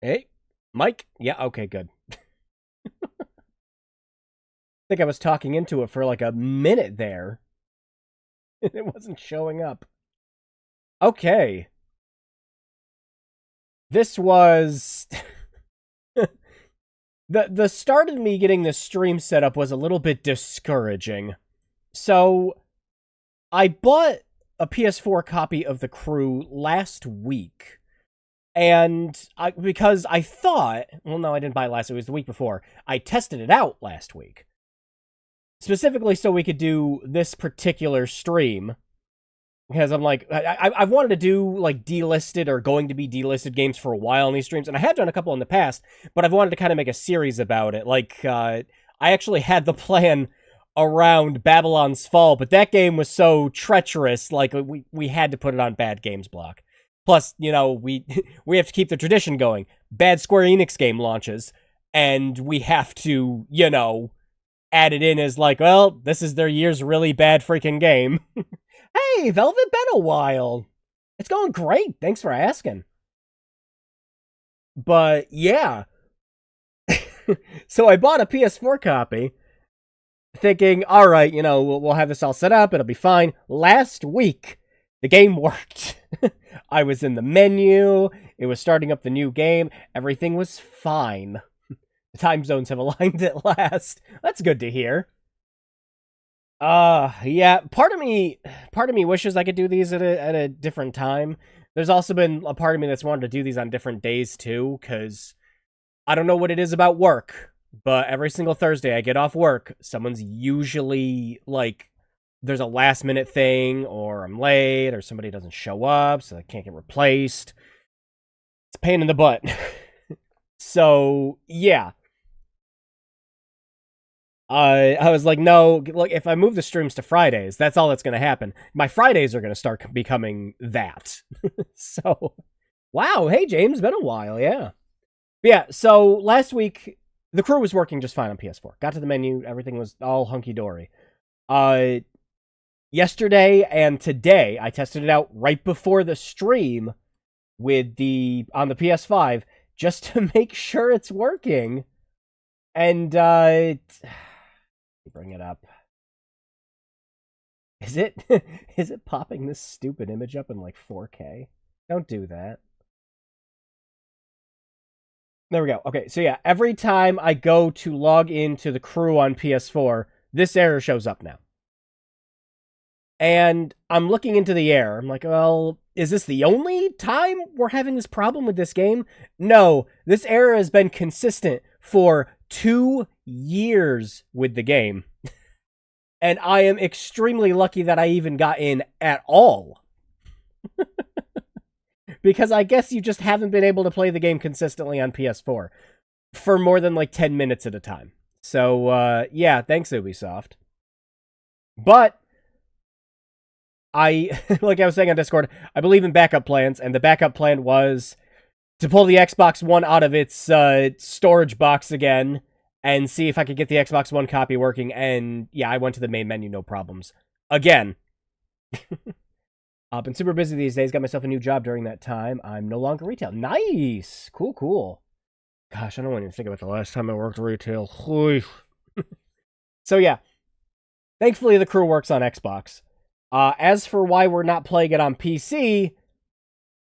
Hey, Mike? Yeah, okay, good. I think I was talking into it for like a minute there. It wasn't showing up. Okay. This was the start of me getting this stream set up was a little bit discouraging. So, I bought a PS4 copy of The Crew last week. And because I thought, well, no, I didn't buy it last week, it was the week before. I tested it out last week. Specifically so we could do this particular stream. Because I'm like, I've wanted to do like delisted or going to be delisted games for a while on these streams, and I have done a couple in the past, but I've wanted to kind of make a series about it. Like, I actually had the plan around Babylon's Fall, but that game was so treacherous, like we had to put it on Bad Games Block. Plus, you know, we we have to keep the tradition going. Bad Square Enix game launches, and we have to, you know, add it in as like, well, this is their year's really bad freaking game. Hey, Velvet, been a while. It's going great. Thanks for asking. But yeah. So I bought a PS4 copy thinking, all right, you know, we'll have this all set up. It'll be fine. Last week, the game worked. I was in the menu. It was starting up the new game. Everything was fine. The time zones have aligned at last. That's good to hear. Yeah, part of me wishes I could do these at a different time. There's also been a part of me that's wanted to do these on different days too, because I don't know what it is about work, but every single Thursday I get off work, someone's usually like, there's a last minute thing, or I'm late, or somebody doesn't show up, so I can't get replaced. It's a pain in the butt. So, yeah. I was like, no, look, if I move the streams to Fridays, that's all that's going to happen. My Fridays are going to start becoming that. So, wow, hey, James, been a while, yeah. But yeah, so last week, the Crew was working just fine on PS4. Got to the menu, everything was all hunky-dory. Yesterday and today, I tested it out right before the stream on the PS5, just to make sure it's working. And, bring it up. Is it is it popping this stupid image up in like 4K? Don't do that. There we go. Okay, so yeah, every time I go to log into the Crew on PS4, this error shows up now. And I'm looking into the error. I'm like, well, is this the only time we're having this problem with this game? No, this error has been consistent for 2 years with the game. And I am extremely lucky that I even got in at all. Because I guess you just haven't been able to play the game consistently on PS4 for more than like 10 minutes at a time. So, yeah, thanks, Ubisoft. But like I was saying on Discord, I believe in backup plans, and the backup plan was to pull the Xbox One out of its storage box again and see if I could get the Xbox One copy working. And yeah, I went to the main menu, no problems. Again. I've been super busy these days. Got myself a new job during that time. I'm no longer retail. Nice. Cool, cool. Gosh, I don't want to think about the last time I worked retail. So yeah. Thankfully, the Crew works on Xbox. As for why we're not playing it on PC,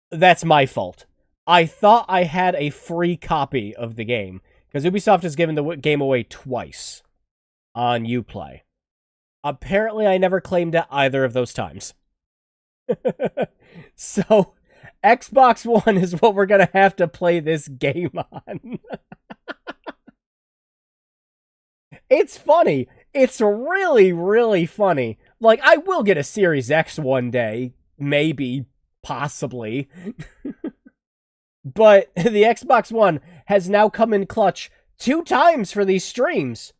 that's my fault. I thought I had a free copy of the game, because Ubisoft has given the game away twice on Uplay. Apparently, I never claimed it either of those times. So, Xbox One is what we're going to have to play this game on. It's funny. It's really, really funny. Like, I will get a Series X one day. Maybe. Possibly. But the Xbox One has now come in clutch 2 times for these streams.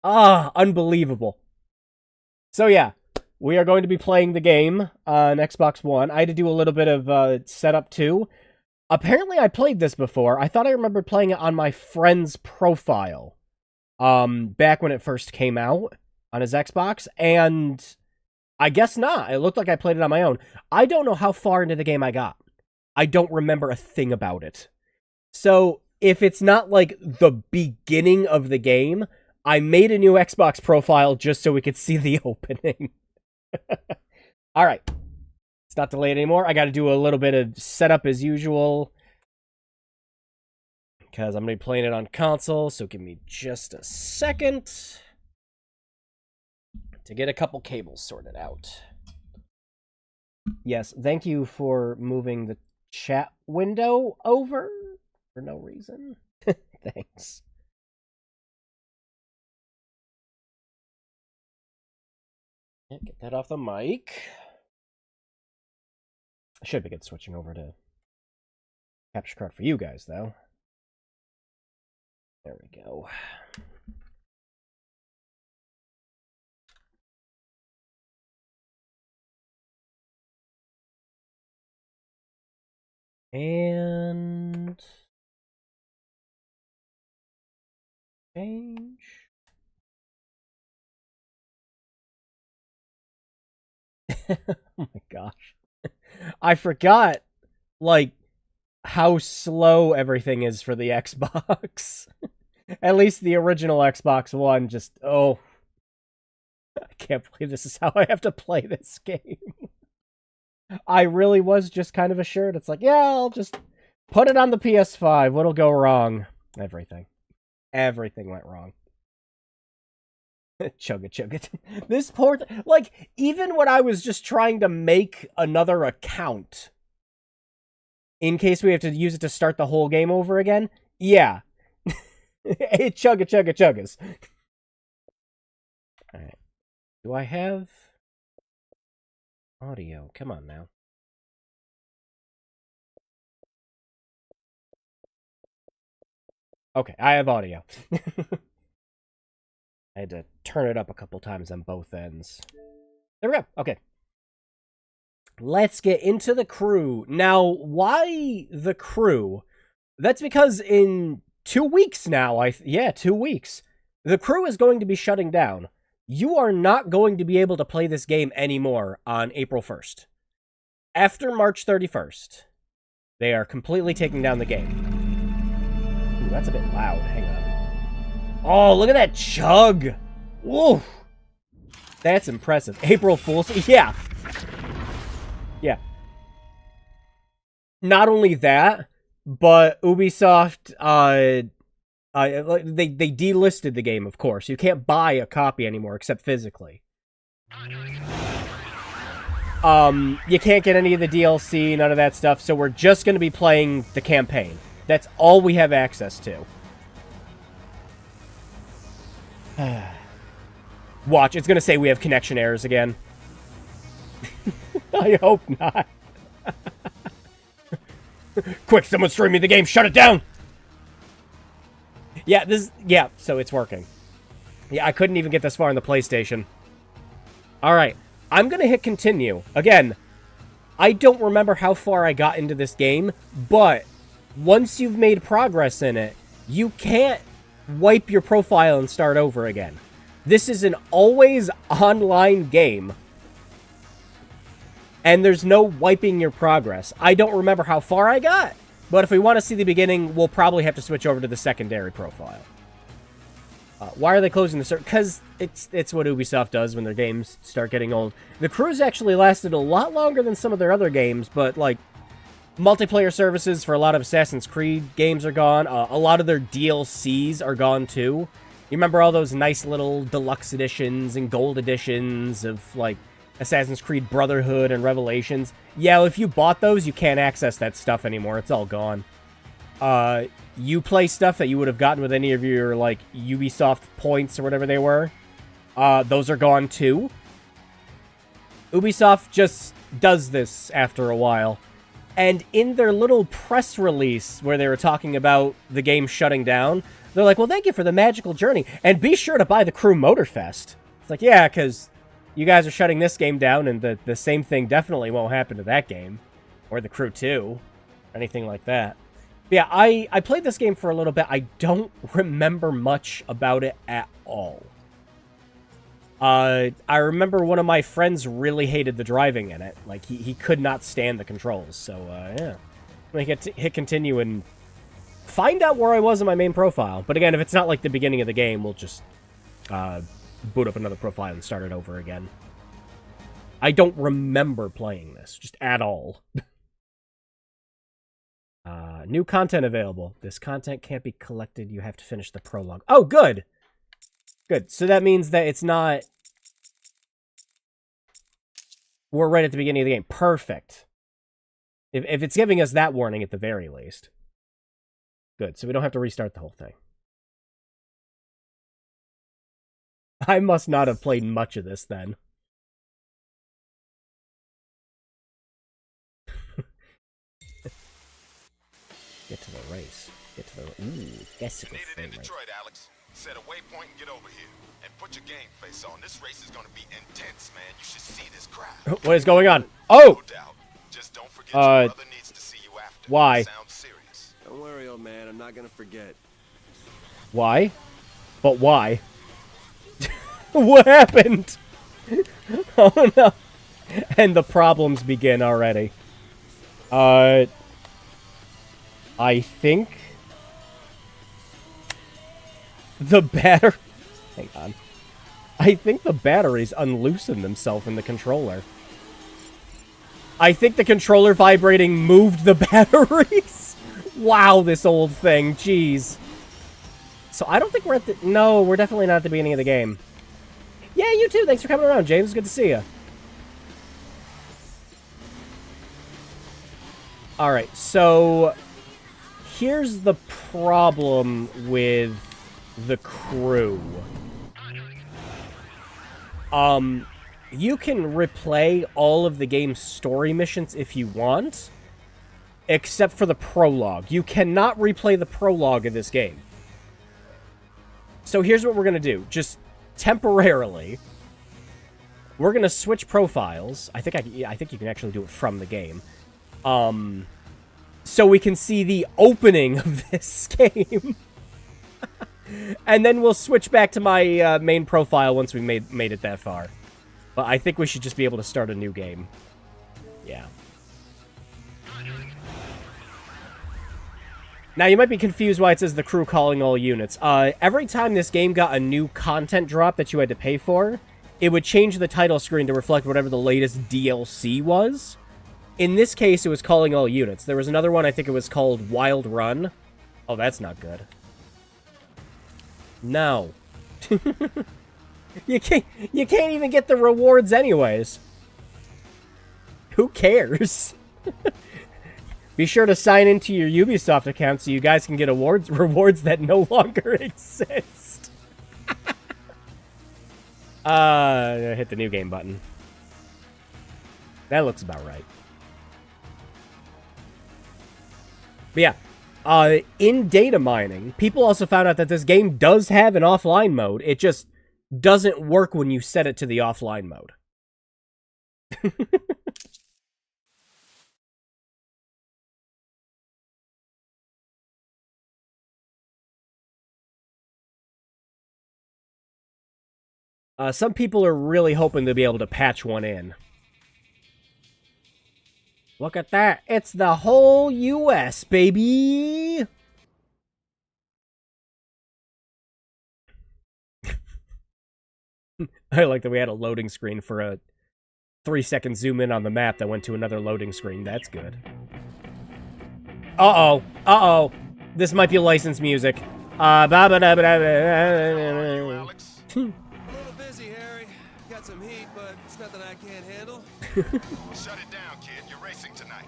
Unbelievable. So yeah, we are going to be playing the game on Xbox One. I had to do a little bit of setup too. Apparently I played this before. I thought I remembered playing it on my friend's profile. Back when it first came out on his Xbox, and I guess not. It looked like I played it on my own. I don't know how far into the game I got. I don't remember a thing about it. So, if it's not like the beginning of the game, I made a new Xbox profile just so we could see the opening. Alright. Let's not delay it anymore. I gotta do a little bit of setup as usual. Because I'm going to be playing it on console, so give me just a second to get a couple cables sorted out. Yes, thank you for moving the chat window over for no reason. Thanks. Yeah, get that off the mic. I should begin switching over to capture card for you guys, though. There we go. And change. Oh my gosh. I forgot, like, how slow everything is for the Xbox. At least the original Xbox One just, oh. I can't believe this is how I have to play this game. I really was just kind of assured. It's like, yeah, I'll just put it on the PS5. What'll go wrong? Everything. Everything went wrong. Chug it. This poor... Like, even when I was just trying to make another account, in case we have to use it to start the whole game over again, yeah. It chuggas. Alright. Do I have audio? Come on now. Okay, I have audio. I had to turn it up a couple times on both ends. There we go. Okay. Let's get into the crew. Now, why the crew? That's because in 2 weeks now, 2 weeks, the crew is going to be shutting down. You are not going to be able to play this game anymore on April 1st. After March 31st, they are completely taking down the game. Ooh, that's a bit loud. Hang on. Oh, look at that chug! Woo! That's impressive. April Fool's... Yeah. Yeah. Not only that, but Ubisoft, they delisted the game, of course. You can't buy a copy anymore, except physically. You can't get any of the DLC, none of that stuff, so we're just going to be playing the campaign. That's all we have access to. Watch, it's going to say we have connection errors again. I hope not. Quick, someone stream me the game, shut it down! Yeah, so it's working. Yeah, I couldn't even get this far on the PlayStation. Alright, I'm gonna hit continue. Again, I don't remember how far I got into this game, but once you've made progress in it, you can't wipe your profile and start over again. This is an always online game, and there's no wiping your progress. I don't remember how far I got, but if we want to see the beginning, we'll probably have to switch over to the secondary profile. Why are they closing the server? Because it's what Ubisoft does when their games start getting old. The crew's actually lasted a lot longer than some of their other games, but, like, multiplayer services for a lot of Assassin's Creed games are gone. A lot of their DLCs are gone, too. You remember all those nice little deluxe editions and gold editions of, like, Assassin's Creed Brotherhood and Revelations? Yeah, if you bought those, you can't access that stuff anymore. It's all gone. Uplay stuff that you would have gotten with any of your, like, Ubisoft points or whatever they were, those are gone too. Ubisoft just does this after a while. And in their little press release where they were talking about the game shutting down, they're like, well, thank you for the magical journey, and be sure to buy the Crew Motorfest. It's like, yeah, because you guys are shutting this game down, and the same thing definitely won't happen to that game. Or the Crew 2. Anything like that. But yeah, I played this game for a little bit. I don't remember much about it at all. I remember one of my friends really hated the driving in it. Like, he could not stand the controls. So, yeah. Like, hit continue and find out where I was in my main profile. But again, if it's not like the beginning of the game, we'll just boot up another profile and start it over again. I don't remember playing this, just at all. New content available. This content can't be collected. You have to finish the prologue. Oh, good! Good. So that means that it's not... We're right at the beginning of the game. Perfect. If it's giving us that warning at the very least. Good, so we don't have to restart the whole thing. I must not have played much of this then. Get to the race. Get to the... Ooh, that's a good thing, in Detroit, Alex. Set a waypoint and get over here. And put your game face on. This race is gonna be intense, man. You should see this crowd. What is going on? Oh! Just don't forget your brother needs to see you after. Why? Sounds serious. Don't worry, old man. I'm not gonna forget. Why? But why? What happened? Oh no. And the problems begin already. I think the battery... Hang on. I think the batteries unloosened themselves in the controller. I think the controller vibrating moved the batteries. Wow, this old thing. Jeez. So I don't think we're at the... No, we're definitely not at the beginning of the game. Yeah, you too. Thanks for coming around, James. Good to see you. Alright, so... Here's the problem with the crew. You can replay all of the game's story missions if you want, except for the prologue. You cannot replay the prologue of this game. So here's what we're going to do. Just temporarily, we're going to switch profiles. I think you can actually do it from the game. So we can see the opening of this game. And then we'll switch back to my main profile once we made it that far. But I think we should just be able to start a new game. Yeah. Now, you might be confused why it says the crew calling all units. Every time this game got a new content drop that you had to pay for, it would change the title screen to reflect whatever the latest DLC was. In this case, it was calling all units. There was another one, I think it was called Wild Run. Oh, that's not good. No. You can't even get the rewards anyways. Who cares? Be sure to sign into your Ubisoft account so you guys can get rewards that no longer exist. Hit the new game button. That looks about right. But yeah, in data mining, people also found out that this game does have an offline mode. It just doesn't work when you set it to the offline mode. Some people are really hoping to be able to patch one in. Look at that. It's the whole US, baby! I like that we had a loading screen for a 3-second zoom in on the map that went to another loading screen. That's good. Uh-oh. Uh-oh. This might be licensed music. Some heat, but it's nothing I can't handle. Shut it down, kid. You're racing tonight.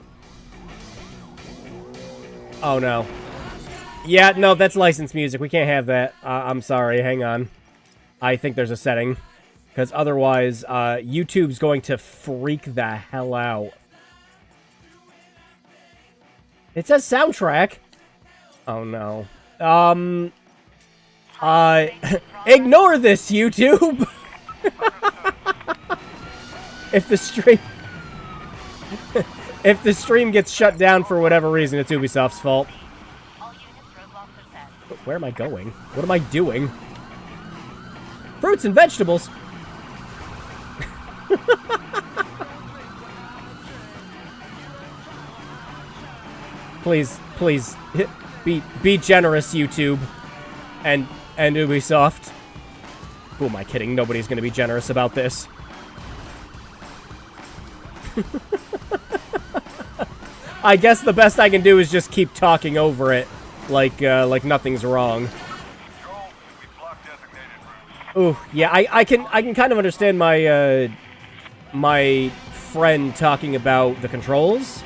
Oh, no. Yeah, no, that's licensed music. We can't have that. I'm sorry. Hang on. I think there's a setting. Because otherwise, YouTube's going to freak the hell out. It says soundtrack. Oh, no. Ignore this, YouTube! If the stream gets shut down for whatever reason, it's Ubisoft's fault. Where am I going? What am I doing? Fruits and vegetables. Please, please, be generous, YouTube, and Ubisoft. Who am I kidding? Nobody's gonna be generous about this. I guess the best I can do is just keep talking over it, like nothing's wrong. Ooh, yeah, I can kind of understand my my friend talking about the controls.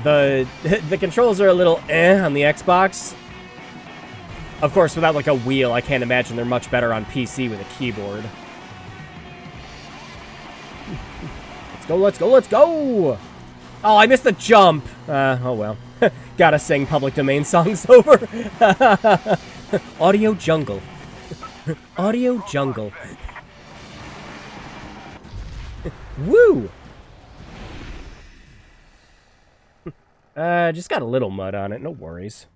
The controls are a little on the Xbox. Of course, without like a wheel, I can't imagine they're much better on PC with a keyboard. Let's go, let's go, let's go! Oh, I missed the jump! Oh well. Gotta sing public domain songs over. Audio jungle. Audio jungle. Woo! Just got a little mud on it, no worries.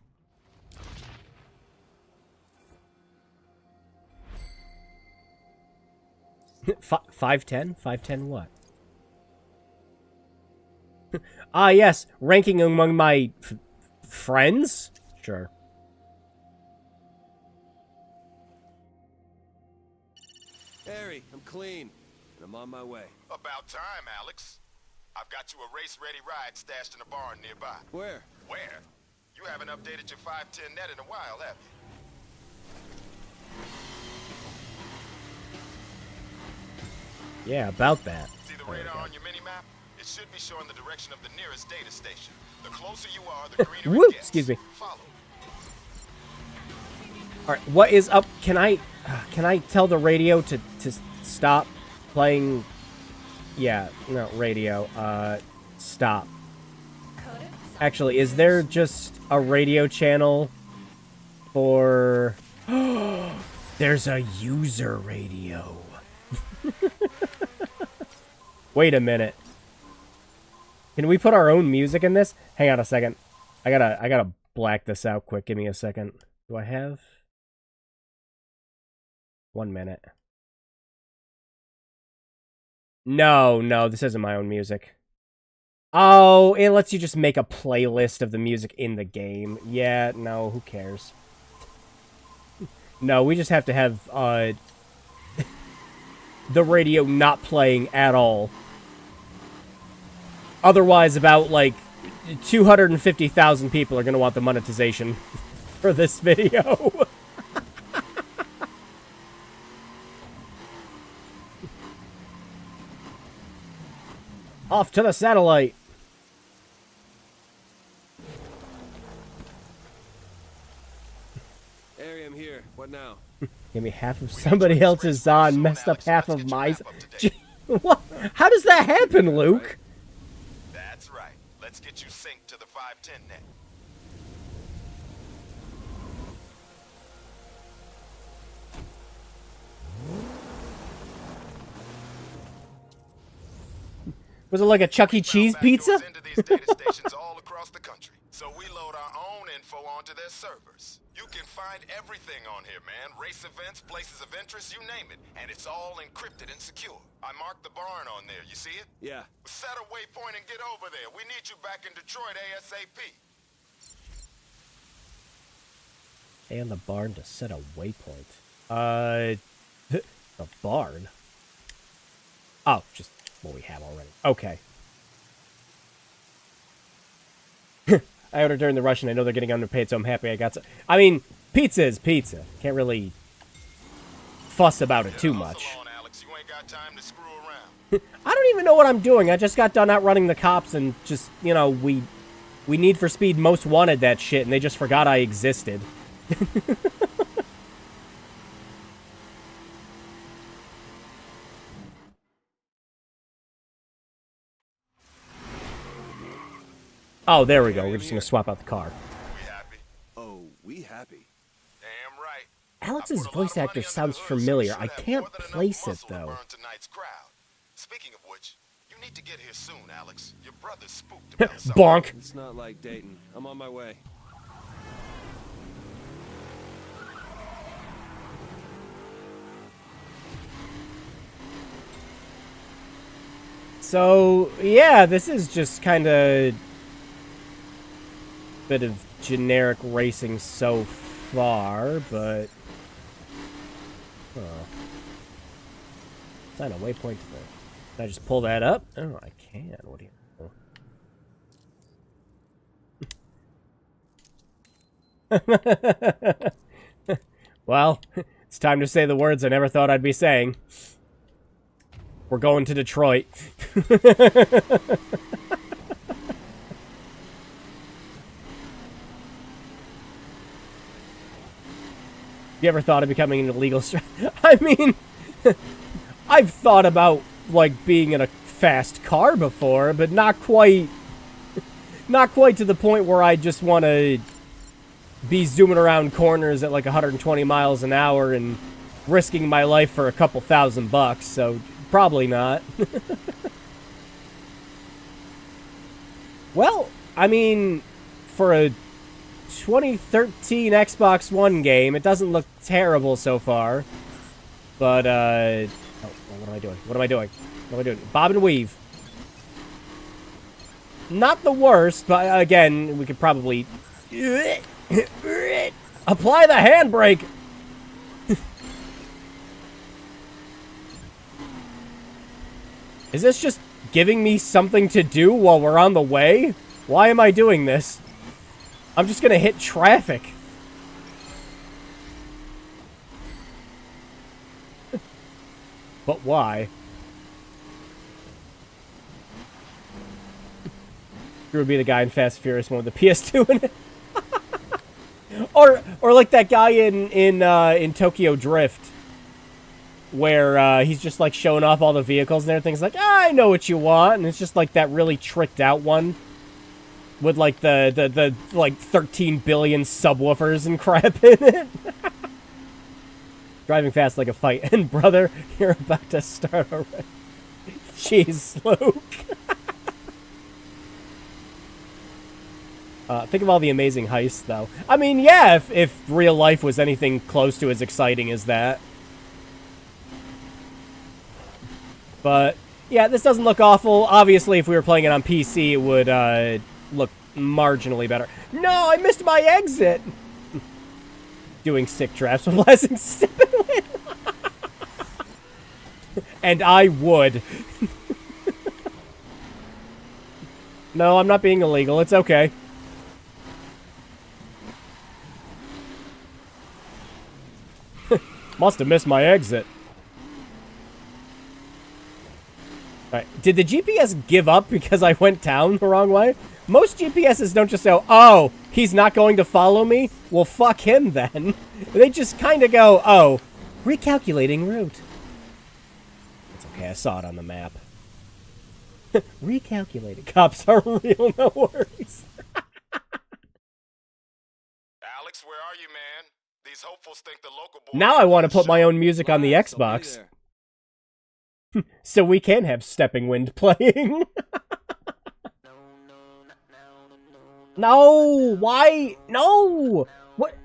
$5.10? $5.10 what? Ah, yes. Ranking among my friends? Sure. Harry, I'm clean, and I'm on my way. About time, Alex. I've got you a race-ready ride stashed in a barn nearby. Where? Where? You haven't updated your 510 net in a while, have you? Yeah, about that. See the radar on your mini-map? It should be showing the direction of the nearest data station. The closer you are, the greener Woo! it gets. Excuse me. Follow. Alright, what is up? Can I tell the radio to stop playing? Yeah, no, radio. Stop. Actually, is there just a radio channel for... There's a user radio. Wait a minute. Can we put our own music in this? Hang on a second. I gotta black this out quick. Give me a second. Do I have... 1 minute. No, this isn't my own music. Oh, it lets you just make a playlist of the music in the game. Yeah, no, who cares? No, we just have to have, the radio not playing at all. Otherwise, about, like, 250,000 people are gonna want the monetization for this video. Off to the satellite! Harry, I'm here. What now? Give me half of somebody else's Zon, messed up half of my... What? How does that happen, Luke? That's right. Let's get you synced to the 510 net. Was it like a Chuck E. Cheese pizza? Into these data stations all across the country, so we load our own info onto their servers. You can find everything on here, man. Race events, places of interest, you name it. And it's all encrypted and secure. I marked the barn on there. You see it? Yeah. Set a waypoint and get over there. We need you back in Detroit ASAP. And the barn to set a waypoint. The barn? Oh, just what we have already. Okay. I ordered during the rush, and I know they're getting underpaid, so I'm happy I got some. I mean, pizza is pizza. Can't really fuss about it too much. On, Alex. You ain't got time to screw around. I don't even know what I'm doing. I just got done outrunning the cops, and just, you know, we Need for Speed Most Wanted that shit, and they just forgot I existed. Oh, there we go. We're just gonna swap out the car. We happy? Oh, we happy. Damn right. Alex's voice actor sounds familiar. I can't place it, though. Speaking of which, you need to get here soon, Alex. Your brother's spooked about something. Bonk. It's not like Dayton. I'm on my way. So, yeah, this is just kind of bit of generic racing so far, but... Oh. Sign a waypoint to the... Can I just pull that up? Oh, I can. What do you... Well, it's time to say the words I never thought I'd be saying. We're going to Detroit. You ever thought of becoming an illegal I mean, I've thought about, like, being in a fast car before, but not quite to the point where I just want to be zooming around corners at like 120 miles an hour and risking my life for a couple $1,000, so probably not. Well, I mean, for a 2013 Xbox One game, it doesn't look terrible so far. But, oh, what am I doing? What am I doing? What am I doing? Bob and weave. Not the worst, but again, we could probably... Apply the handbrake! Is this just giving me something to do while we're on the way? Why am I doing this? I'm just gonna hit traffic. But why? Drew would be the guy in Fast and Furious 1 with the PS2 in it. Or like that guy in Tokyo Drift, where he's just like showing off all the vehicles and everything. He's like, I know what you want, and it's just like that really tricked out one with like the like 13 billion subwoofers and crap in it. Driving fast like a fight, and brother, you're about to start already. Jeez, Luke. Think of all the amazing heists, though. I mean, yeah, if real life was anything close to as exciting as that. But, yeah, this doesn't look awful. Obviously, if we were playing it on PC, it would look marginally better. No, I missed my exit! Doing sick drafts with blasting stupid wind. And I would. No, I'm not being illegal. It's okay. Must have missed my exit. Alright, did the GPS give up because I went down the wrong way? Most GPSs don't just go, oh, he's not going to follow me? Well, fuck him then. They just kind of go, oh, recalculating route. It's okay, I saw it on the map. Recalculating. Cops are real, no worries. Alex, where are you, man? These hopefuls think the local boy... Now I want to put my own music on the Xbox. So we can have Stepping Wind playing. No! Why? No! What?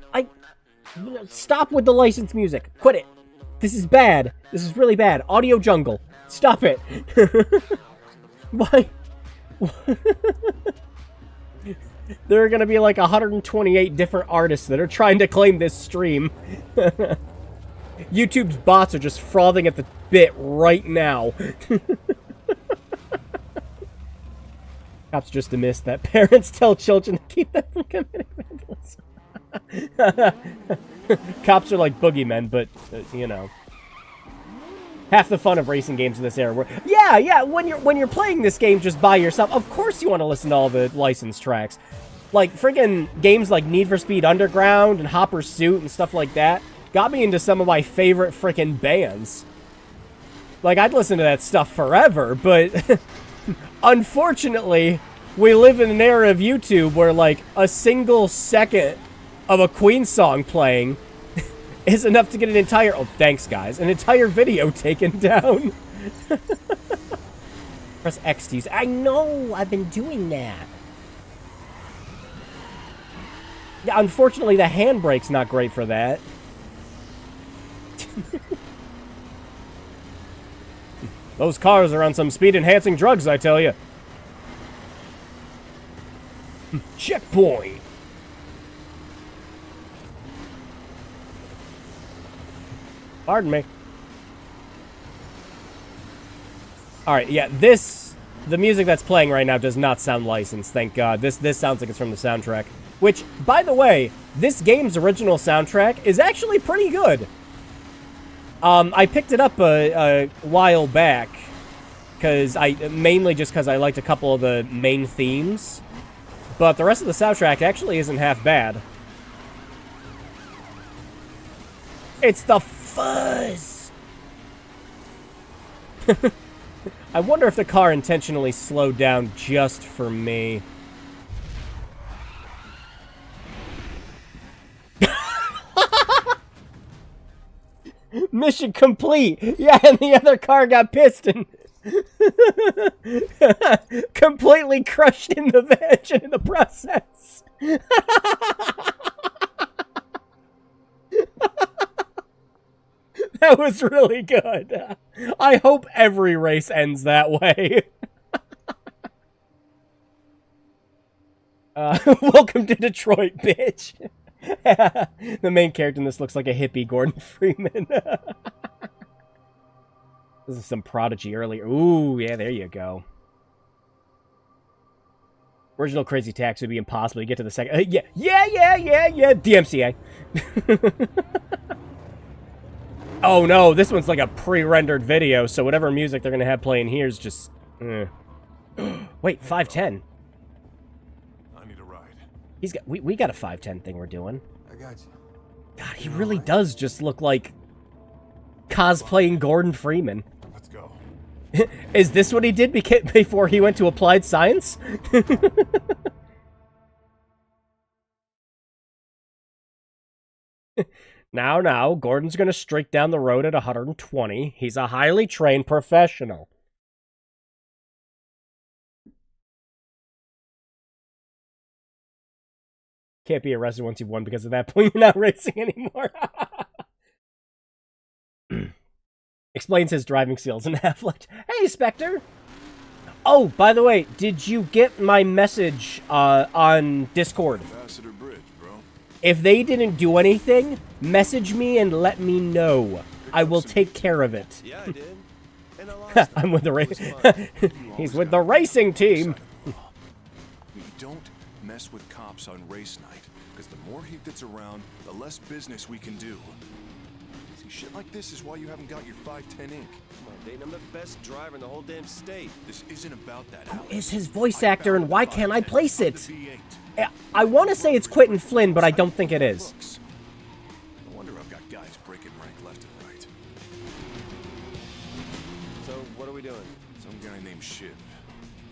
Stop with the licensed music. Quit it. This is bad. This is really bad. Audio Jungle. Stop it. Why? There are going to be like 128 different artists that are trying to claim this stream. YouTube's bots are just frothing at the bit right now. Cops just missed that parents tell children to keep them from committing vandalism. Cops are like boogeymen, but, you know. Half the fun of racing games in this era. Yeah, when you're playing this game just by yourself, of course you want to listen to all the licensed tracks. Like, friggin' games like Need for Speed Underground and Hopper Suit and stuff like that got me into some of my favorite frickin' bands. Like, I'd listen to that stuff forever, but unfortunately, we live in an era of YouTube where, like, a single second of a Queen song playing is enough to get an entire... Oh, thanks, guys. An entire video taken down. Press X to use... I know! I've been doing that. Yeah, unfortunately, the handbrake's not great for that. Those cars are on some speed-enhancing drugs, I tell you. Checkpoint! Pardon me. Alright, yeah, the music that's playing right now does not sound licensed, thank God. This sounds like it's from the soundtrack. Which, by the way, this game's original soundtrack is actually pretty good. I picked it up a while back, mainly just because I liked a couple of the main themes. But the rest of the soundtrack actually isn't half bad. It's the fuzz! I wonder if the car intentionally slowed down just for me. Mission complete! Yeah, and the other car got pissed and completely crushed in the engine in the process. That was really good. I hope every race ends that way. Welcome to Detroit, bitch. The main character in this looks like a hippie Gordon Freeman. This is some Prodigy earlier. Ooh, yeah, there you go. Original Crazy Taxi would be impossible to get to the second. Yeah. DMCA. Oh no, this one's like a pre-rendered video, so whatever music they're gonna have playing here is just. Wait, 510. I need a ride. He's got. We got a 510 thing we're doing. I got you. God, he really does just look like cosplaying Gordon Freeman. Let's go. Is this what he did before he went to applied science? Now, Gordon's gonna streak down the road at 120. He's a highly trained professional. Can't be arrested once you've won because at that point you're not racing anymore. Explains his driving skills in Affleck. Hey, Spectre! Oh, by the way, did you get my message on Discord? Bridge, bro. If they didn't do anything, message me and let me know. I will take care of it. Yeah, I did. And I lost I'm with the He's with the racing team. We don't mess with cops on race night, because the more heat that's around, the less business we can do. See, shit like this is why you haven't got your 510 ink. Come on, Dayton, I'm the best driver in the whole damn state. This isn't about that. Who is his voice actor and why can't I place it? I want to say it's Quentin Flynn, but I don't think it is. No wonder I've got guys breaking rank left and right. So, what are we doing? Some guy named Shiv.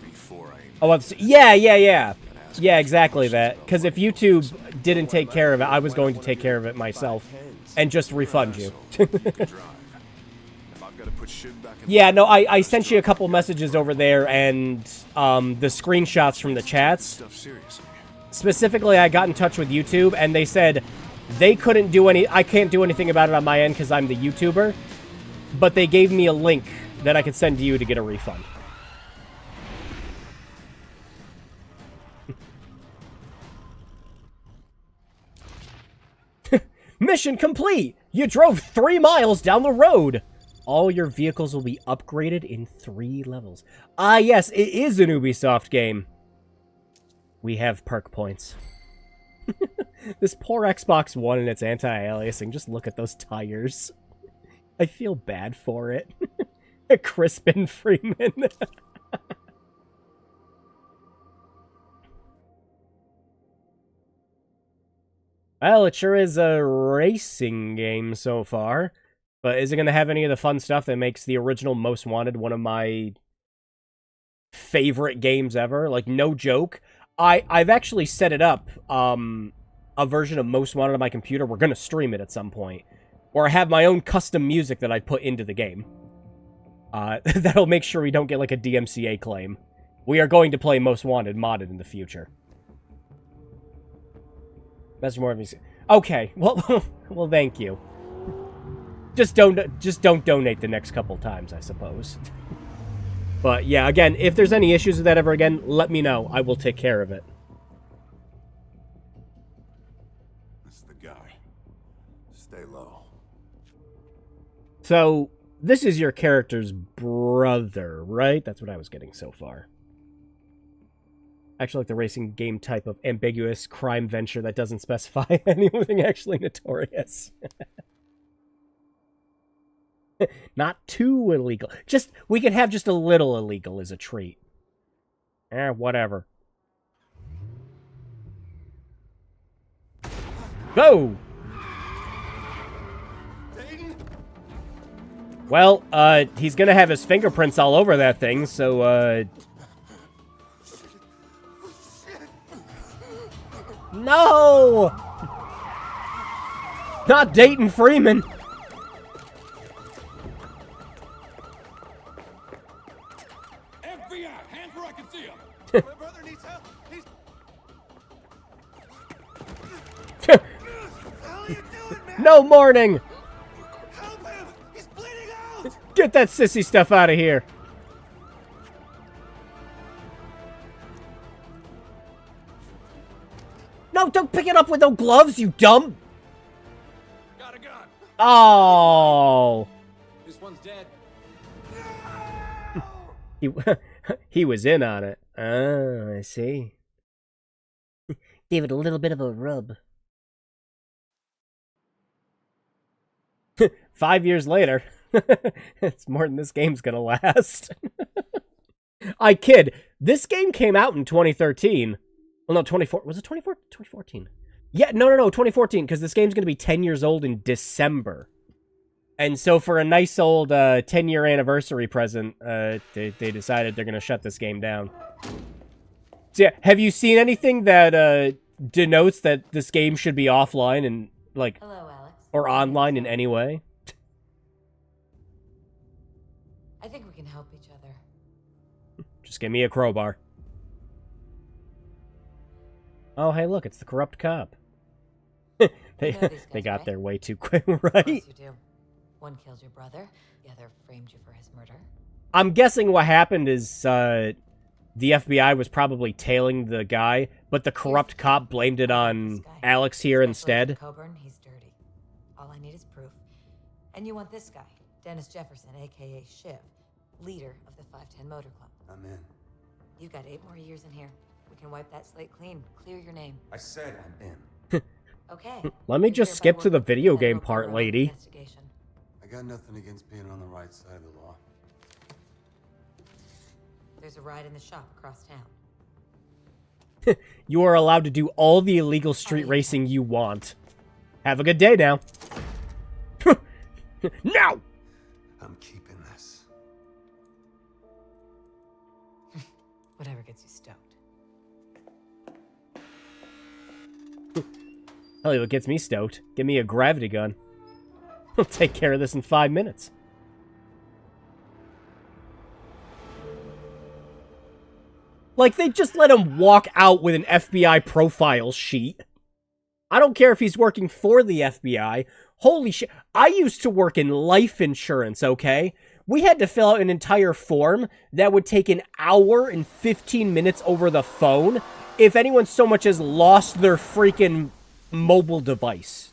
Before I... Oh, yeah. Yeah, exactly that. Because if YouTube didn't take care of it, I was going to take care of it myself. And just refund you. Yeah, no, I sent you a couple messages over there, and the screenshots from the chats. Specifically, I got in touch with YouTube, and they said they couldn't do I can't do anything about it on my end because I'm the YouTuber. But they gave me a link that I could send to you to get a refund. Mission complete! You drove 3 miles down the road! All your vehicles will be upgraded in 3 levels. Ah, yes, it is an Ubisoft game. We have perk points. This poor Xbox One and its anti-aliasing. Just look at those tires. I feel bad for it. Crispin Freeman. Well, it sure is a racing game so far. But is it going to have any of the fun stuff that makes the original Most Wanted one of my favorite games ever? Like, no joke. I've actually set it up, a version of Most Wanted on my computer. We're going to stream it at some point. Or I have my own custom music that I put into the game. That'll make sure we don't get, like, a DMCA claim. We are going to play Most Wanted modded in the future. Message more of me. Okay, well, well, thank you. Just don't donate the next couple times, I suppose. But yeah, again, if there's any issues with that ever again, let me know. I will take care of it. That's the guy. Stay low. So, this is your character's brother, right? That's what I was getting so far. Actually, like the racing game type of ambiguous crime venture that doesn't specify anything actually notorious. Not too illegal. Just, we can have just a little illegal as a treat. Whatever. Go! Well, he's gonna have his fingerprints all over that thing, so, No! Not Dayton Freeman! FBI, hands where I can see them. My brother needs help. He's... What the hell are you doing, man? No morning! Help him! He's bleeding out! Get that sissy stuff out of here! No, don't pick it up with no gloves, you dumb! Got a gun. Oh! This one's dead. He, he was in on it. Oh, I see. Gave it a little bit of a rub. 5 years later. It's more than this game's gonna last. I kid. This game came out in 2013. Well, no, 24. Was it 2014? Yeah, no, 2014, because this game's gonna be 10 years old in December. And so for a nice old 10-year anniversary present, they decided they're going to shut this game down. So yeah, have you seen anything that denotes that this game should be offline and, like, Hello, Alex. or online in any way? I think we can help each other. Just give me a crowbar. Oh, hey, look, it's the corrupt cop. they You know these they guys, got right? there way too quick, Of right? course you do. One killed your brother, the other framed you for his murder. I'm guessing what happened is the FBI was probably tailing the guy, but the corrupt cop blamed it on Alex here instead. Coburn, he's dirty. All I need is proof. And you want this guy, Dennis Jefferson, aka Shiv, leader of the 510 Motor Club. I'm in. You've got 8 more years in here. We can wipe that slate clean, clear your name. I said I'm in. Okay. Let me You just hereby skip to work the with video Federal game part, Bureau of lady. Investigation. I got nothing against being on the right side of the law. There's a ride in the shop across town. You are allowed to do all the illegal street racing you want. Have a good day now. Now! I'm keeping this. Whatever gets you stoked. Hell, what gets me stoked? Give me a gravity gun. I'll take care of this in 5 minutes. Like, they just let him walk out with an FBI profile sheet. I don't care if he's working for the FBI. Holy shit. I used to work in life insurance, okay? We had to fill out an entire form that would take an hour and 15 minutes over the phone if anyone so much as lost their freaking mobile device.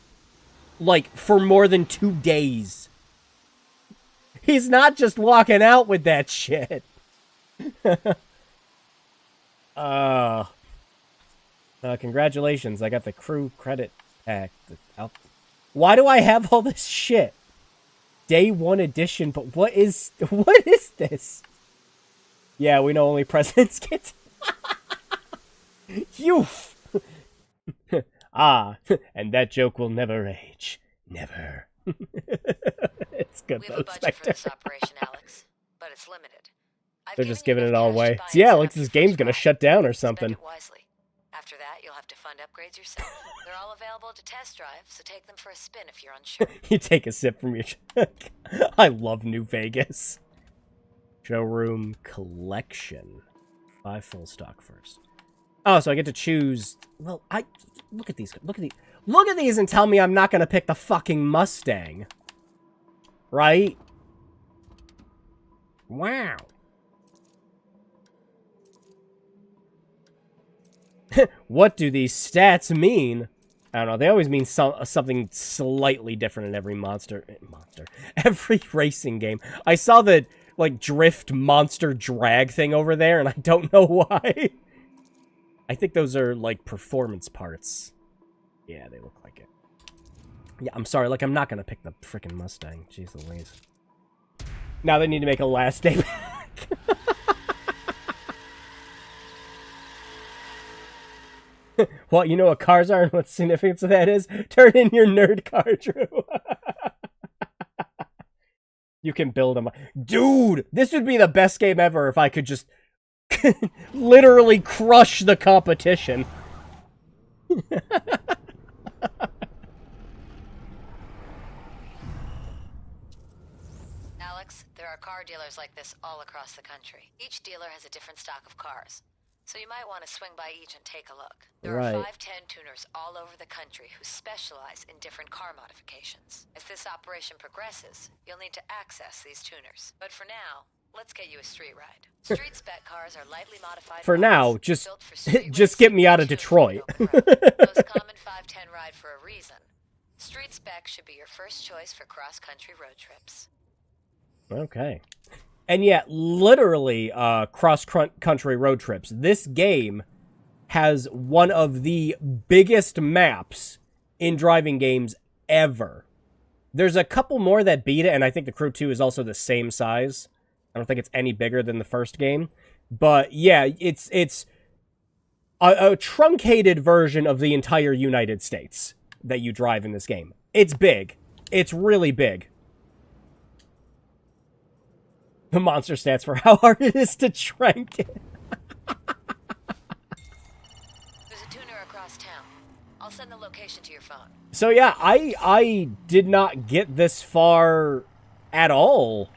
Like, for more than 2 days. He's not just walking out with that shit. Congratulations, I got the crew credit pack. Why do I have all this shit? Day 1 edition, but what is this? Yeah, we know only presidents get. Youth! And that joke will never age. Never. It's good We though, have a budget for Spectre. this operation, Alex, but it's limited. I've They're given just you giving it enough all cash to away. buy So yeah, and like set up this your game's first gonna ride. shut down or Spend something. it wisely. After that, you'll have to fund upgrades yourself. They're all available to test drive, so take them for a spin if you're unsure. You take a sip from your... I love New Vegas. Showroom collection. Buy full stock first. Oh, so I get to choose... Well, look at these. Look at these and tell me I'm not going to pick the fucking Mustang. Right? Wow. What do these stats mean? I don't know. They always mean something slightly different in every every racing game. I saw the, like, drift monster drag thing over there, and I don't know why. I think those are, like, performance parts. Yeah, they look like it. Yeah, I'm sorry. Like, I'm not gonna pick the frickin' Mustang. Jeez Louise. Now they need to make a last day back. Well, you know what cars are and what significance of that is? Turn in your nerd car, Drew. You can build them. Dude, this would be the best game ever if I could just literally crush the competition. Alex, there are car dealers like this all across the country. Each dealer has a different stock of cars. So you might want to swing by each and take a look. There are 510 tuners all over the country who specialize in different car modifications. As this operation progresses, you'll need to access these tuners. But for now, let's get you a street ride. Street spec cars are lightly modified. For now, just get me out of Detroit. Most common 510 ride for a reason. Street spec should be your first choice for cross-country road trips. Okay. And yet, literally, cross-country road trips. This game has one of the biggest maps in driving games ever. There's a couple more that beat it, and I think the Crew 2 is also the same size. I don't think it's any bigger than the first game. But, yeah, it's a truncated version of the entire United States that you drive in this game. It's big. It's really big. The monster stats for how hard it is to trank it. There's a tuner across town. I'll send the location to your phone. So yeah, I did not get this far at all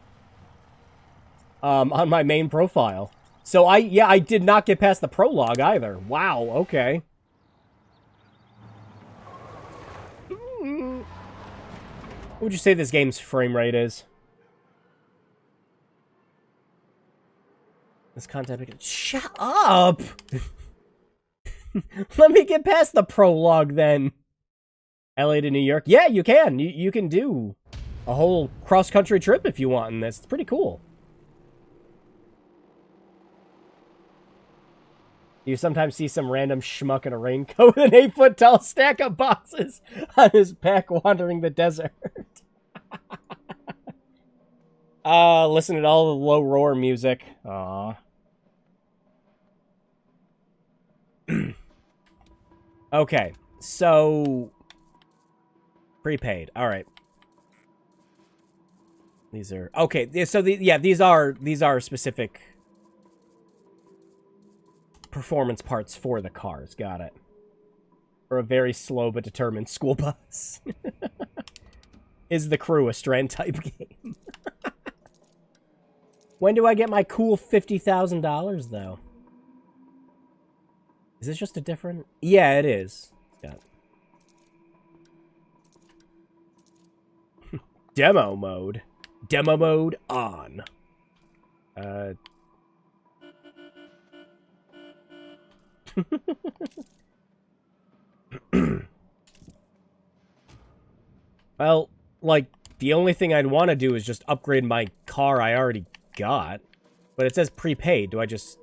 on my main profile. So I did not get past the prologue either. Wow, okay. What would you say this game's frame rate is? This content... Shut up! Let me get past the prologue, then. LA to New York? Yeah, you can. You can do a whole cross-country trip if you want in this. It's pretty cool. You sometimes see some random schmuck in a raincoat with an 8-foot-tall stack of boxes on his back wandering the desert. Listen to all the low roar music. Aww. Okay, so prepaid. All right. These are okay. So these are specific performance parts for the cars. Got it. For a very slow but determined school bus. Is the Crew a Strand type game? When do I get my cool $50,000 though? Is this just a different... Yeah, it is. It's got... Demo mode. Demo mode on. Well, like, the only thing I'd want to do is just upgrade my car I already got. But it says prepaid. Do I just...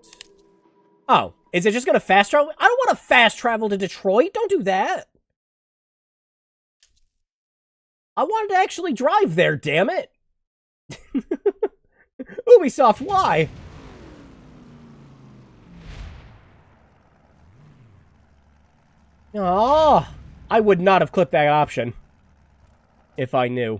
Oh, is it just going to fast travel? I don't want to fast travel to Detroit. Don't do that. I wanted to actually drive there, damn it. Ubisoft, why? Oh, I would not have clicked that option if I knew.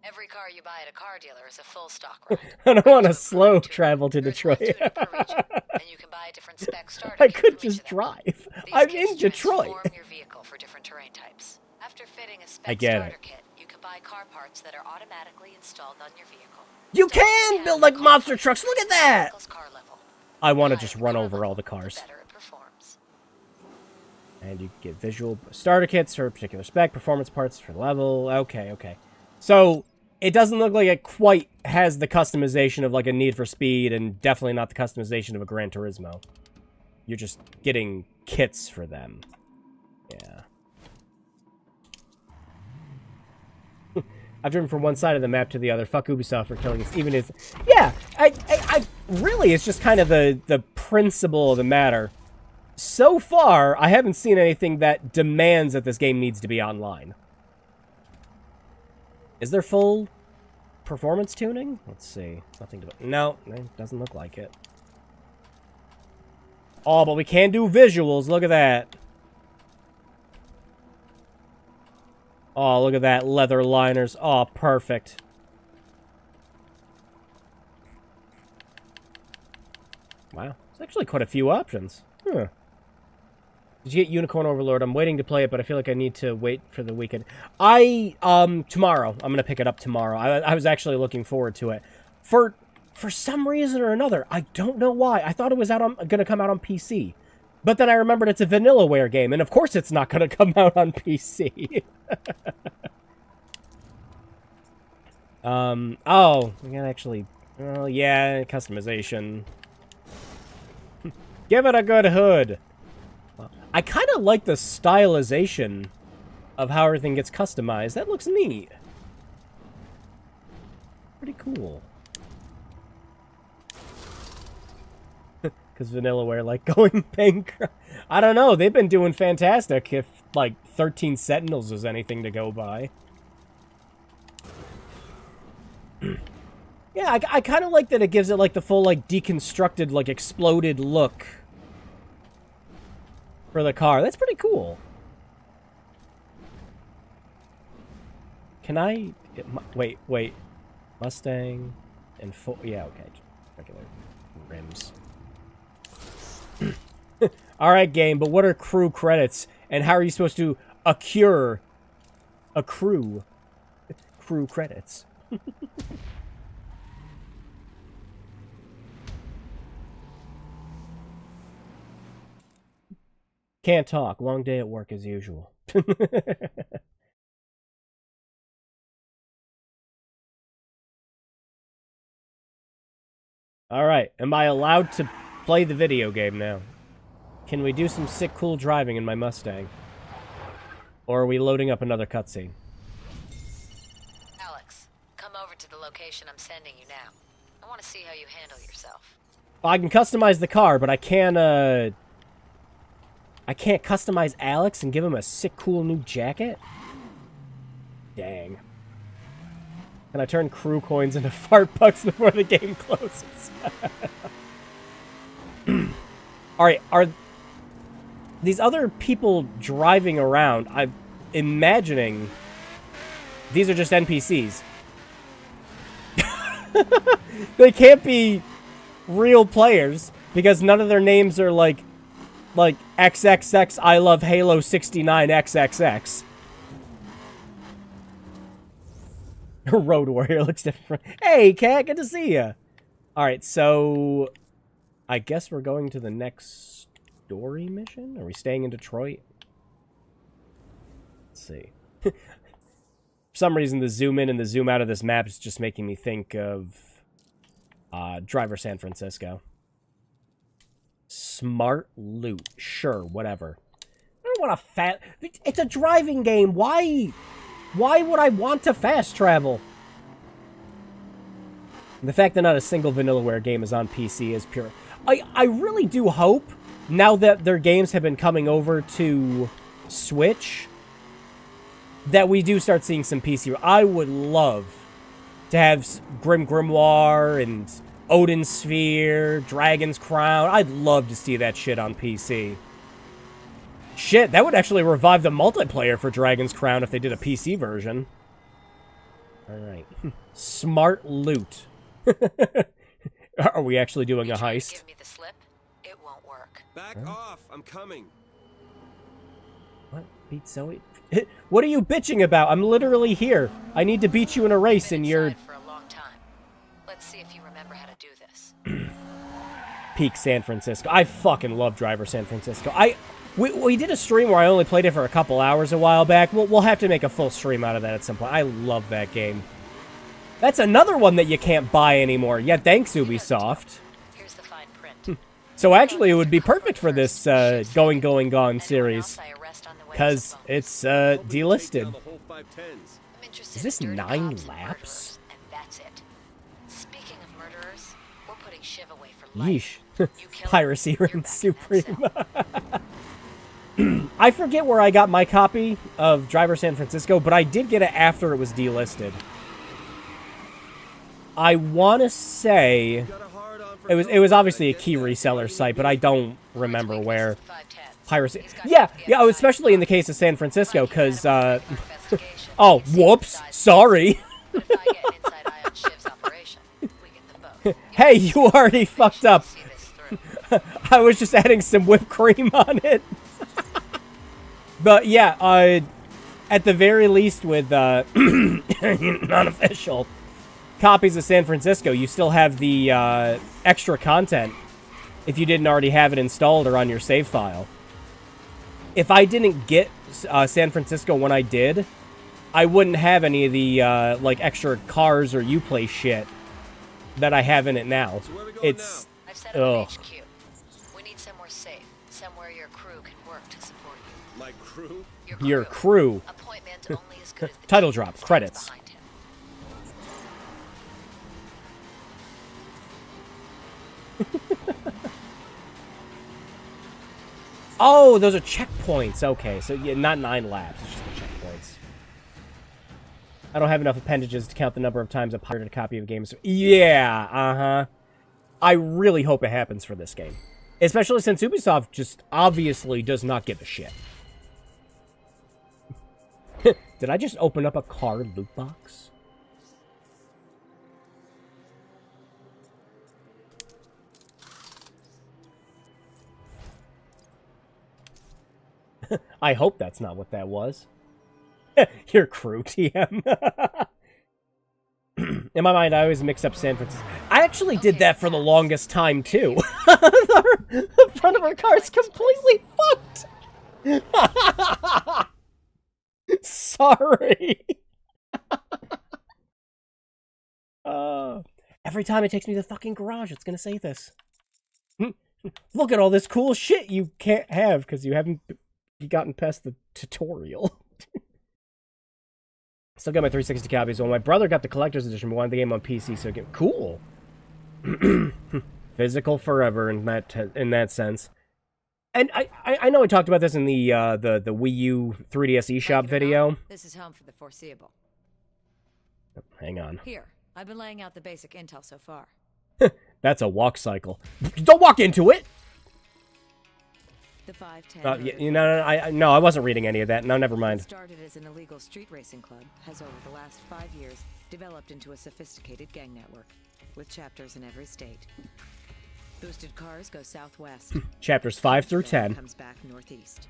Every car you buy at a car dealer is a full stock ride. I don't want to slow travel to Detroit. And you can buy a different spec starter I kit could from each just of them. drive. These I'm kits in Detroit. transform your vehicle for different terrain types. After fitting a spec I get starter it. kit, you can buy car parts that are automatically installed on your vehicle. You So can build like monster trucks. Look at that. vehicle's car level. I want to The just higher run the car over level, all the the cars. better it performs. And you get visual starter kits for a particular spec, performance parts for level. Okay, okay. So it doesn't look like it quite has the customization of like a Need for Speed, and definitely not the customization of a Gran Turismo. You're just getting kits for them. Yeah. I've driven from one side of the map to the other. Fuck Ubisoft for killing us. Even if... Yeah! I really, it's just kind of the principle of the matter. So far, I haven't seen anything that demands that this game needs to be online. Is there full performance tuning? Let's see. Nothing to... No, it doesn't look like it. Oh, but we can do visuals. Look at that. Oh, look at that. Leather liners. Oh, perfect. Wow. There's actually quite a few options. Huh. Did you get Unicorn Overlord? I'm waiting to play it, but I feel like I need to wait for the weekend. Tomorrow. I'm gonna pick it up tomorrow. I was actually looking forward to it. For some reason or another, I don't know why. I thought it was gonna come out on PC. But then I remembered it's a Vanillaware game, and of course it's not gonna come out on PC. Oh, we can actually... Oh, yeah, customization. Give it a good hood. I kind of like the stylization of how everything gets customized. That looks neat. Pretty cool. Because Vanillaware, like, going bankrupt. I don't know. They've been doing fantastic if, like, 13 Sentinels is anything to go by. Yeah, I kind of like that it gives it, like, the full, like, deconstructed, like, exploded look for the car. That's pretty cool. Can I... Wait. Mustang and full... Yeah, okay. Regular rims. Alright, game, but what are crew credits? And how are you supposed to accrue crew credits? Can't talk. Long day at work as usual. Alright, am I allowed to play the video game now? Can we do some sick, cool driving in my Mustang? Or are we loading up another cutscene? Alex, come over to the location I'm sending you now. I want to see how you handle yourself. I can customize the car, but I can't customize Alex and give him a sick, cool new jacket? Dang. Can I turn crew coins into fart bucks before the game closes? Alright, are these other people driving around? I'm imagining these are just NPCs. They can't be real players because none of their names are like XXX I love Halo 69 XXX. Road Warrior looks different. Hey, Cat, good to see ya. Alright, so I guess we're going to the next story mission? Are we staying in Detroit? Let's see. For some reason, the zoom in and the zoom out of this map is just making me think of Driver San Francisco. Smart loot. Sure, whatever. I don't want to It's a driving game. Why would I want to fast travel? The fact that not a single Vanillaware game is on PC is pure. I really do hope, now that their games have been coming over to Switch, that we do start seeing some PC. I would love to have Grim Grimoire and Odin Sphere, Dragon's Crown. I'd love to see that shit on PC. Shit, that would actually revive the multiplayer for Dragon's Crown if they did a PC version. Alright. Smart loot. Are we actually doing a heist? Give me the slip. It won't work. Back off! I'm coming. What? Beat Zoe? What are you bitching about? I'm literally here. I need to beat you in a race and you're... for a long time. Let's see if you remember how to do this. Peak San Francisco. I fucking love Driver San Francisco. We did a stream where I only played it for a couple hours a while back. We'll have to make a full stream out of that at some point. I love that game. That's another one that you can't buy anymore. Yeah, thanks, Ubisoft. Here's the fine print. So actually, it would be perfect for this Going, Gone series. because it's delisted. Is this 9 laps? And that's it. Speaking of murderers, we're putting Shiv away for life. Yeesh. You kill him, Piracy you're reigns back in that supreme. cell. I forget where I got my copy of Driver San Francisco, but I did get it after it was delisted. I want to say it was obviously a key reseller site, but I don't remember where. Piracy. Yeah, especially in the case of San Francisco, because oh, whoops, sorry. Hey, you already fucked up. I was just adding some whipped cream on it. But yeah, at the very least with unofficial copies of San Francisco, you still have the extra content if you didn't already have it installed or on your save file. If I didn't get San Francisco when I did, I wouldn't have any of the like extra cars or Uplay shit that I have in it now. So where we going It's I've set up an HQ. We need somewhere safe, somewhere your crew can work to support you. My crew? your crew. Appointment only as good as the Title team drop, that stands credits. behind him. Oh, those are checkpoints. Okay, so yeah, not 9 laps. It's just the checkpoints. I don't have enough appendages to count the number of times I pirated a copy of games. Yeah, uh-huh. I really hope it happens for this game. Especially since Ubisoft just obviously does not give a shit. Did I just open up a card loot box? I hope that's not what that was. Your crew, TM. In my mind, I always mix up San Francisco. I actually did that for the longest time, too. The front of our car's completely fucked. Sorry. Every time it takes me to the fucking garage, it's gonna say this. Look at all this cool shit you can't have because you haven't gotten past the tutorial. Still got my 360 copies. Well, my brother got the collector's edition, but wanted the game on PC, so get cool. Physical forever in that sense. And I know I talked about this in the Wii U 3DS eShop video. This is home for the foreseeable. Hang on. Here, I've been laying out the basic intel so far. That's a walk cycle. Don't walk into it. The 510. No, I wasn't reading any of that. No, never mind. Started as an illegal street racing club, has over the last 5 years developed into a sophisticated gang network with chapters in every state. Boosted cars go southwest. Chapters 5 through 10. Comes back northeast.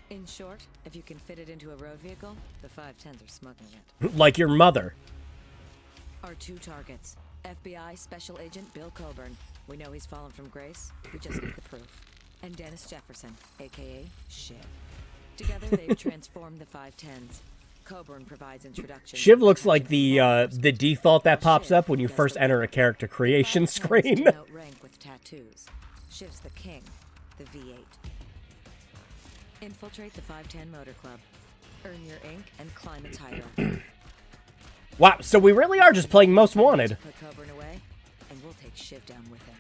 In short, if you can fit it into a road vehicle, the 510s are smuggling it. Like your mother. Our 2 targets. FBI Special Agent Bill Coburn. We know he's fallen from grace. We just need the proof. And Dennis Jefferson, a.k.a. Shiv. Together, they've transformed the 510s. Coburn provides introduction. Shiv looks like the default that pops up when you first enter a character creation screen. Outrank with tattoos. Shiv's the king, the V8. Infiltrate the 510 Motor Club. Earn your ink and climb a title. Wow, so we really are just playing Most Wanted. Put Coburn away, and we'll take Shiv down with him.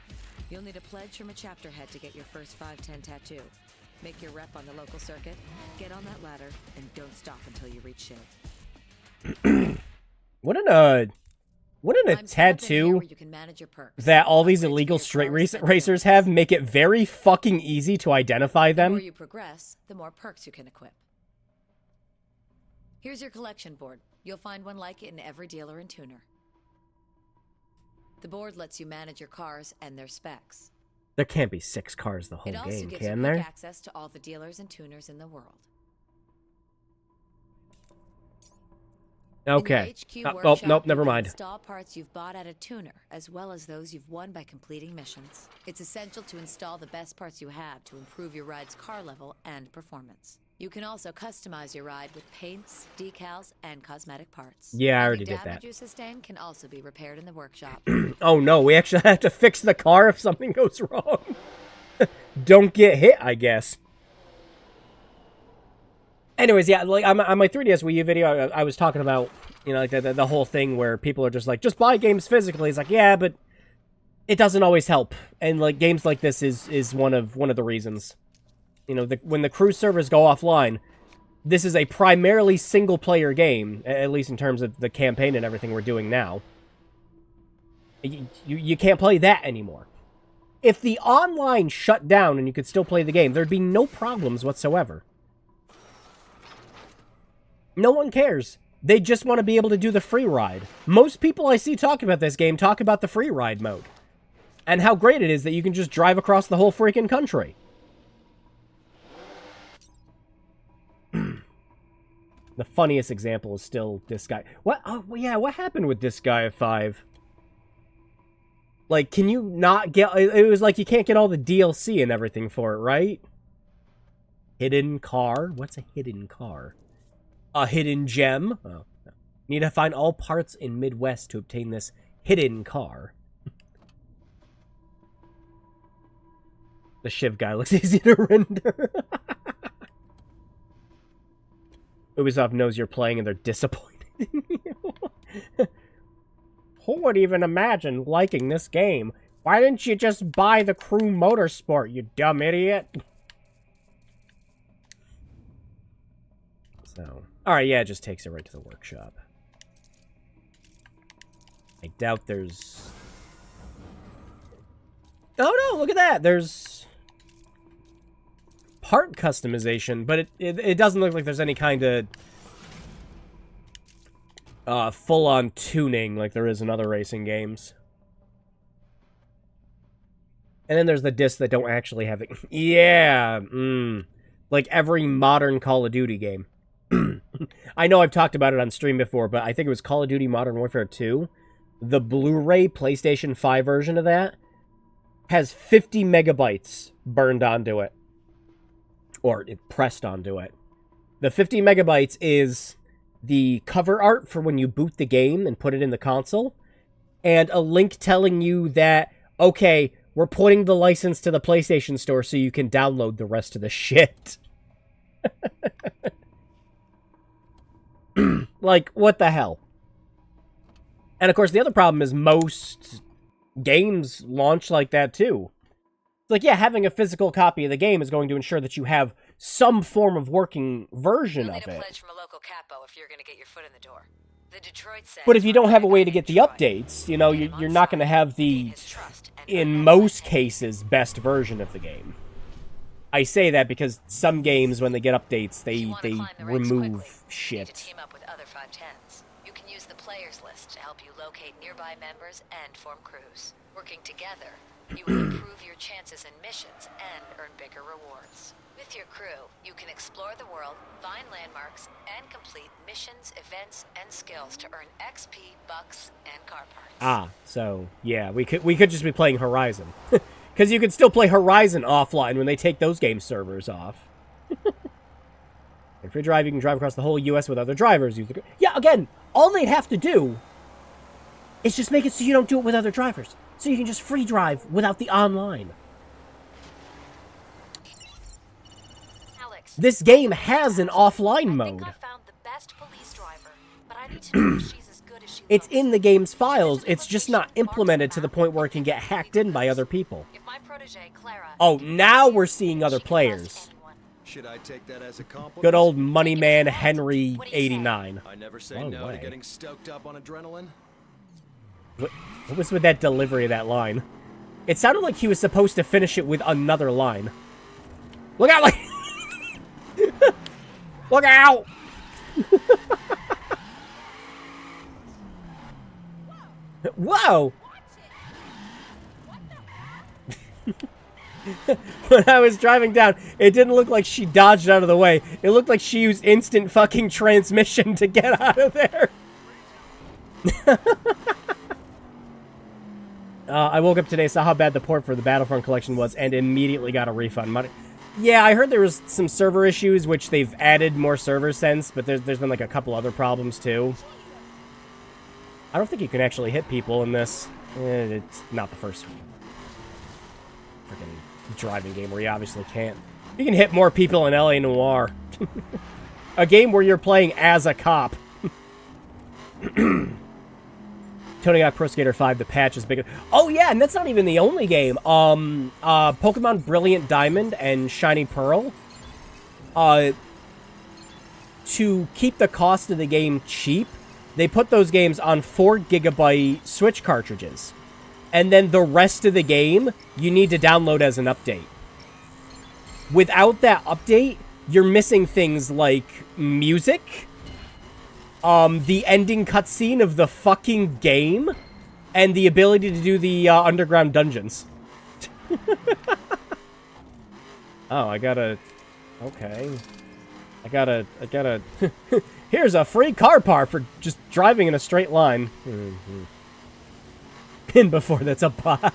You'll need a pledge from a chapter head to get your first 510 tattoo. Make your rep on the local circuit, get on that ladder, and don't stop until you reach Shiv. Wouldn't a tattoo that all these illegal street racers have make it very fucking easy to identify The more them? you progress, the more perks you can equip. Here's your collection board. You'll find one like it in every dealer and tuner. The board lets you manage your cars and their specs. There can't be 6 cars the whole It also game, gives you can quick there? access to all the dealers and tuners in the world. Okay. In the HQ Oh, workshop, nope, you never can mind. Install parts you've bought at a tuner, as well as those you've won by completing missions. It's essential to install the best parts you have to improve your ride's car level and performance. You can also customize your ride with paints, decals, and cosmetic parts. Yeah, I Any already did damage that. you sustain can also be repaired in the workshop. Oh no, we actually have to fix the car if something goes wrong. Don't get hit, I guess. Anyways, yeah, like on my 3DS Wii U video, I was talking about, you know, like the whole thing where people are just like, just buy games physically. It's like, yeah, but it doesn't always help, and like games like this is one of the reasons. You know, when the crew servers go offline, this is a primarily single player game, at least in terms of the campaign and everything we're doing now. You can't play that anymore. If the online shut down and you could still play the game, there'd be no problems whatsoever. No one cares. They just want to be able to do the free ride. Most people I see talking about this game talk about the free ride mode. And how great it is that you can just drive across the whole freaking country. The funniest example is still this guy. What? Oh, yeah, what happened with this guy at 5? Like, can you not get... It was like you can't get all the DLC and everything for it, right? Hidden car? What's a hidden car? A hidden gem? Oh, no. Need to find all parts in Midwest to obtain this hidden car. The Shiv guy looks easy to render. Ubisoft knows you're playing and they're disappointed in you. Who would even imagine liking this game? Why didn't you just buy the Crew Motorsport, you dumb idiot? So, alright, yeah, it just takes it right to the workshop. I doubt there's... Oh no, look at that! There's... part customization, but it doesn't look like there's any kind of full-on tuning like there is in other racing games. And then there's the discs that don't actually have it. Yeah, like every modern Call of Duty game. I know I've talked about it on stream before, but I think it was Call of Duty Modern Warfare 2. The Blu-ray PlayStation 5 version of that has 50 megabytes burned onto it. Or it pressed onto it. The 50 megabytes is the cover art for when you boot the game and put it in the console, and a link telling you that, okay, we're putting the license to the PlayStation Store so you can download the rest of the shit. Like, what the hell? And of course, the other problem is most games launch like that too. It's like, yeah, having a physical copy of the game is going to ensure that you have some form of working version of it. You'll need a pledge from a local capo if you're going to get your foot in the door. The Detroit says, but if you don't have a way to get the updates, you know, you're not going to have the, in most cases, best version of the game. I say that because some games, when they get updates, they remove shit. Team up with other 510s. You can use the players list to help you locate nearby members and form crews. Working together, you will improve your chances in missions and earn bigger rewards. With your crew, you can explore the world, find landmarks, and complete missions, events, and skills to earn XP, bucks, and car parts. Ah, so yeah, we could just be playing Horizon. Because you could still play Horizon offline when they take those game servers off. If you drive, you can drive across the whole U.S. with other drivers. Yeah, again, all they'd have to do is just make it so you don't do it with other drivers. So you can just free drive without the online. Alex, This game has an offline mode. I found the best police driver, but I need to know if she's as good as she It's looks. in the game's files, it's just not implemented to the point where it can get hacked in by other people. If my protege, Clara, Oh, now we're seeing other players. Should I take that as a compliment? Good old money man Henry 89. I never say Oh, no way. to getting stoked up on adrenaline. What was with that delivery of that line? It sounded like he was supposed to finish it with another line. Look out! Like, look out! Whoa! When I was driving down, it didn't look like she dodged out of the way. It looked like she used instant fucking transmission to get out of there. I woke up today, saw how bad the port for the Battlefront collection was, and immediately got a refund money. Yeah, I heard there was some server issues, which they've added more servers since, but there's been like a couple other problems too. I don't think you can actually hit people in this. It's not the first freaking driving game where you obviously can't. You can hit more people in LA Noire. A game where you're playing as a cop. Tony Hawk Pro Skater 5, the patch is bigger. Oh yeah, and that's not even the only game. Pokemon Brilliant Diamond and Shiny Pearl. To keep the cost of the game cheap, they put those games on 4 gigabyte Switch cartridges. And then the rest of the game, you need to download as an update. Without that update, you're missing things like music, the ending cutscene of the fucking game, and the ability to do the underground dungeons. Oh, I gotta... Okay. I gotta... Here's a free car part for just driving in a straight line. Pin before that's a bot.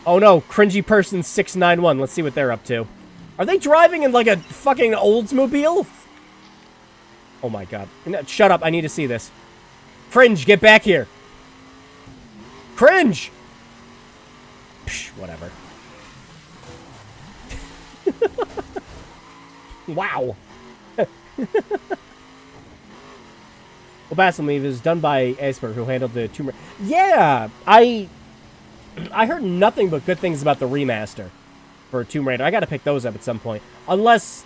Oh no, cringy person 691. Let's see what they're up to. Are they driving in like a fucking Oldsmobile? Oh my god. Shut up, I need to see this. Cringe, get back here. Cringe! Psh, whatever. Wow. Well, Basilmeve is done by Esper, who handled the Tomb Raider. Yeah, I heard nothing but good things about the remaster for Tomb Raider. I gotta pick those up at some point. Unless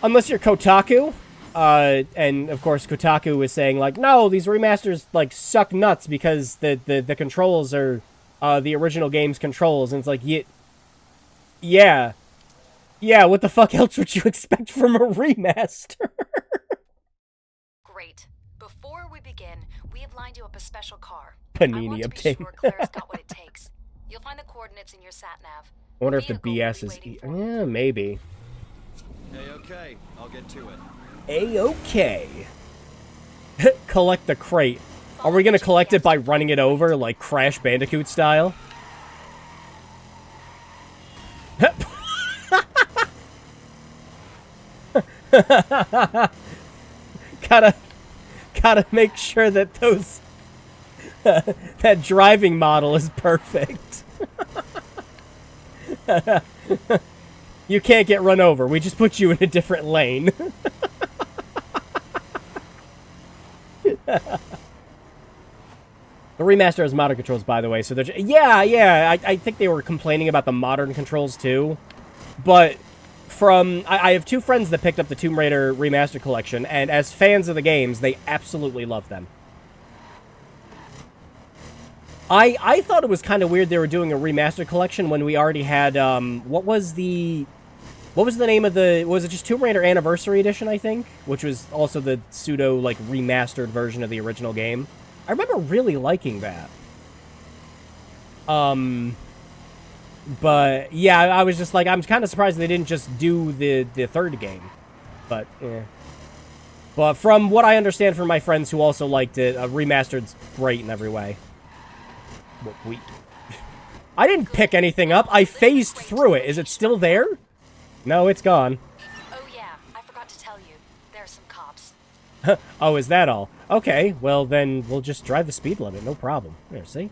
you're Kotaku, and of course Kotaku is saying like, no, these remasters like suck nuts because the controls are the original game's controls, and it's like, yeah, what the fuck else would you expect from a remaster? Great. Before we begin, we have lined you up a special car. Panini I want to obtained. be sure Claire's got what it takes. You'll find the coordinates in your sat-nav. I wonder if the Vehicle BS will is... be waiting for you. Yeah, maybe. Hey, okay. I'll get to it. A-okay. Collect the crate. Are we gonna collect it by running it over, like Crash Bandicoot style? Gotta make sure that those... that driving model is perfect. You can't get run over. We just put you in a different lane. The remaster has modern controls, by the way, so there's... Yeah, I think they were complaining about the modern controls, too. But from... I have 2 friends that picked up the Tomb Raider Remaster Collection, and as fans of the games, they absolutely love them. I thought it was kind of weird they were doing a remaster collection when we already had, what was the name of the... Was it just Tomb Raider Anniversary Edition, I think? Which was also the pseudo, like, remastered version of the original game. I remember really liking that. But, yeah, I was just like, I'm kind of surprised they didn't just do the third game. But, yeah. But from what I understand from my friends who also liked it, remastered's great in every way. I didn't pick anything up. I phased through it. Is it still there? No, it's gone. Oh yeah, I forgot to tell you. There are some cops. Oh, is that all? Okay, well then we'll just drive the speed limit. No problem. There, see?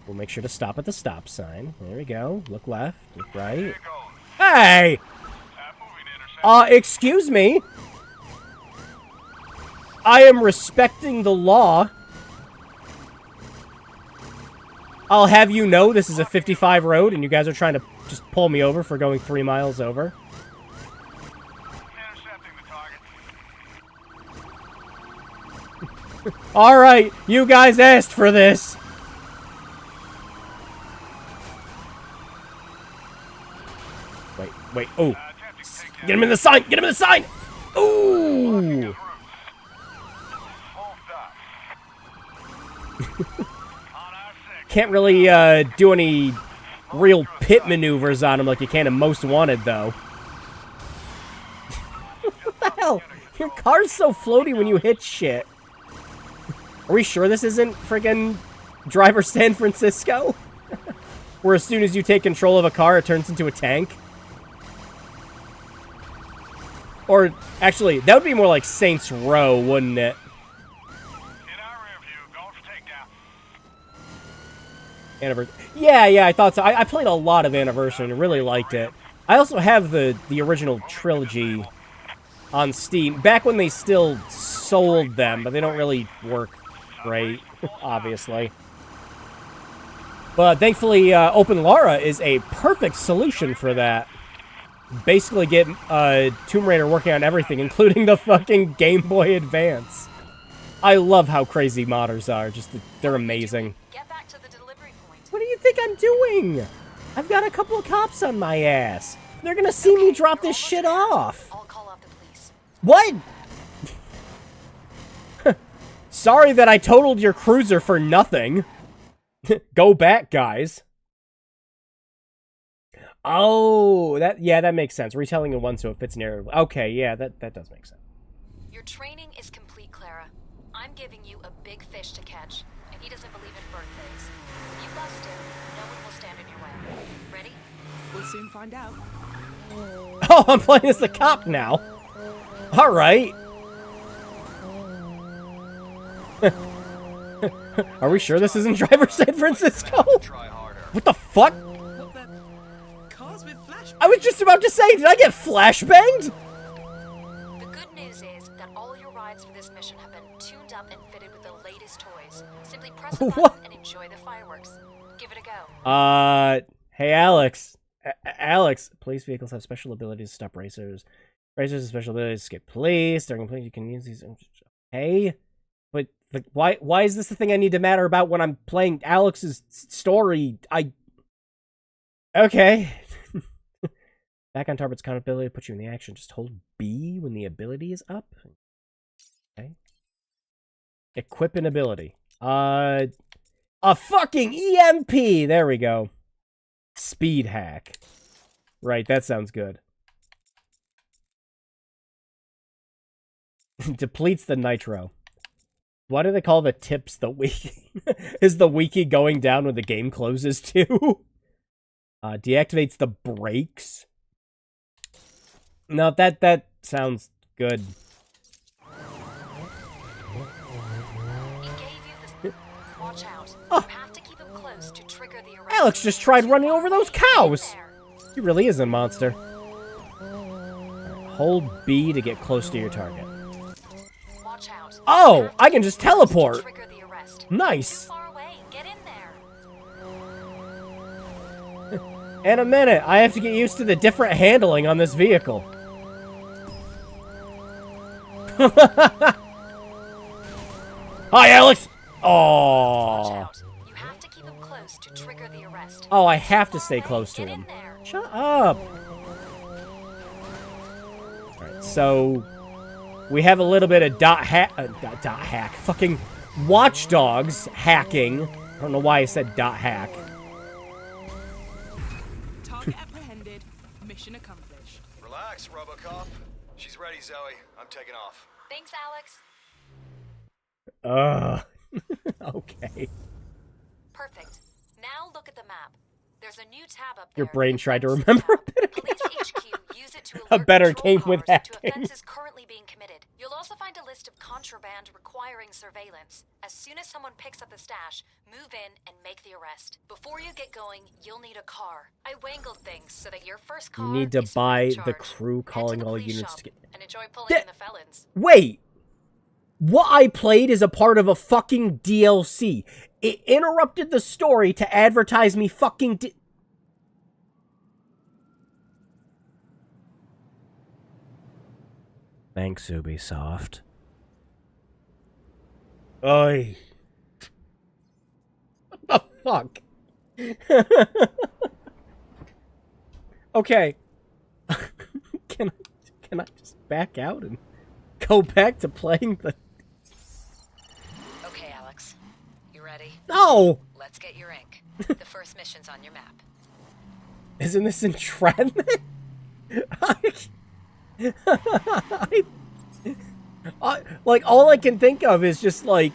We'll make sure to stop at the stop sign. There we go. Look left. Look right. Hey! Excuse me? I am respecting the law. I'll have you know this is a 55 road, and you guys are trying to just pull me over for going 3 miles over. Alright, you guys asked for this. Wait, oh. Get him in the sign! Get him in the sign! Ooh! Can't really do any real pit maneuvers on him like you can in Most Wanted, though. What the hell? Your car's so floaty when you hit shit. Are we sure this isn't friggin' Driver San Francisco? Where as soon as you take control of a car, it turns into a tank? Or, actually, that would be more like Saints Row, wouldn't it? Anniversary. Yeah, I thought so. I played a lot of Anniversary and really liked it. I also have the original trilogy on Steam, back when they still sold them, but they don't really work great, obviously. But thankfully, Open Lara is a perfect solution for that. Basically get Tomb Raider working on everything, including the fucking Game Boy Advance. I love how crazy modders are. Just, they're amazing. Get back to the delivery point. What do you think I'm doing? I've got a couple of cops on my ass. They're gonna see me drop this shit off. I'll call out the police. What? Sorry that I totaled your cruiser for nothing. Go back, guys. Oh, that makes sense. Retelling in one so it fits narratively. Okay, yeah, that does make sense. Your training is complete, Clara. I'm giving you a big fish to catch, and he doesn't believe in birthdays. If you bust him, no one will stand in your way. Ready? We'll soon find out. Oh, I'm playing as the cop now. All right. Are we sure this isn't Driver San Francisco? What the fuck? What the? Cars with flashbacks? I was just about to say, did I get flashbanged? The good news is that all your rides for this mission have been tuned up and fitted with the latest toys. Simply press a What? button and enjoy the fireworks. Give it a go. Hey, Alex. Alex, police vehicles have special abilities to stop racers. Racers have special abilities to skip police. During police, you can use these. Hey, but why is this the thing I need to matter about when I'm playing Alex's story? Okay. Back on target's count ability to put you in the action. Just hold B when the ability is up. Okay. Equip an ability. A fucking EMP! There we go. Speed hack. Right, that sounds good. Depletes the nitro. Why do they call the tips the wiki? Is the wiki going down when the game closes too? Deactivates the brakes. No, that sounds good. He gave you this. Watch out. Oh. You have to keep him close to trigger the arrest. Alex just tried running over those cows. There. He really is a monster. Right, hold B to get close to your target. Watch out. Oh, I can just teleport. Trigger the arrest. Nice. Too far away. Get in there. In a minute, I have to get used to the different handling on this vehicle. Hi, Alex. Watch Oh. out. You have to keep him close to trigger the arrest. Oh, I have to stay close to Get in him. there. Shut up. Alright, so we have a little bit of dot hack. Fucking Watch Dogs hacking. I don't know why I said dot hack. Target apprehended. Mission accomplished. Relax, RoboCop. She's ready, Zoe. I'm taking off. Thanks, Alex. Okay. Perfect. Now look at the map. There's a new tab up Your there. brain the tried to Fences remember tab. a bit Police HQ use it to A alert better patrol game with cars to hacking. offenses currently being committed. You'll also find a list of contraband requiring surveillance. As soon as someone picks up the stash, move in and make the arrest. Before you get going, you'll need a car. I wangled things so that your first car You need to is buy free of the charge. crew Head to calling the all police units shop to get... and enjoy pulling That- in the felons. Wait! What I played is a part of a fucking DLC. It interrupted the story to advertise me fucking Thanks, Ubisoft. Oi. What the fuck? Okay. Can I just back out and go back to playing the... Okay, Alex. You ready? No! Let's get your ink. The first mission's on your map. Isn't this entrapment? Like, all I can think of is just, like,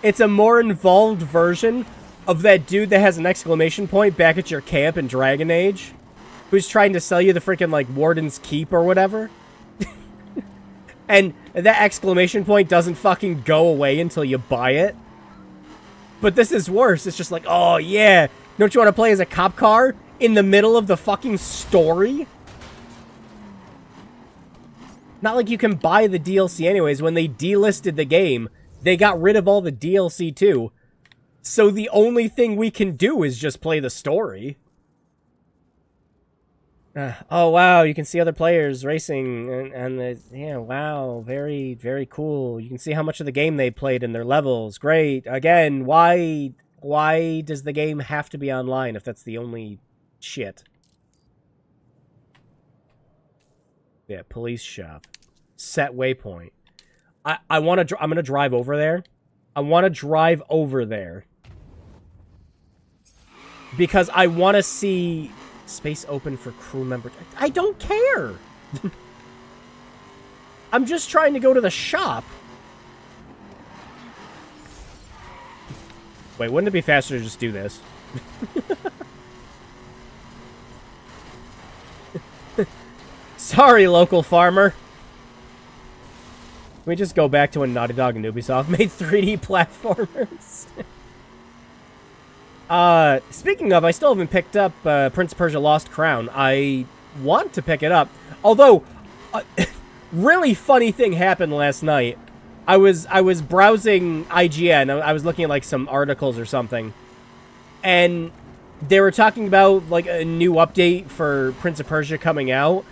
it's a more involved version of that dude that has an exclamation point back at your camp in Dragon Age, who's trying to sell you the freaking, like, Warden's Keep or whatever. And that exclamation point doesn't fucking go away until you buy it. But this is worse. It's just like, oh, yeah, don't you want to play as a cop car? In the middle of the fucking story? Not like you can buy the DLC anyways. When they delisted the game, they got rid of all the DLC too. So the only thing we can do is just play the story. Oh, wow, you can see other players racing, and yeah, wow, very, very cool. You can see how much of the game they played in their levels. Great. Again, why does the game have to be online if that's the only shit? Yeah, police shop. Set waypoint. I'm gonna drive over there. I want to drive over there. Because I want to see... Space open for crew members. I don't care! I'm just trying to go to the shop. Wait, wouldn't it be faster to just do this? Sorry, local farmer. Can we just go back to when Naughty Dog and Ubisoft made 3D platformers? Speaking of, I still haven't picked up Prince of Persia Lost Crown. I want to pick it up. Although, really funny thing happened last night. I was browsing IGN. I was looking at like some articles or something. And they were talking about like a new update for Prince of Persia coming out.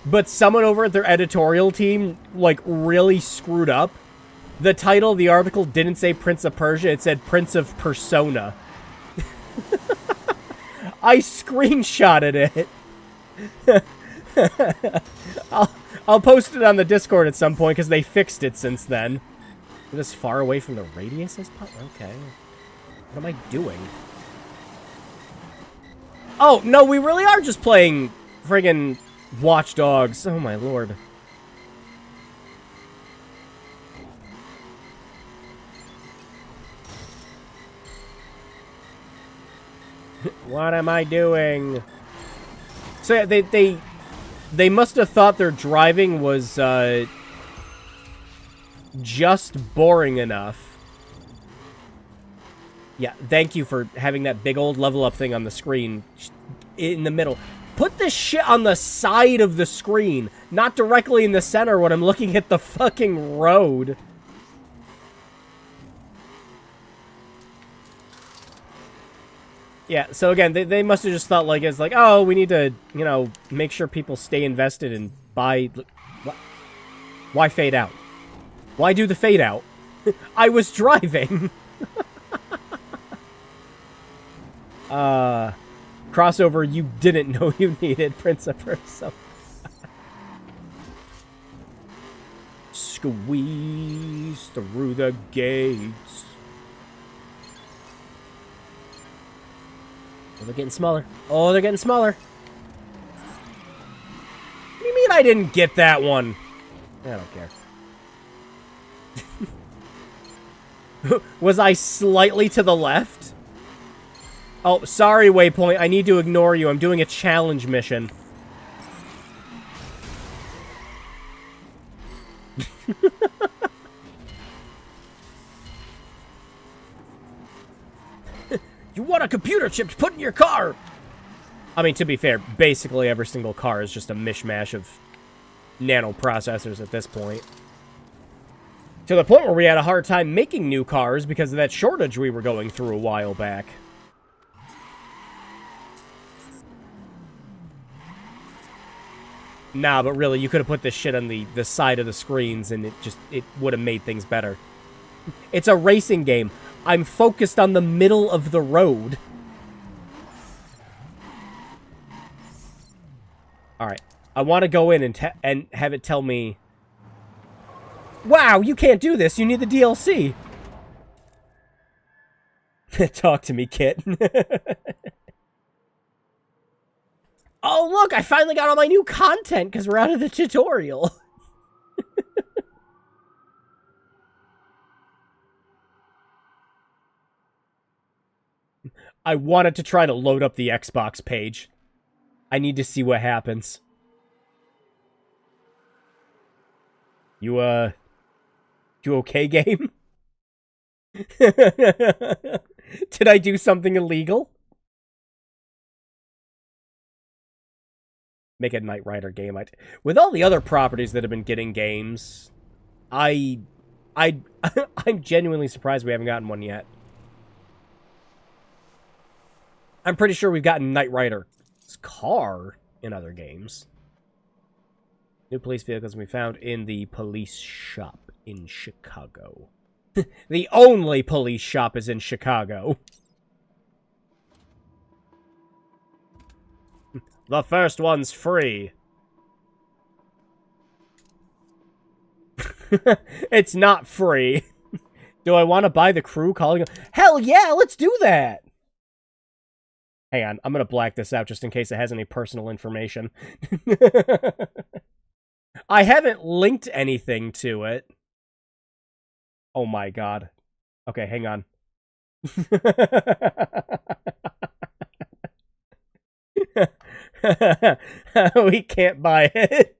But someone over at their editorial team like really screwed up. The title of the article didn't say Prince of Persia, it said Prince of Persona. I screenshotted it. I'll post it on the Discord at some point because they fixed it since then. This far away from the radius as possible? Okay. What am I doing? Oh, no, we really are just playing friggin' Watch Dogs. Oh, my lord. What am I doing? So yeah, they must have thought their driving was just boring enough. Yeah, thank you for having that big old level up thing on the screen in the middle. Put this shit on the side of the screen, not directly in the center when I'm looking at the fucking road. Yeah, so again, they must have just thought, like, it's like, oh, we need to, you know, make sure people stay invested and buy... Why fade out? Why do the fade out? I was driving! Crossover you didn't know you needed, Prince of Persia. Squeeze through the gates. Oh, they're getting smaller. Oh, they're getting smaller. What do you mean I didn't get that one? I don't care. Was I slightly to the left? Oh, sorry, Waypoint. I need to ignore you. I'm doing a challenge mission. You want a computer chip to put in your car? I mean, to be fair, basically every single car is just a mishmash of nanoprocessors at this point. To the point where we had a hard time making new cars because of that shortage we were going through a while back. Nah, but really, you could have put this shit on the side of the screens and it would have made things better. It's a racing game. I'm focused on the middle of the road. Alright. I want to go in and have it tell me... Wow, you can't do this. You need the DLC. Talk to me, Kit. Oh, look, I finally got all my new content because we're out of the tutorial. I wanted to try to load up the Xbox page. I need to see what happens. You okay, game? Did I do something illegal? make a Knight Rider game. With all the other properties that have been getting games, I'm genuinely surprised we haven't gotten one yet. I'm pretty sure we've gotten Knight Rider's car in other games. New police vehicles we found in the police shop in Chicago. The only police shop is in Chicago. The first one's free. It's not free. Do I want to buy the crew calling? Hell yeah, let's do that. Hang on, I'm going to black this out just in case it has any personal information. I haven't linked anything to it. Oh my god. Okay, hang on. We can't buy it.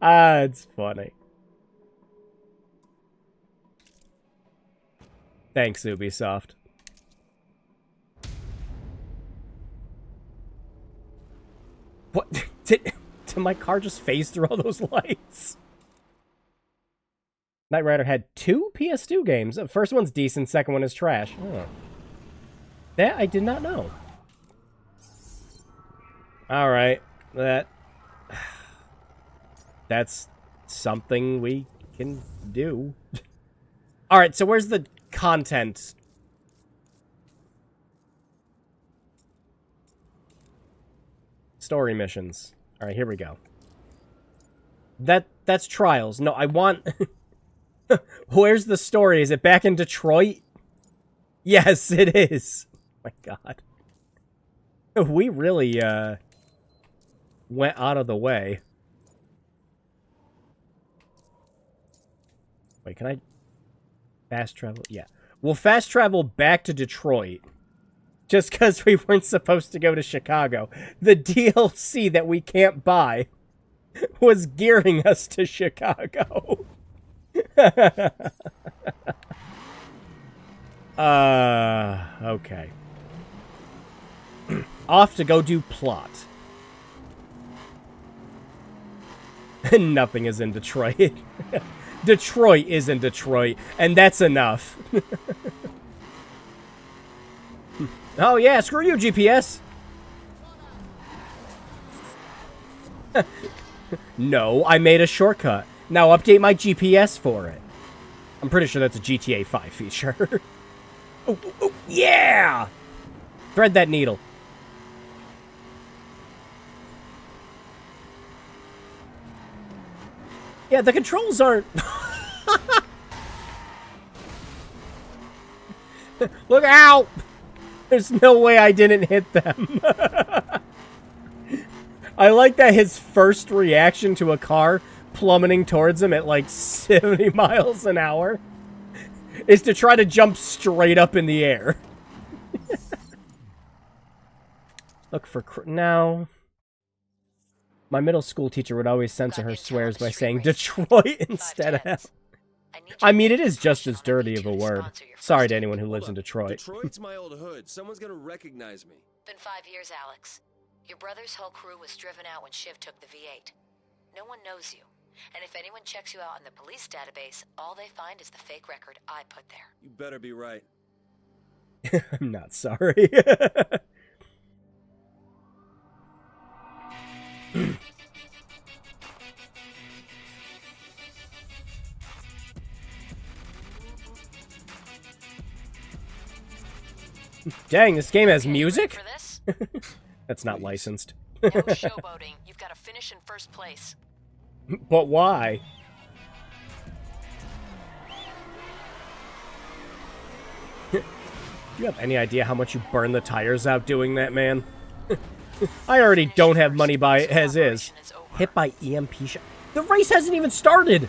It's funny. Thanks, Ubisoft. What? Did my car just phase through all those lights? Knight Rider had 2 PS2 games. The first one's decent, second one is trash. Oh. That I did not know. Alright. That's something we can do. Alright, so where's the content? Story missions. Alright, here we go. That's trials. No, I want... Where's the story? Is it back in Detroit? Yes, it is. Oh my god. We really, went out of the way. Wait, can I fast travel? Yeah. We'll fast travel back to Detroit. Just because we weren't supposed to go to Chicago. The DLC that we can't buy was gearing us to Chicago. Okay. Off to go do plot. Nothing is in Detroit. Detroit is in Detroit, and that's enough. Oh yeah, screw you, GPS. No, I made a shortcut. Now update my GPS for it. I'm pretty sure that's a GTA 5 feature. Oh, yeah! Thread that needle. Yeah, the controls aren't... Look out! There's no way I didn't hit them. I like that his first reaction to a car plummeting towards him at like 70 miles an hour is to try to jump straight up in the air. Look for... Now... My middle school teacher would always censor her swears by saying Detroit instead of... I mean, it is just as dirty of a word. Sorry to anyone who lives in Detroit. Detroit's my old hood. Someone's gonna recognize me. Been 5 years, Alex. Your brother's whole crew was driven out when Shiv took the V8. No one knows you. And if anyone checks you out in the police database, all they find is the fake record I put there. You better be right. I'm not sorry. Dang, this game has music? That's not licensed. No showboating. You've got to finish in first place. But why? Do you have any idea how much you burn the tires out doing that, man? I already don't have money by it as is. Hit by EMP shot. The race hasn't even started.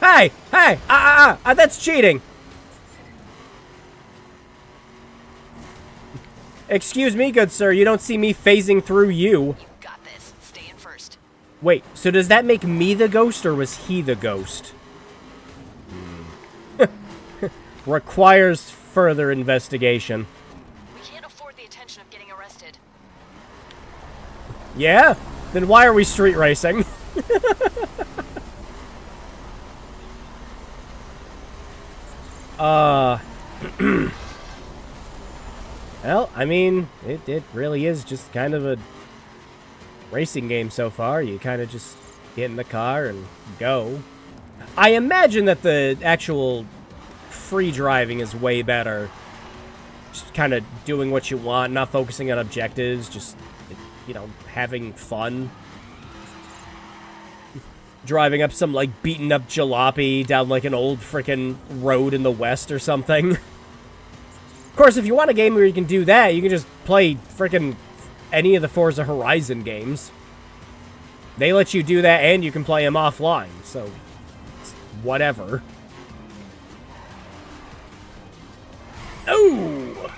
Hey, that's cheating. Excuse me, good sir. You don't see me phasing through you. You got this. Stay in first. Wait, so does that make me the ghost, or was he the ghost? Requires further investigation. We can't afford the attention of getting arrested. Yeah? Then why are we street racing? Well, I mean, it really is just kind of a racing game so far. You kind of just get in the car and go. I imagine that the actual free driving is way better. Just kind of doing what you want, not focusing on objectives, just, you know, having fun. Driving up some, like, beaten up jalopy down, like, an old frickin' road in the West or something. Of course, if you want a game where you can do that, you can just play frickin' any of the Forza Horizon games. They let you do that, and you can play them offline, so whatever. Oh!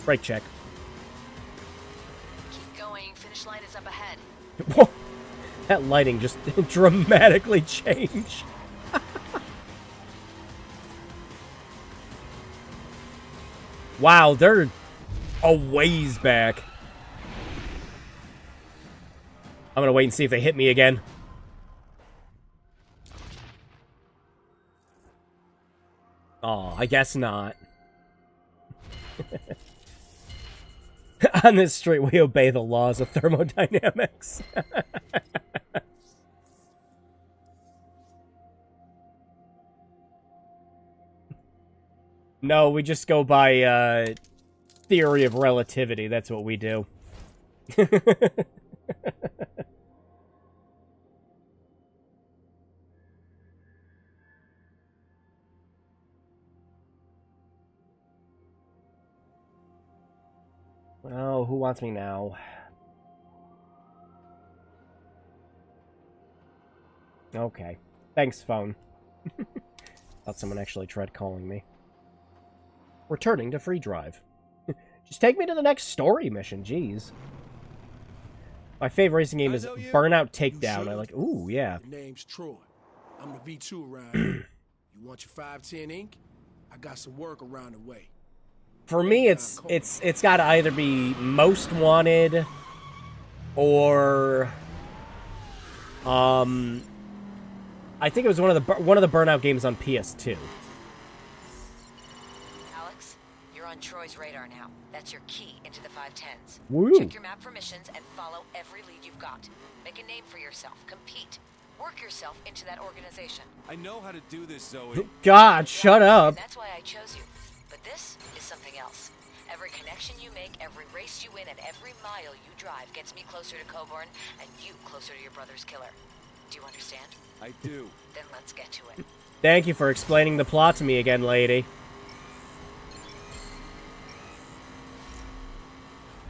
Brake check. Keep going. Finish line is up ahead. Whoa. That lighting just dramatically changed. Wow, they're a ways back. I'm gonna wait and see if they hit me again. Oh, I guess not. On this street, we obey the laws of thermodynamics. No, we just go by, theory of relativity. That's what we do. Oh, who wants me now? Okay. Thanks, phone. Thought someone actually tried calling me. Returning to free drive. Just take me to the next story mission, jeez. My favorite racing game is Burnout Takedown. I like, ooh, yeah. Your name's Troy. I'm the V2 around here. You want your 510 ink? I got some work around the way. For me, it's got to either be Most Wanted or I think it was one of the Burnout games on PS2. Alex, you're on Troy's radar now. That's your key into the 510s. Woo. Check your map for missions and follow every lead you've got. Make a name for yourself. Compete. Work yourself into that organization. I know how to do this, Zoe. God, shut up. And that's why I chose you. But this is something else. Every connection you make, every race you win, and every mile you drive gets me closer to Coburn and you closer to your brother's killer. Do you understand? I do. Then let's get to it. Thank you for explaining the plot to me again, lady.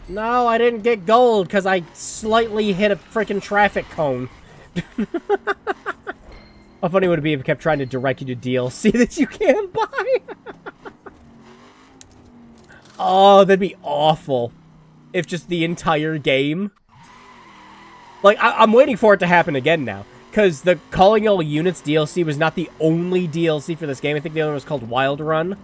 No, I didn't get gold because I slightly hit a freaking traffic cone. How funny would it be if it kept trying to direct you to DLC that you can't buy? Oh, that'd be awful. If just the entire game... Like, I'm waiting for it to happen again now. Because the Calling All Units DLC was not the only DLC for this game. I think the other one was called Wild Run.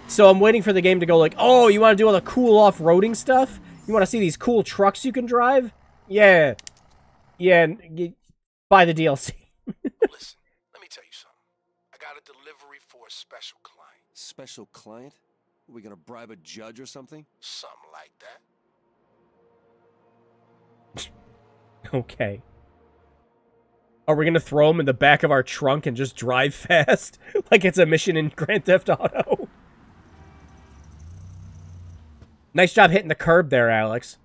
So I'm waiting for the game to go like, oh, you want to do all the cool off-roading stuff? You want to see these cool trucks you can drive? Yeah. Yeah, buy the DLC. Listen, let me tell you something. I got a delivery for a special client. Special client? Are we gonna bribe a judge or something? Something like that. Okay. Are we gonna throw him in the back of our trunk and just drive fast? Like it's a mission in Grand Theft Auto? Nice job hitting the curb there, Alex.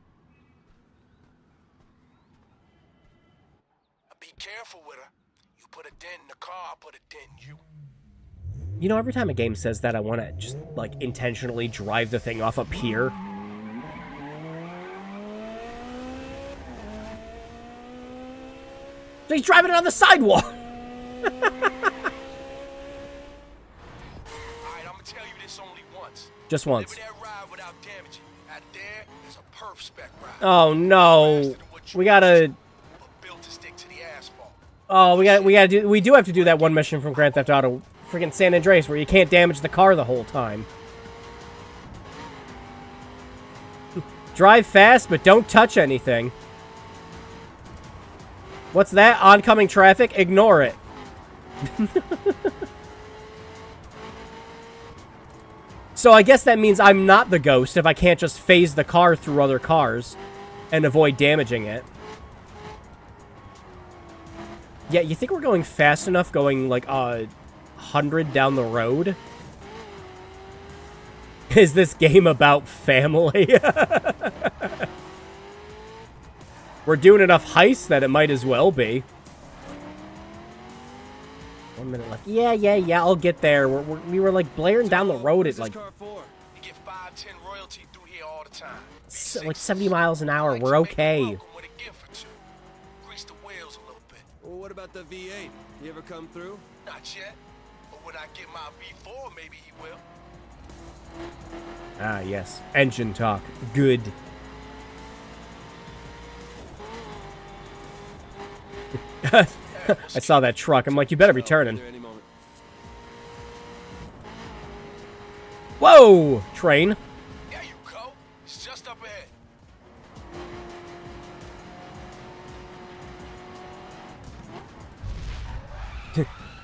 Be careful with her. You put a dent in the car, I'll put a dent in you. You know, every time a game says that, I want to just, like, intentionally drive the thing off a pier. So he's driving it on the sidewalk! Alright, I'm gonna tell you this only once. Just once. Deliver that ride without damaging. Out there is a perf spec ride. Oh, no. We gotta... But built to stick to the asphalt. Oh, we do have to do that one mission from Grand Theft Auto freaking San Andreas where you can't damage the car the whole time. Drive fast, but don't touch anything. What's that? Oncoming traffic? Ignore it. So I guess that means I'm not the ghost if I can't just phase the car through other cars and avoid damaging it. Yeah, you think we're going fast enough going like 100 down the road? Is this game about family? We're doing enough heists that it might as well be. 1 minute left. Yeah, I'll get there. We were like blaring down the road at like... You get 5-10 royalty through here all the time. like 70 miles an hour. We're okay. Grease the wheels a little bit. Well, what about the V8? You ever come through? Not yet. But when I get my V4, maybe he will. Ah, yes. Engine talk. Good. I saw that truck. I'm like, you better be turning. Whoa! Train. There you go. It's just up ahead.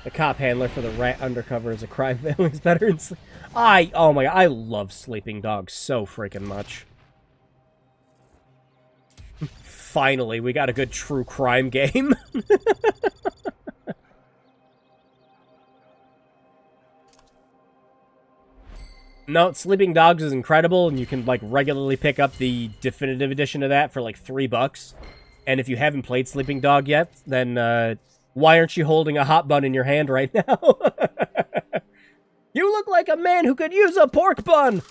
The cop handler for the rat undercover is a crime family's better in oh my god, I love Sleeping Dogs so freaking much. Finally, we got a good true crime game. No, Sleeping Dogs is incredible, and you can, like, regularly pick up the definitive edition of that for, like, $3. And if you haven't played Sleeping Dog yet, then, why aren't you holding a hot bun in your hand right now? You look like a man who could use a pork bun!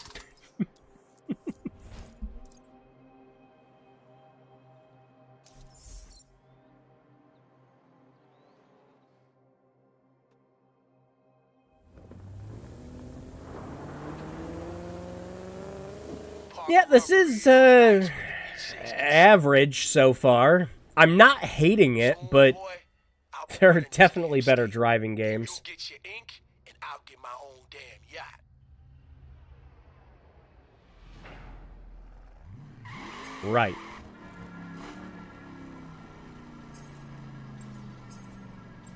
Yeah, this is, average so far. I'm not hating it, but there are definitely better driving games. Get your ink, and I'll get my own damn yacht. Right.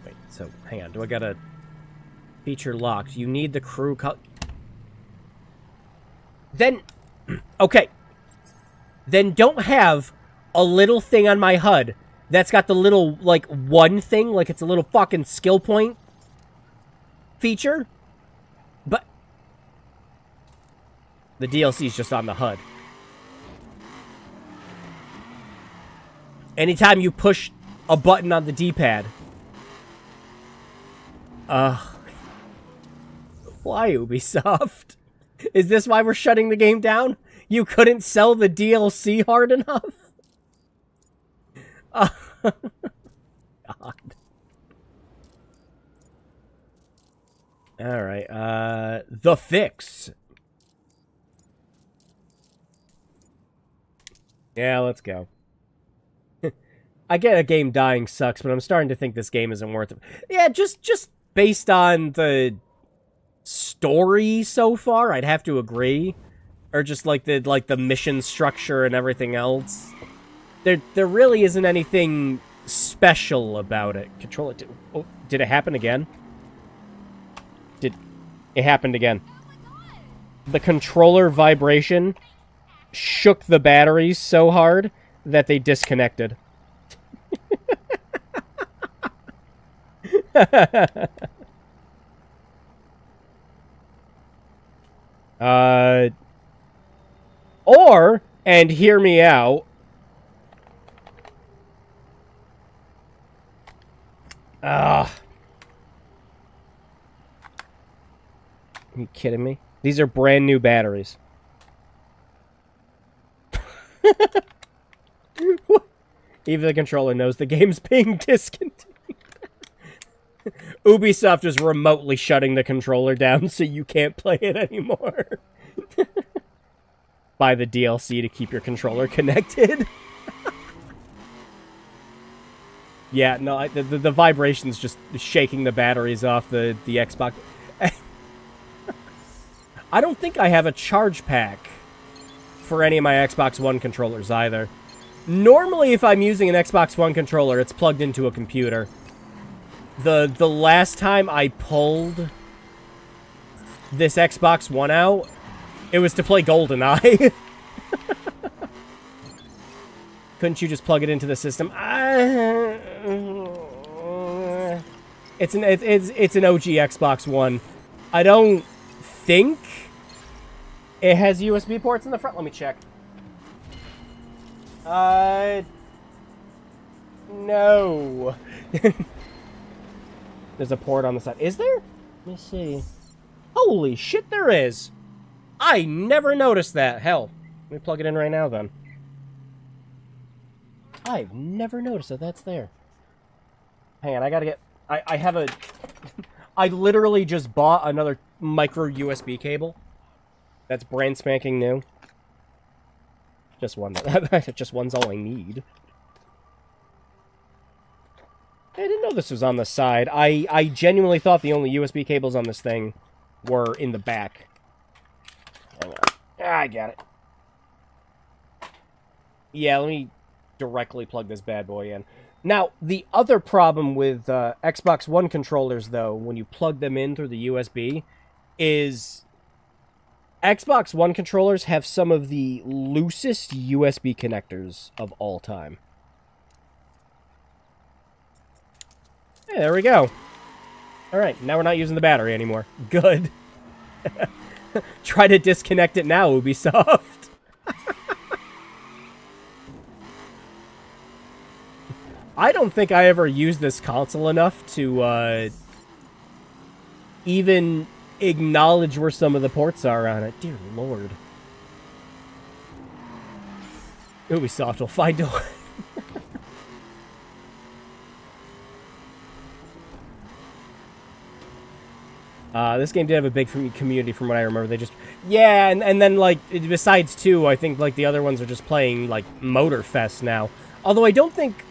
Wait, so, hang on. Do I gotta... Feature locked. You need the crew Then... Okay. Then don't have a little thing on my HUD that's got the little, like, one thing, like it's a little fucking skill point feature. But the DLC's just on the HUD. Anytime you push a button on the D-pad. Why, Ubisoft? Is this why we're shutting the game down? You couldn't sell the DLC hard enough? God. Alright, The Fix. Yeah, let's go. I get a game dying sucks, but I'm starting to think this game isn't worth it. Yeah, just based on the story so far, I'd have to agree. Or just like the mission structure and everything else. There really isn't anything special about it. Control it. Oh, did it happen again? It happened again. The controller vibration shook the batteries so hard that they disconnected. Or, and hear me out, are you kidding me? These are brand new batteries. Even the controller knows the game's being discontinued. Ubisoft is remotely shutting the controller down so you can't play it anymore. Buy the DLC to keep your controller connected. Yeah, no, the vibration's just shaking the batteries off the Xbox. I don't think I have a charge pack for any of my Xbox One controllers either. Normally, if I'm using an Xbox One controller, it's plugged into a computer. The last time I pulled this Xbox One out, it was to play GoldenEye. Couldn't you just plug it into the system? It's an OG Xbox One. I don't think it has USB ports in the front. Let me check. No. There's a port on the side. Is there? Let me see. Holy shit, there is. I never noticed that. Hell, let me plug it in right now then. I've never noticed that that's there. Hang on, I gotta get... I have a... I literally just bought another micro USB cable. That's brand spanking new. Just one. Just one's all I need. I didn't know this was on the side. I genuinely thought the only USB cables on this thing were in the back. Hang on. I got it. Yeah, let me directly plug this bad boy in. Now, the other problem with Xbox One controllers, though, when you plug them in through the USB, is Xbox One controllers have some of the loosest USB connectors of all time. Hey, there we go. Alright, now we're not using the battery anymore. Good. Try to disconnect it now, Ubisoft. I don't think I ever used this console enough to even acknowledge where some of the ports are on it. Dear Lord. Ubisoft will find a way. This game did have a big community from what I remember. They just... Yeah, and then, like, besides two, I think, like, the other ones are just playing, like, Motorfest now. Although I don't think...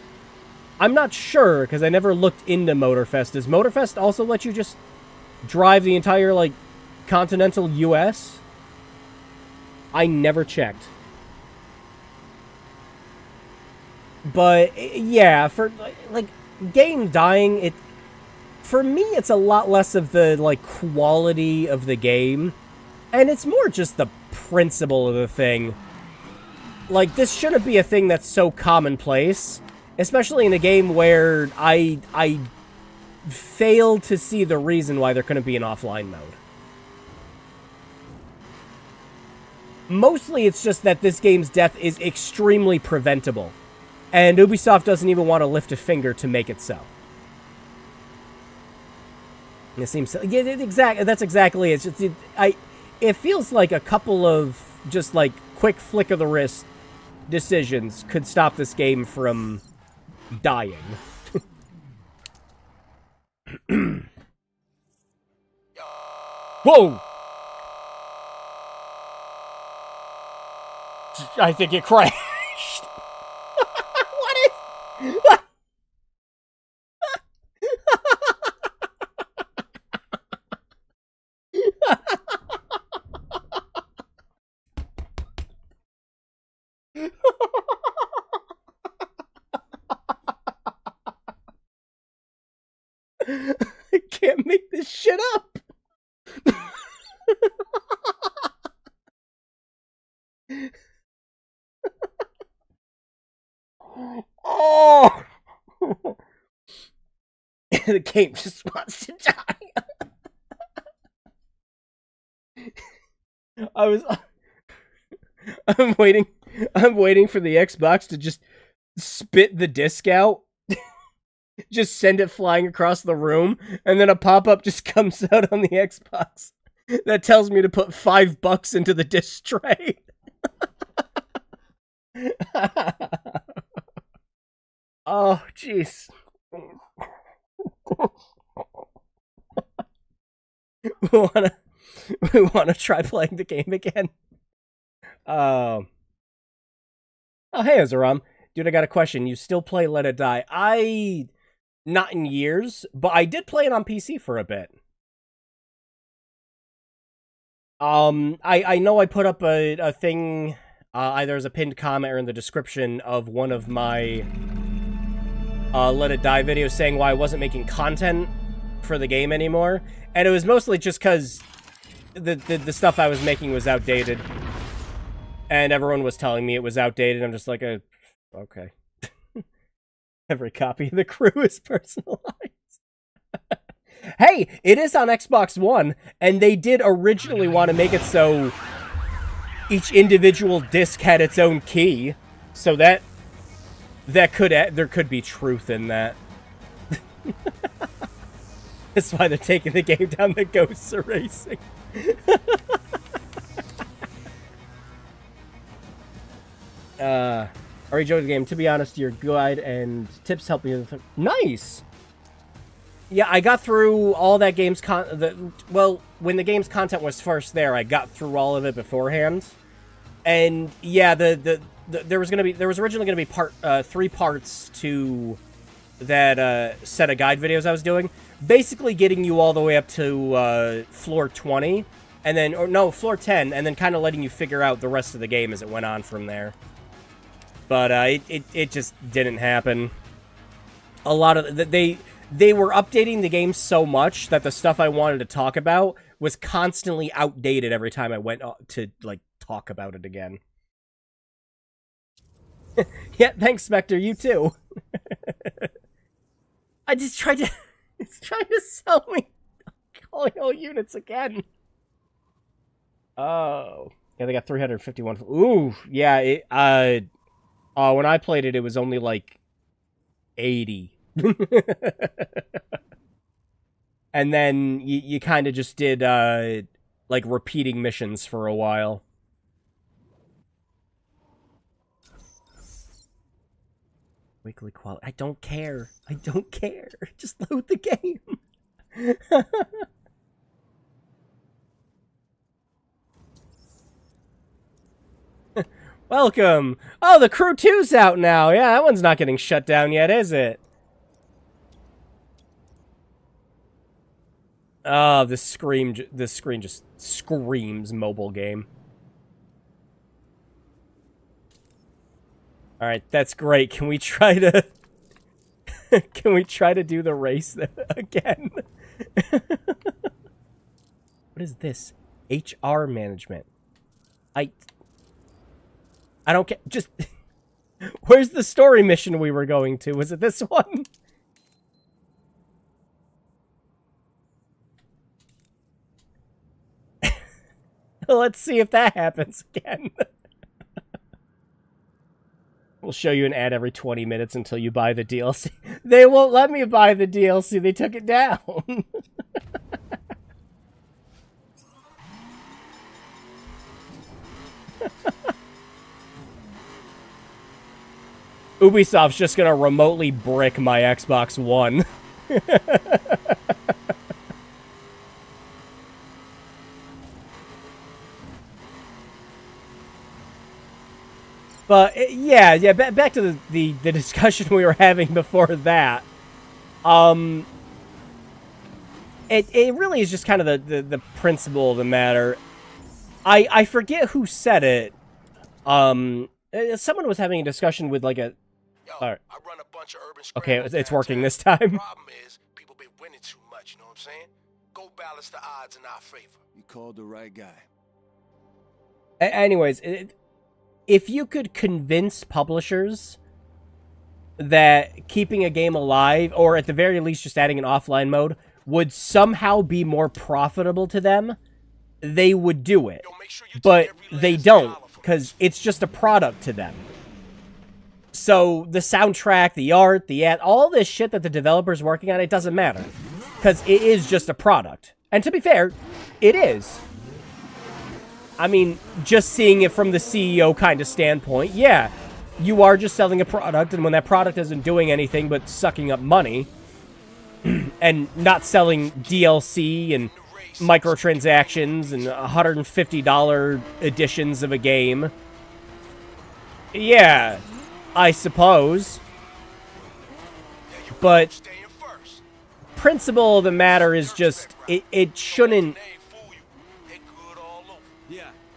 I'm not sure, because I never looked into Motorfest. Does Motorfest also let you just drive the entire, like, continental U.S.? I never checked. But, yeah, for, like, game dying, it... For me, it's a lot less of the, like, quality of the game. And it's more just the principle of the thing. Like, this shouldn't be a thing that's so commonplace. Especially in a game where I fail to see the reason why there couldn't be an offline mode. Mostly it's just that this game's death is extremely preventable. And Ubisoft doesn't even want to lift a finger to make it so. It seems... Yeah, that's exactly it. It's just, it feels like a couple of just, like, quick flick of the wrist decisions could stop this game from... dying. Whoa! I think it crashed. What is... I can't make this shit up. Oh! The game just wants to die. I'm waiting for the Xbox to just spit the disc out. Just send it flying across the room, and then a pop-up just comes out on the Xbox that tells me to put $5 into the disc tray. Oh, jeez. we wanna try playing the game again. Oh, hey, Azaram. Dude, I got a question. You still play Let It Die? Not in years, but I did play it on PC for a bit. I know I put up a thing, either as a pinned comment or in the description of one of my Let It Die videos saying why I wasn't making content for the game anymore. And it was mostly just because the stuff I was making was outdated. And everyone was telling me it was outdated. I'm just like, okay. Every copy of The Crew is personalized. Hey, it is on Xbox One, and they did originally want to make it so each individual disc had its own key, so there could be truth in that. That's why they're taking the game down the ghosts are racing. Are you enjoying the game? To be honest, your guide and tips help me. Nice. Yeah, I got through all that game's well, when the game's content was first there, I got through all of it beforehand. And yeah, there was originally gonna be 3 parts to that set of guide videos I was doing, basically getting you all the way up to floor 20, and then floor 10, and then kind of letting you figure out the rest of the game as it went on from there. But it just didn't happen. A lot of they were updating the game so much that the stuff I wanted to talk about was constantly outdated every time I went to, like, talk about it again. Yeah, thanks, Spectre. You too. I just tried to... It's trying to sell me all units again. Oh. Yeah, they got 351. Ooh, yeah, when I played it, it was only, like, 80. And then you kind of just did like repeating missions for a while. Weekly quality. I don't care. Just load the game. Welcome. Oh, the Crew 2's out now. Yeah, that one's not getting shut down yet, is it? Oh, this screen just screams mobile game. All right, that's great. Can we try to do the race again? What is this? HR management. I don't care. Just where's the story mission we were going to? Was it this one? Let's see if that happens again. We'll show you an ad every 20 minutes until you buy the DLC. They won't let me buy the DLC. They took it down. Ubisoft's just gonna remotely brick my Xbox One. But yeah. Back to the discussion we were having before that. It really is just kind of the principle of the matter. I forget who said it. Someone was having a discussion with like a. I run a bunch of urban okay, it's working this time. The problem is people been winning too much. You know what I'm saying? Go balance the odds in our favor. You called the right guy. Anyways, if you could convince publishers that keeping a game alive, or at the very least just adding an offline mode, would somehow be more profitable to them, they would do it. But they don't, because it's just a product to them. So the soundtrack, the art, the ad, all this shit that the developer's working on, it doesn't matter. Because it is just a product. And to be fair, it is. I mean, just seeing it from the CEO kind of standpoint, yeah, you are just selling a product, and when that product isn't doing anything but sucking up money, and not selling DLC and microtransactions and $150 editions of a game, yeah, I suppose. But principle of the matter is just, it shouldn't...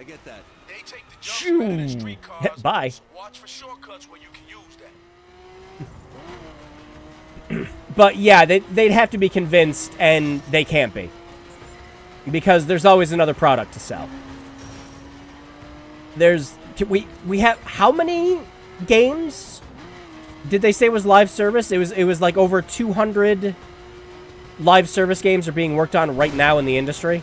get that. They take the jumps better than street cars. Bye. So watch for shortcuts where you can use that. But yeah, they'd have to be convinced, and they can't be. Because there's always another product to sell. We have, how many games did they say was live service? It was like over 200 live service games are being worked on right now in the industry.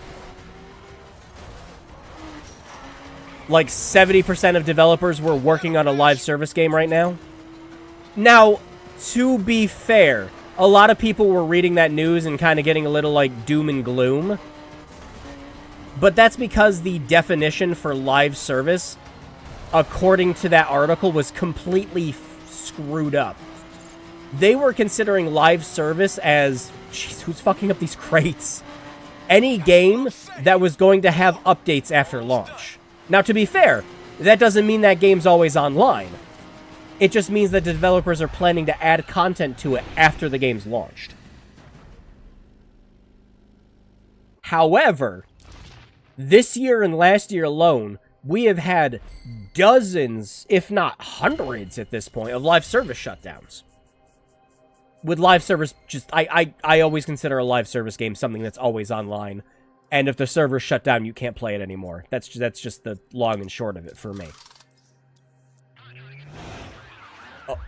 Like 70% of developers were working on a live service game right now. Now, to be fair, a lot of people were reading that news and kind of getting a little like doom and gloom. But that's because the definition for live service, according to that article, was completely screwed up. They were considering live service as, jeez, who's fucking up these crates? Any game that was going to have updates after launch. Now, to be fair, that doesn't mean that game's always online. It just means that the developers are planning to add content to it after the game's launched. However, this year and last year alone, we have had dozens, if not hundreds at this point, of live service shutdowns. With live service, I always consider a live service game something that's always online. And if the server's shut down, you can't play it anymore. That's just the long and short of it for me. Oh.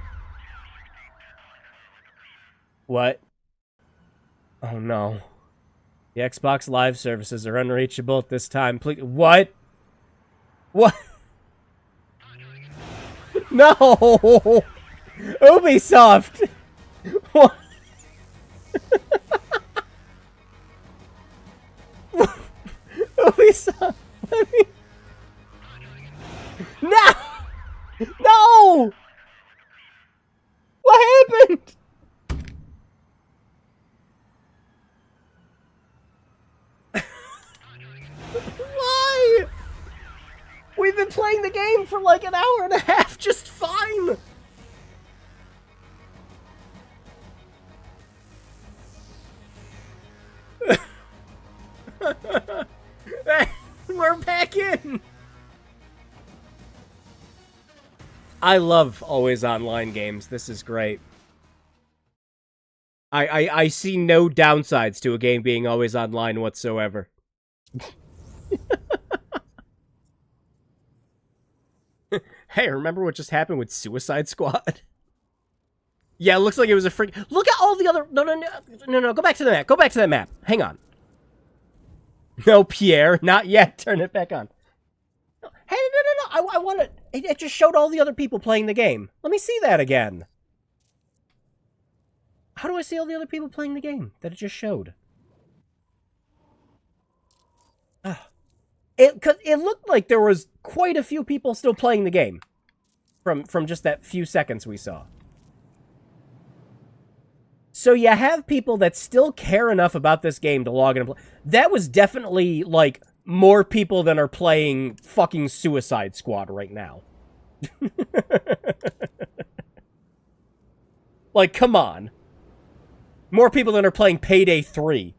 What? Oh no. The Xbox Live services are unreachable at this time. Please, what? What? No! Ubisoft! What? Ubisoft! No! No! What happened? Why? We've been playing the game for like an hour and a half just fine. We're back in. I love always online games. This is great. I see no downsides to a game being always online whatsoever. Hey, remember what just happened with Suicide Squad? Yeah, it looks like it was a freak. Look at all the other... No, go back to the map. Go back to that map. Hang on. No, Pierre, not yet. Turn it back on. Hey, no. I want to... It just showed all the other people playing the game. Let me see that again. How do I see all the other people playing the game that it just showed? It looked like there was quite a few people still playing the game from just that few seconds we saw. So you have people that still care enough about this game to log in and play. That was definitely, like, more people than are playing fucking Suicide Squad right now. Like, come on. More people than are playing Payday 3.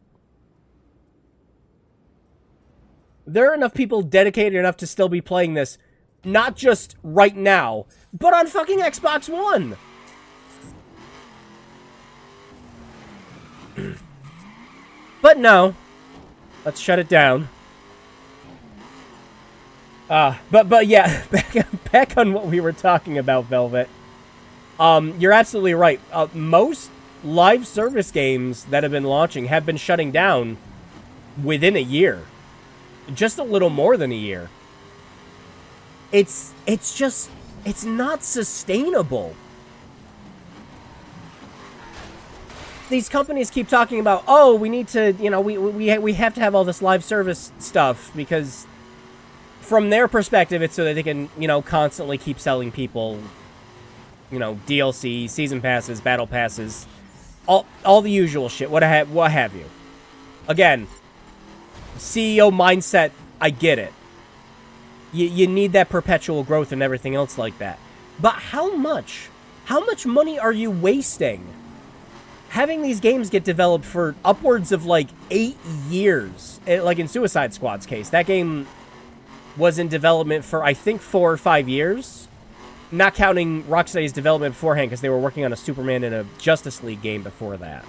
There are enough people dedicated enough to still be playing this, not just right now, but on fucking Xbox One. But no. Let's shut it down. But yeah, back on what we were talking about, Velvet. You're absolutely right. Most live service games that have been launching have been shutting down within a year. Just a little more than a year. It's not sustainable. These companies keep talking about, oh, we need to, you know, we have to have all this live service stuff because from their perspective, it's so that they can, you know, constantly keep selling people, you know, DLC, season passes, battle passes, all the usual shit, what have you. Again, CEO mindset, I get it. You need that perpetual growth and everything else like that. But how much money are you wasting having these games get developed for upwards of like 8 years? Like in Suicide Squad's case, that game was in development for, I think, 4 or 5 years. Not counting Rocksteady's development beforehand, because they were working on a Superman and a Justice League game before that.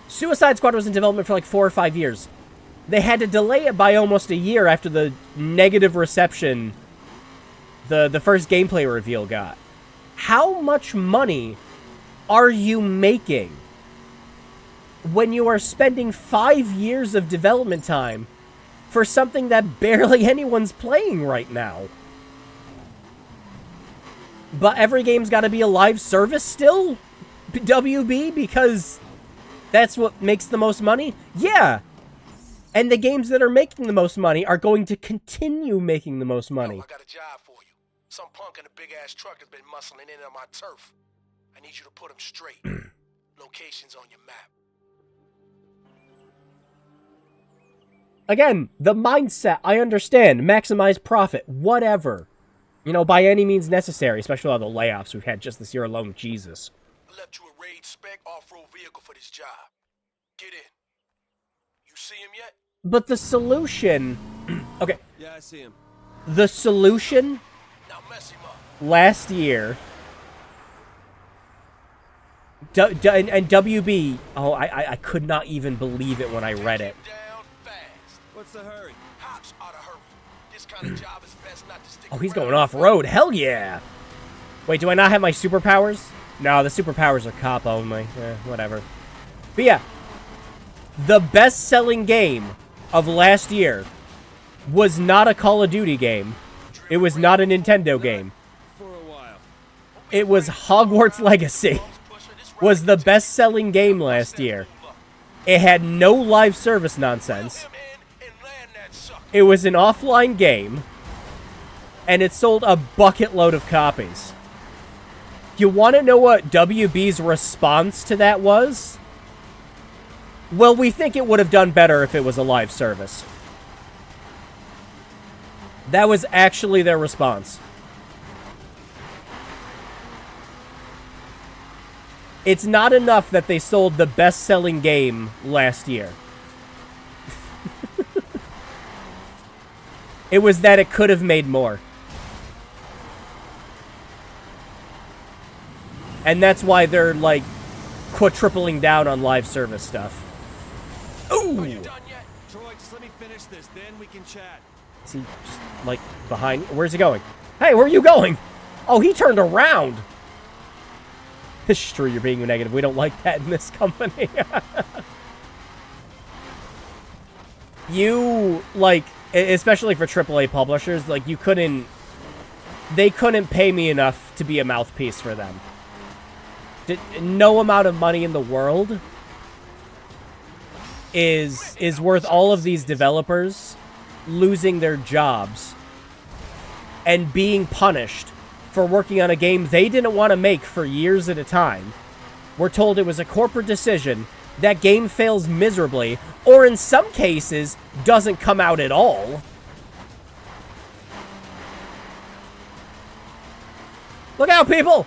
Suicide Squad was in development for like 4 or 5 years. They had to delay it by almost a year after the negative reception the first gameplay reveal got. How much money are you making when you are spending 5 years of development time for something that barely anyone's playing right now? But every game's got to be a live service still? WB? Because that's what makes the most money? Yeah. And the games that are making the most money are going to continue making the most money. Yo, I got a job for you. Some punk in a big-ass truck has been muscling in on my turf. I need you to put him straight. Locations on your map. Again, the mindset, I understand. Maximize profit. Whatever. You know, by any means necessary, especially with all the layoffs we've had just this year alone. Jesus. I left you a raid spec off-road vehicle for this job. Get in. You see him yet? But the solution... okay. Yeah, I see him. The solution Now mess him up. last year... and WB... Oh, I could not even believe it when I read it. Down fast. What's the hurry? Hops oughta hurry. This kind of job is best not to stick Oh, he's around. going off-road. Hell yeah! Wait, do I not have my superpowers? No, the superpowers are cop only. Whatever. But yeah. The best-selling game of last year was not a Call of Duty game. It was not a Nintendo game. For a while. It was Hogwarts Legacy. Was the best-selling game last year. It had no live service nonsense. It was an offline game. And it sold a bucket load of copies. You want to know what WB's response to that was? Well, we think it would have done better if it was a live service. That was actually their response. It's not enough that they sold the best-selling game last year. It was that it could have made more. And that's why they're, like, quadrupling down on live service stuff. Ooh! Are you done yet? Troy, just let me finish this, then we can chat. Is he just, like, behind? Where's he going? Hey, where are you going? Oh, he turned around! It's true, you're being negative. We don't like that in this company. You, like, especially for AAA publishers, like, you couldn't... They couldn't pay me enough to be a mouthpiece for them. No amount of money in the world is worth all of these developers losing their jobs and being punished for working on a game they didn't want to make for years at a time. We're told it was a corporate decision. That game fails miserably, or in some cases, doesn't come out at all. Look out, people!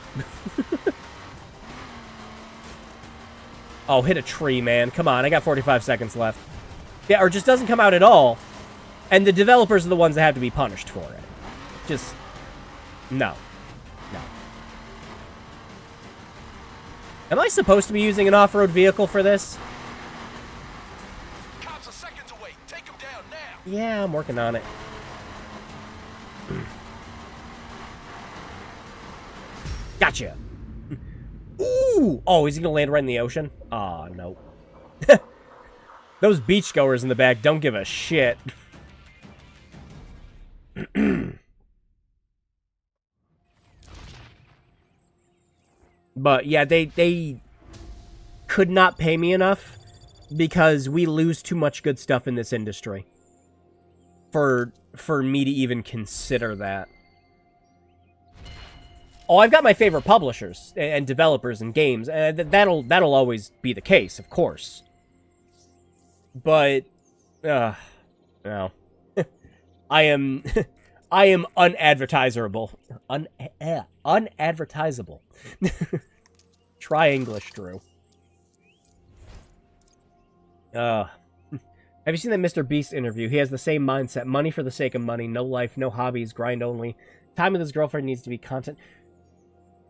Oh, hit a tree, man. Come on, I got 45 seconds left. Yeah, or just doesn't come out at all, and the developers are the ones that have to be punished for it. Just... No. No. Am I supposed to be using an off-road vehicle for this? Cops are seconds away. Take him down now. Yeah, I'm working on it. Gotcha. Ooh! Oh, is he gonna land right in the ocean? Aw, no. Those beachgoers in the back don't give a shit. But, yeah, they could not pay me enough because we lose too much good stuff in this industry for me to even consider that. Oh, I've got my favorite publishers and developers and games, and that'll always be the case, of course. But, no. I am unadvertisable. Unadvertisable. Try English, Drew. Have you seen that Mr. Beast interview? He has the same mindset. Money for the sake of money. No life, no hobbies, grind only. Time with his girlfriend needs to be content.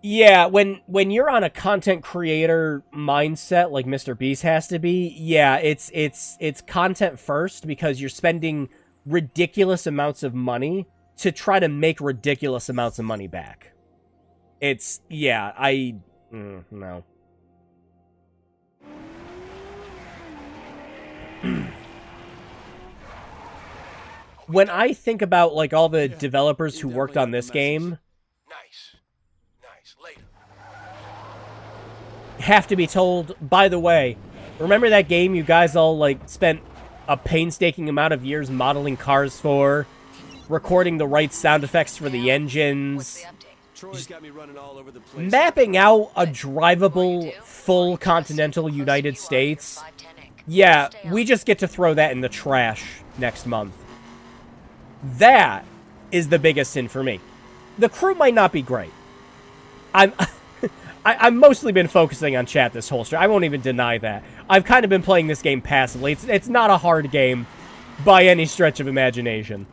Yeah, when you're on a content creator mindset like Mr. Beast has to be, yeah, it's content first because you're spending ridiculous amounts of money to try to make ridiculous amounts of money back. It's, yeah, no. When I think about, like, all the developers who worked on this game... Nice. Later. Have to be told, by the way, remember that game you guys all, like, spent a painstaking amount of years modeling cars for, recording the right sound effects for the engines, Troy's got me running all over the place. mapping out a drivable, full continental United States? Yeah, we just get to throw that in the trash next month. That is the biggest sin for me. The crew might not be great. I've mostly been focusing on chat this whole stream. I won't even deny that. I've kind of been playing this game passively. It's not a hard game by any stretch of imagination.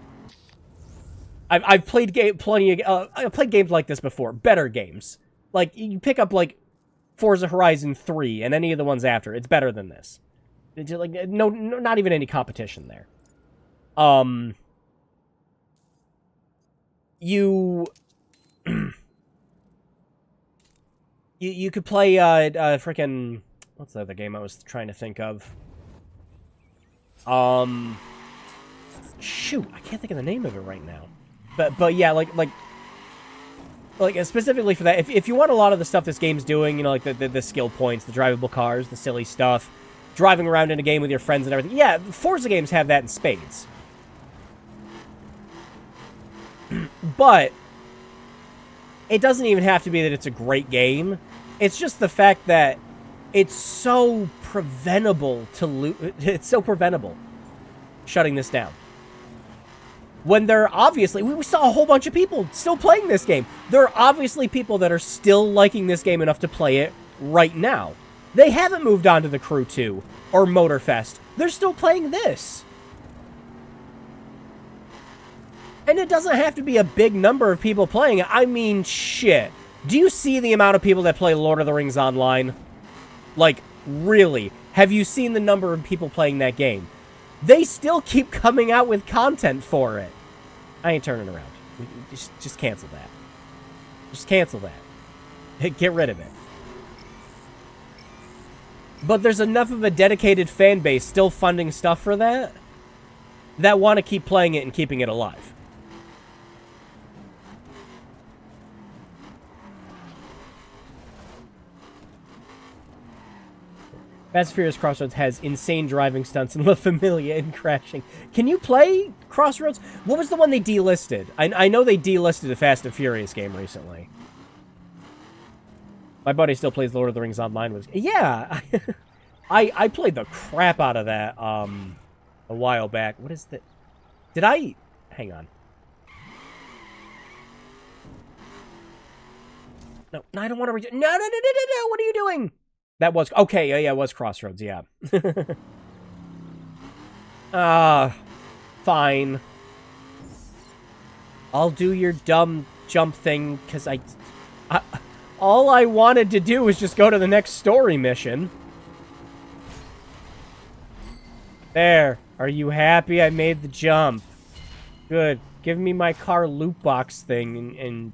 I've played I've played games like this before. Better games. Like, you pick up, like, Forza Horizon 3 and any of the ones after. It's better than this. It's like, no, not even any competition there. You could play, frickin'... What's the other game I was trying to think of? Shoot, I can't think of the name of it right now. But yeah, like specifically for that, if you want a lot of the stuff this game's doing, you know, like the skill points, the drivable cars, the silly stuff, driving around in a game with your friends and everything, yeah, Forza games have that in spades. But it doesn't even have to be that it's a great game. It's just the fact that it's so preventable to lose. It's so preventable shutting this down. When there are obviously... We saw a whole bunch of people still playing this game. There are obviously people that are still liking this game enough to play it right now. They haven't moved on to The Crew 2 or Motorfest. They're still playing this. And it doesn't have to be a big number of people playing it. I mean, shit. Do you see the amount of people that play Lord of the Rings Online? Like, really? Have you seen the number of people playing that game? They still keep coming out with content for it. I ain't turning around. Just cancel that. Just cancel that. Get rid of it. But there's enough of a dedicated fan base still funding stuff for that want to keep playing it and keeping it alive. Fast and Furious Crossroads has insane driving stunts and La Familia in crashing. Can you play Crossroads? What was the one they delisted? I know they delisted a Fast and Furious game recently. My buddy still plays Lord of the Rings Online. Yeah, I played the crap out of that a while back. What is that? Did I... Hang on. No, I don't want to... No, what are you doing? That was... Okay, yeah, it was Crossroads, yeah. Fine. I'll do your dumb jump thing, because all I wanted to do was just go to the next story mission. There. Are you happy I made the jump? Good. Give me my car loot box thing and...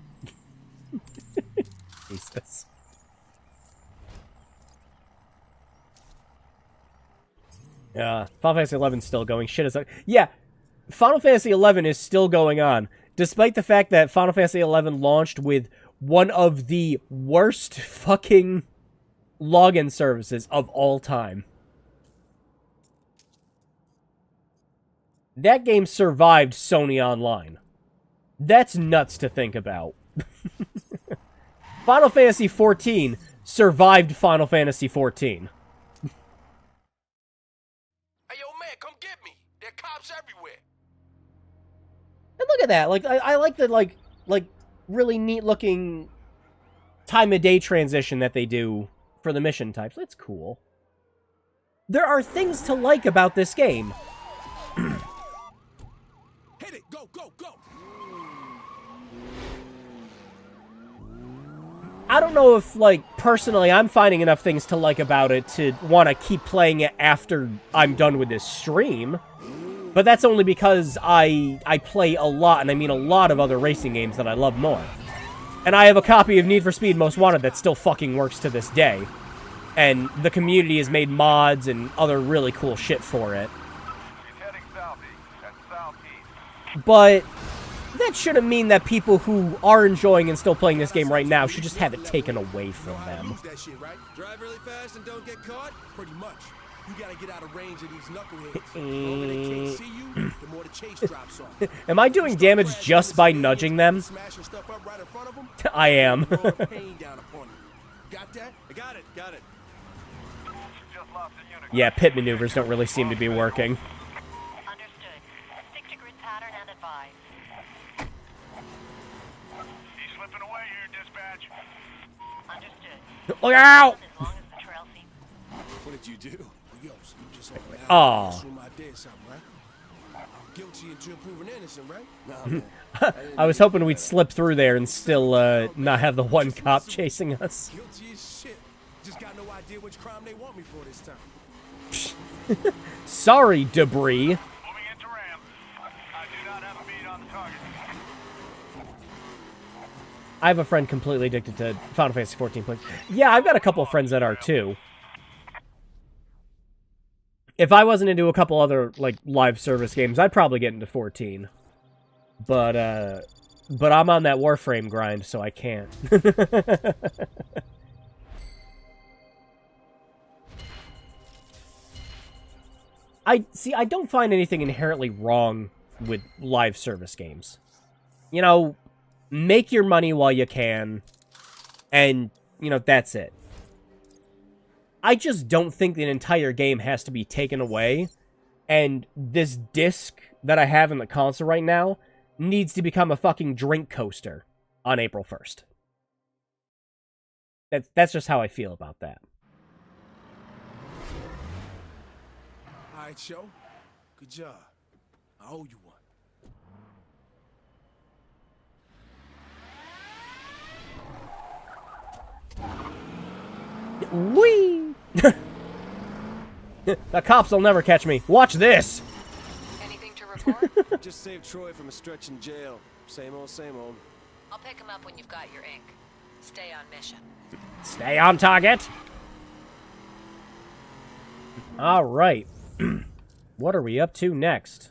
Jesus. Final Fantasy 11's still going. Shit is... Yeah, Final Fantasy 11 is still going on. Despite the fact that Final Fantasy 11 launched with one of the worst fucking login services of all time. That game survived Sony Online. That's nuts to think about. Final Fantasy 14 survived Final Fantasy 14. And look at that. Like, I like the, like, really neat-looking time-of-day transition that they do for the mission types. That's cool. There are things to like about this game. Go, go! I don't know if, like, personally, I'm finding enough things to like about it to want to keep playing it after I'm done with this stream. But that's only because I play a lot, and I mean a lot of other racing games that I love more. And I have a copy of Need for Speed Most Wanted that still fucking works to this day. And the community has made mods and other really cool shit for it. But that shouldn't mean that people who are enjoying and still playing this game right now should just have it taken away from them. That shit, right? Drive really fast and don't get caught? Pretty much. You gotta get out of range of these knuckleheads. The longer they can't see you, the more the chase drops off. Am I doing damage just by nudging them? Smashing stuff up right in front of them. I am. Pain down upon you. Got that? I got it, got it. Yeah, pit maneuvers don't really seem to be working. Understood. Stick to grid pattern and advise. He's slipping away here, dispatch. Understood. Look out! As long as the trail seems... What did you do? Yo, so you just opened out. Aw. Assume I did something, right? I'm guilty until proven innocent, right? Nah, man. I was hoping we'd slip through there and still not have the one cop chasing us. Guilty as shit. Just got no idea which crime they want me for this time. Sorry, debris. Moving into ramp. I do not have a beat on the target. I have a friend completely addicted to Final Fantasy 14 points. Yeah, I've got a couple of friends that are too. If I wasn't into a couple other like live service games, I'd probably get into 14. But I'm on that Warframe grind, so I can't. I don't find anything inherently wrong with live service games. You know, make your money while you can, and, you know, that's it. I just don't think an entire game has to be taken away, and this disc that I have in the console right now needs to become a fucking drink coaster on April 1st. That's just how I feel about that. All right, Joe. Good job. I owe you one. Whee! The cops will never catch me. Watch this! Anything to report? Just saved Troy from a stretch in jail. Same old, same old. I'll pick him up when you've got your ink. Stay on mission. Stay on target! Alright. What are we up to next?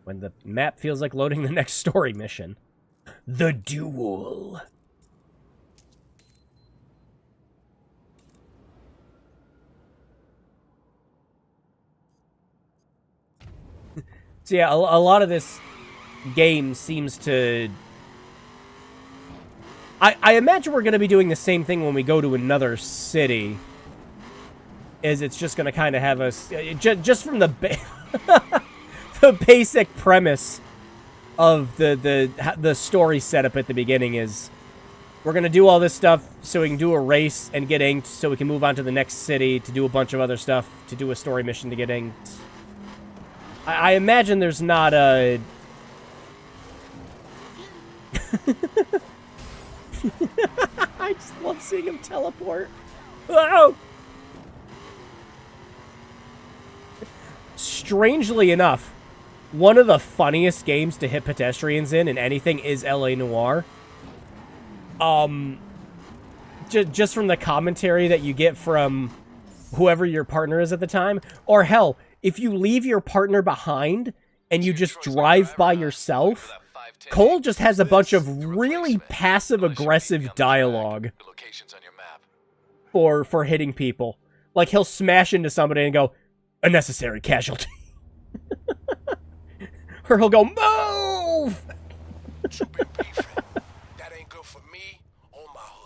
When the map feels like loading the next story mission. The Duel. So yeah, a lot of this game seems to... I imagine we're going to be doing the same thing when we go to another city. Is it's just going to kind of have us... Just from the the basic premise of the story setup at the beginning is... We're going to do all this stuff so we can do a race and get inked, so we can move on to the next city to do a bunch of other stuff, to do a story mission to get inked. I imagine there's not a... I just love seeing him teleport. Oh! Strangely enough, one of the funniest games to hit pedestrians in anything is L.A. Noire. Just from the commentary that you get from whoever your partner is at the time. Or hell, if you leave your partner behind and you just drive by yourself, Cole just has a bunch of really passive-aggressive dialogue for hitting people. Like, he'll smash into somebody and go, "Unnecessary casualty." Or he'll go, "Move!"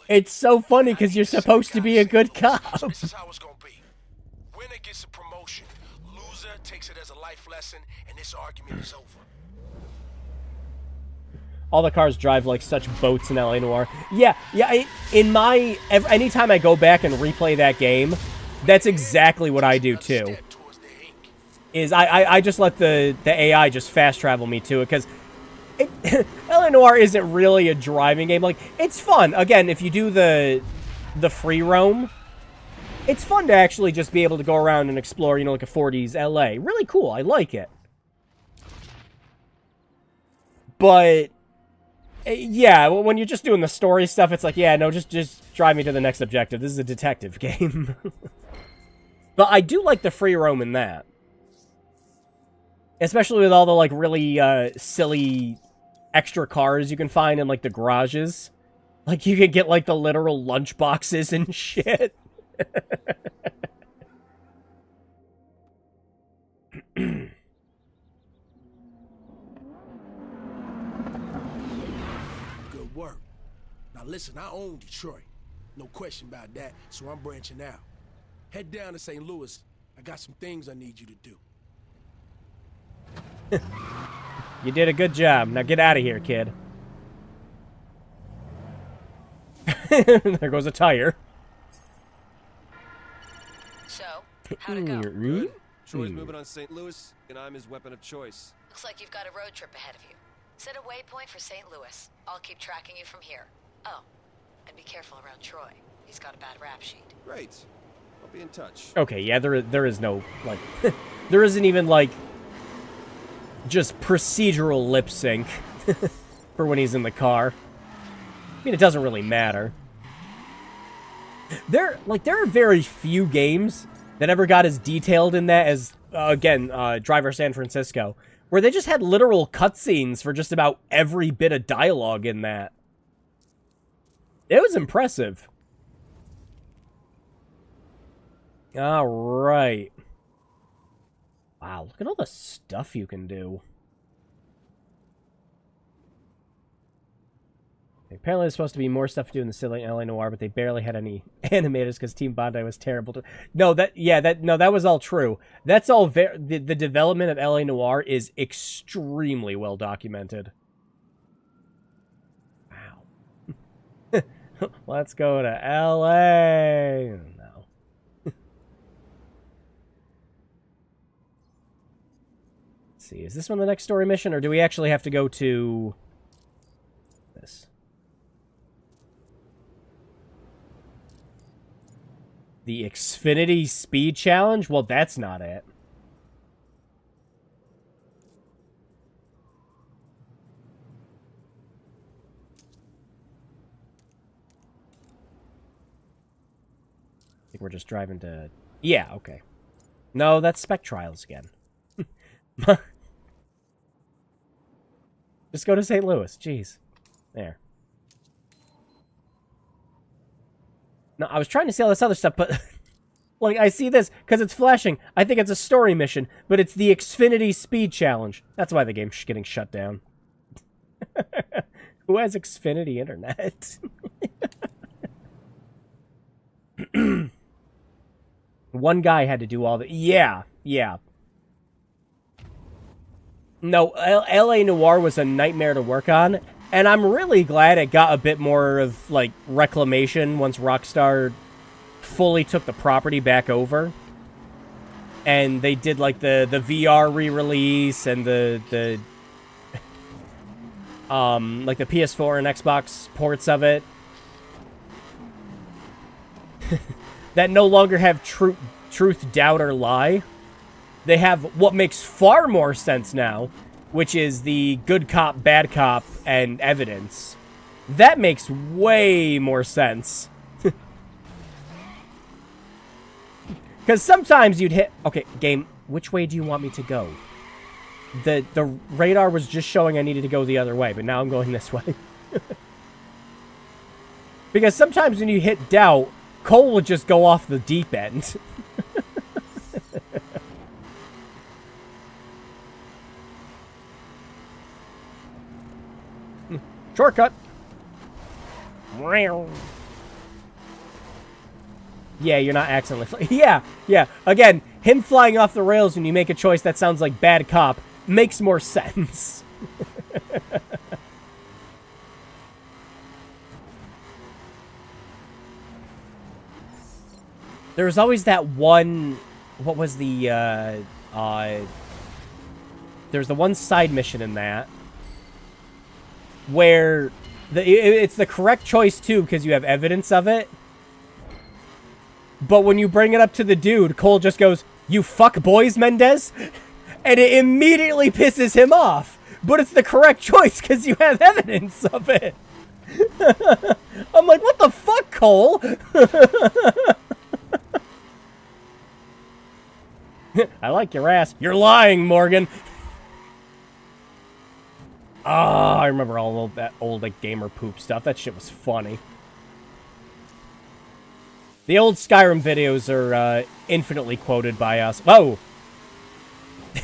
It's so funny because you're supposed to be a good cop. This is how it's gonna be. Winner gets a promotion. Loser takes it as a life lesson, and this argument is over. All the cars drive like such boats in L.A. Noire. Yeah. Anytime I go back and replay that game, that's exactly what I do too. Is I just let the AI just fast travel me to it, because LA Noire isn't really a driving game. Like, it's fun. Again, if you do the free roam, it's fun to actually just be able to go around and explore, you know, like a 40s LA. Really cool. I like it. But yeah, when you're just doing the story stuff, it's like, yeah, no, just drive me to the next objective. This is a detective game. But I do like the free roam in that. Especially with all the, like, really silly extra cars you can find in, like, the garages. Like, you can get, like, the literal lunch boxes and shit. Good work. Now listen, I own Detroit. No question about that, so I'm branching out. Head down to St. Louis. I got some things I need you to do. You did a good job. Now get out of here, kid. There goes a tire. So, how'd it go? Good. Troy's moving on St. Louis, and I'm his weapon of choice. Looks like you've got a road trip ahead of you. Set a waypoint for St. Louis. I'll keep tracking you from here. Oh, and be careful around Troy. He's got a bad rap sheet. Great. I'll be in touch. Okay, yeah, there is no, like, there isn't even, like, just procedural lip sync for when he's in the car. I mean, it doesn't really matter. There are very few games that ever got as detailed in that as, again, Driver San Francisco, where they just had literal cutscenes for just about every bit of dialogue in that. It was impressive. All right. Wow, look at all the stuff you can do. Apparently there's supposed to be more stuff to do in the city in LA Noire, but they barely had any animators because Team Bondi was terrible. No, that was all true. That's all the development of LA Noire is extremely well documented. Wow. Let's go to LA. No. Let's see, is this one the next story mission, or do we actually have to go to this? The Xfinity Speed Challenge? Well, that's not it. I think we're just driving to... Yeah, okay. No, that's Spec Trials again. Just go to St. Louis. Jeez. There. No, I was trying to see all this other stuff, but... like, I see this, because it's flashing. I think it's a story mission, but it's the Xfinity Speed Challenge. That's why the game's getting shut down. Who has Xfinity Internet? One guy had to do all the... Yeah. No, LA Noire was a nightmare to work on, and I'm really glad it got a bit more of, like, reclamation once Rockstar fully took the property back over. And they did, like, the VR re-release and the like, the PS4 and Xbox ports of it. That no longer have truth, doubt, or lie. They have what makes far more sense now, which is the good cop, bad cop, and evidence. That makes way more sense. Because sometimes you'd hit... Okay, game, which way do you want me to go? The radar was just showing I needed to go the other way, but now I'm going this way. Because sometimes when you hit doubt, Cole will just go off the deep end. Shortcut. Yeah, you're not accidentally... Yeah. Again, him flying off the rails when you make a choice that sounds like bad cop makes more sense. There was always that one... What was the, there's the one side mission in that where it's the correct choice, too, because you have evidence of it. But when you bring it up to the dude, Cole just goes, "You fuck boys, Mendez?" And it immediately pisses him off. But it's the correct choice because you have evidence of it. I'm like, what the fuck, Cole? I like your ass. You're lying, Morgan. Oh, I remember all of that old, like, gamer poop stuff. That shit was funny. The old Skyrim videos are infinitely quoted by us. Whoa!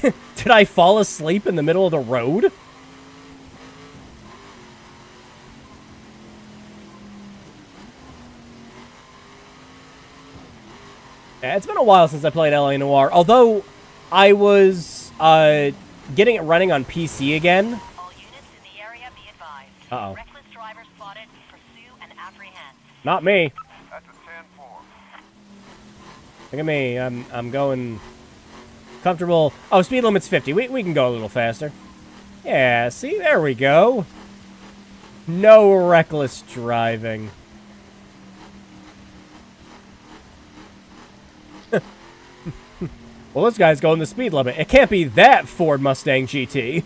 Did I fall asleep in the middle of the road? Yeah, it's been a while since I played LA Noire, although I was getting it running on PC again. All units in the area be advised. Uh-oh. Reckless driver spotted. Pursue and apprehend. Not me. That's a 10-4. Look at me. I'm going comfortable. Oh, speed limit's 50. We can go a little faster. Yeah, see? There we go. No reckless driving. Well, this guy's going the speed limit. It can't be that Ford Mustang GT.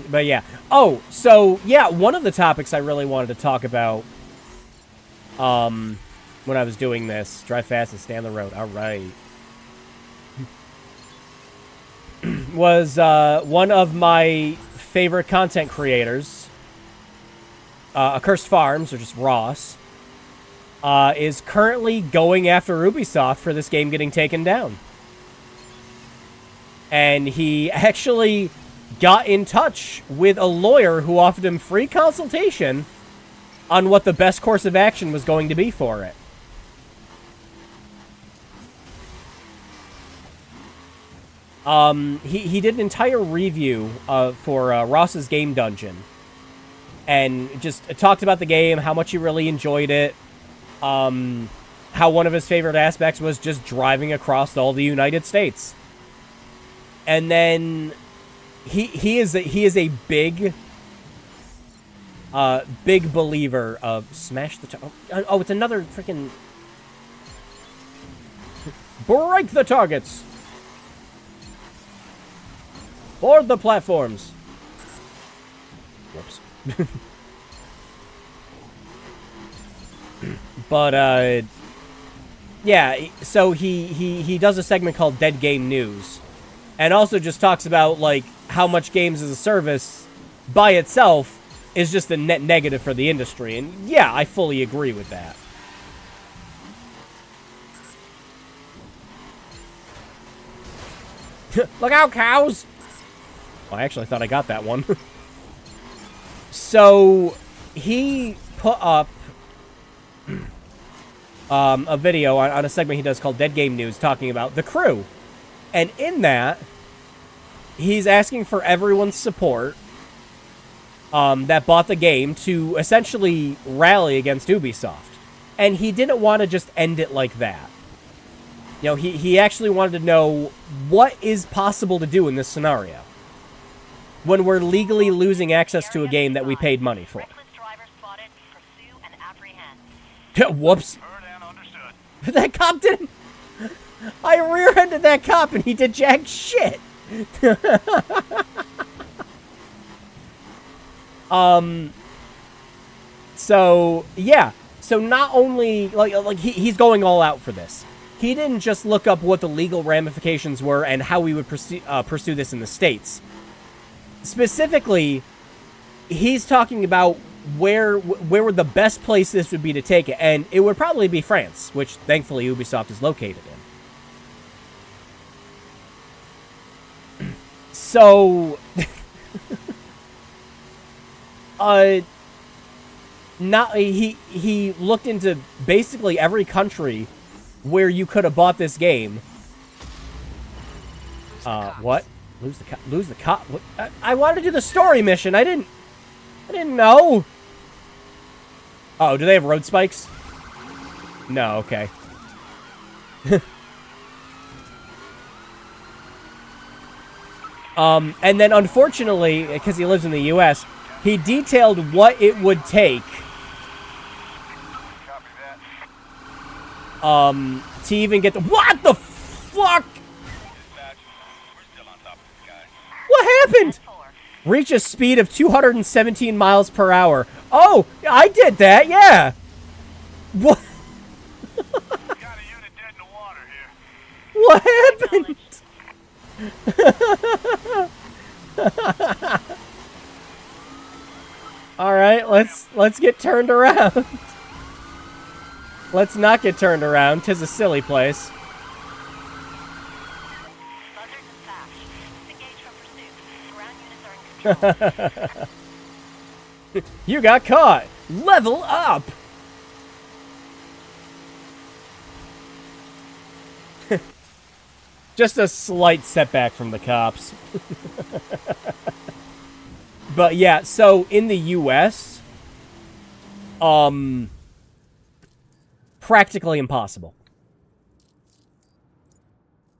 But yeah. Oh, so yeah, one of the topics I really wanted to talk about when I was doing this, drive fast and stay on the road. All right. Was one of my favorite content creators, Accursed Farms, or just Ross, is currently going after Ubisoft for this game getting taken down. And he actually got in touch with a lawyer who offered him free consultation on what the best course of action was going to be for it. He did an entire review for Ross's Game Dungeon. And just talked about the game, how much he really enjoyed it. How one of his favorite aspects was just driving across all the United States. And then he is a big believer of smash the oh, it's another freaking break the targets. Board the platforms. Whoops. But yeah, so he does a segment called Dead Game News, and also just talks about like how much games as a service by itself is just a net negative for the industry. And yeah, I fully agree with that. Look out, cows! Well, I actually thought I got that one. So, he put up a video on a segment he does called Dead Game News talking about The Crew. And in that, he's asking for everyone's support that bought the game to essentially rally against Ubisoft. And he didn't want to just end it like that. You know, he actually wanted to know what is possible to do in this scenario when we're legally losing access to a game that we paid money for. Whoops. That cop didn't... I rear-ended that cop and he did jack shit. So, yeah. So not only... Like he's going all out for this. He didn't just look up what the legal ramifications were and how we would pursue this in the States. Specifically, he's talking about where would the best place this would be to take it, and it would probably be France, which thankfully Ubisoft is located in. So, he looked into basically every country where you could have bought this game. What? Lose the cop? What? I wanted to do the story mission. I didn't know. Oh, do they have road spikes? No, okay. And then, unfortunately, because he lives in the U.S., he detailed what it would take to even get the... What the fuck? What happened? Reach a speed of 217 miles per hour. Oh, I did that, yeah. What? What happened? All right, let's get turned around. Let's not get turned around. 'Tis a silly place. You got caught. Level up. Just a slight setback from the cops. But yeah, so in the US, practically impossible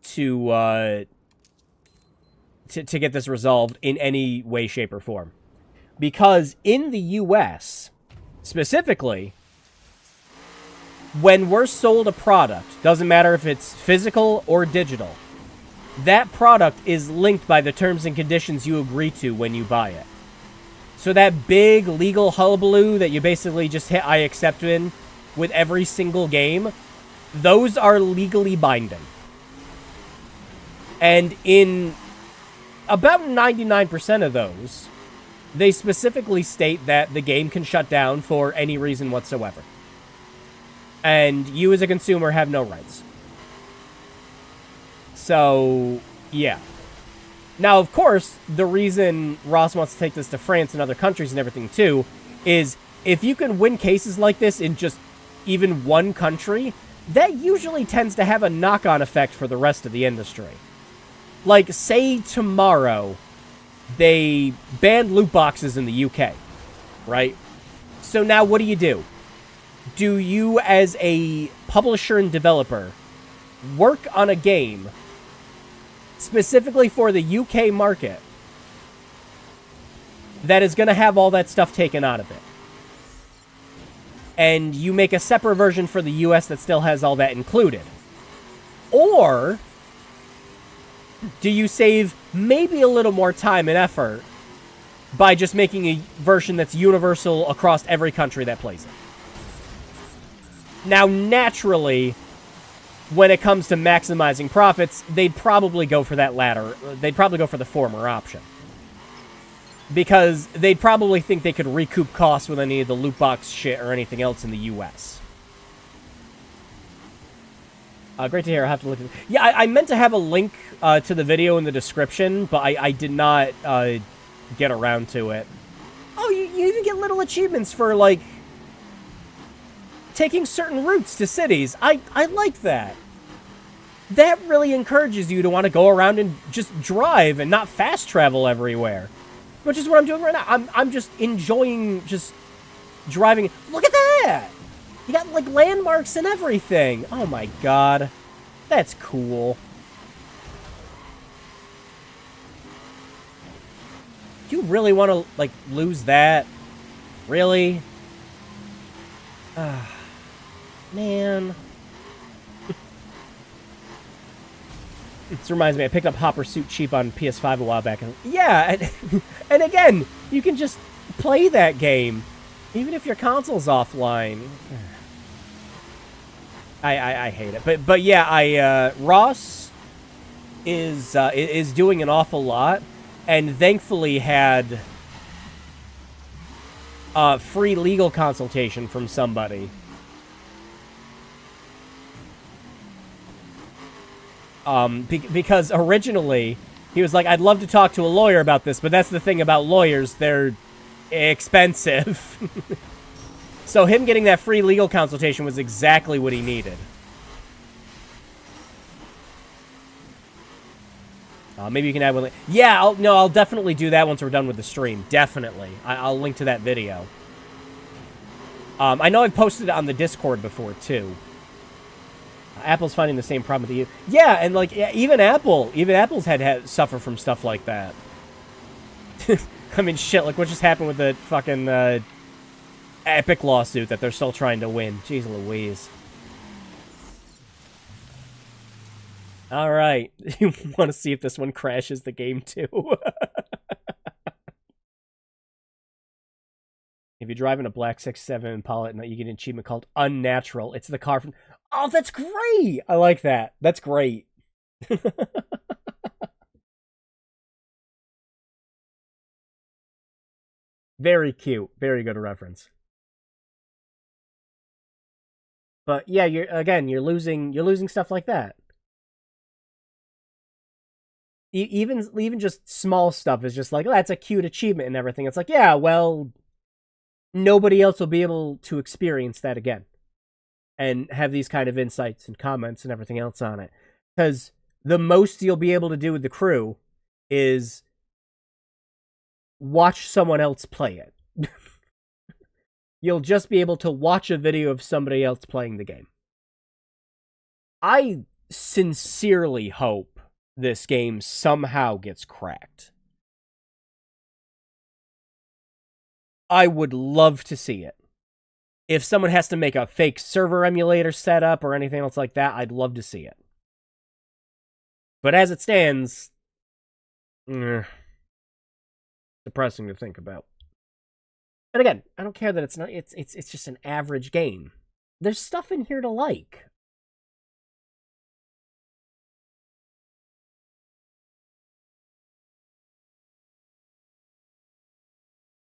to get this resolved in any way, shape, or form. Because in the US, specifically, when we're sold a product, doesn't matter if it's physical or digital, that product is linked by the terms and conditions you agree to when you buy it. So that big legal hullabaloo that you basically just hit I accept in with every single game, those are legally binding. And in about 99% of those, they specifically state that the game can shut down for any reason whatsoever. And you as a consumer have no rights. So, yeah. Now, of course, the reason Ross wants to take this to France and other countries and everything, too, is if you can win cases like this in just even one country, that usually tends to have a knock-on effect for the rest of the industry. Like, say tomorrow, they banned loot boxes in the UK, right? So now what do? Do you, as a publisher and developer, work on a game specifically for the UK market that is going to have all that stuff taken out of it? And you make a separate version for the US that still has all that included? Or do you save maybe a little more time and effort by just making a version that's universal across every country that plays it? Now, naturally, when it comes to maximizing profits, they'd probably go for that latter. They'd probably go for the former option. Because they'd probably think they could recoup costs with any of the loot box shit or anything else in the US. Great to hear. I have to look at it. Yeah, I meant to have a link to the video in the description, but I did not get around to it. Oh, you even get little achievements for, like, taking certain routes to cities. I like that. That really encourages you to want to go around and just drive and not fast travel everywhere. Which is what I'm doing right now. I'm just enjoying just driving. Look at that! You got, like, landmarks and everything. Oh my god. That's cool. Do you really want to, like, lose that? Really? Man. This reminds me, I picked up Hot Pursuit cheap on PS5 a while back. And yeah, and again, you can just play that game, even if your console's offline. I hate it. But yeah, Ross is doing an awful lot, and thankfully had free legal consultation from somebody. Because originally, he was like, I'd love to talk to a lawyer about this, but that's the thing about lawyers, they're expensive. So him getting that free legal consultation was exactly what he needed. Maybe you can add one. Yeah, I'll definitely do that once we're done with the stream. Definitely. I'll link to that video. I know I've posted it on the Discord before, too. Apple's finding the same problem with you. Yeah, and like even Apple's had suffer from stuff like that. I mean, shit, like what just happened with the fucking Epic lawsuit that they're still trying to win. Jeez Louise. All right, you want to see if this one crashes the game too? If you drive in a black 6.7 Impala, you get an achievement called Unnatural. It's the car from... Oh, that's great! I like that. That's great. Very cute. Very good reference. But yeah, you're losing stuff like that. Even just small stuff is just like, oh, that's a cute achievement and everything. It's like, yeah, well, nobody else will be able to experience that again and have these kind of insights and comments and everything else on it. Because the most you'll be able to do with the crew is watch someone else play it. You'll just be able to watch a video of somebody else playing the game. I sincerely hope this game somehow gets cracked. I would love to see it. If someone has to make a fake server emulator setup or anything else like that, I'd love to see it. But as it stands, depressing to think about. And again, I don't care that it's not. It's just an average game. There's stuff in here to like.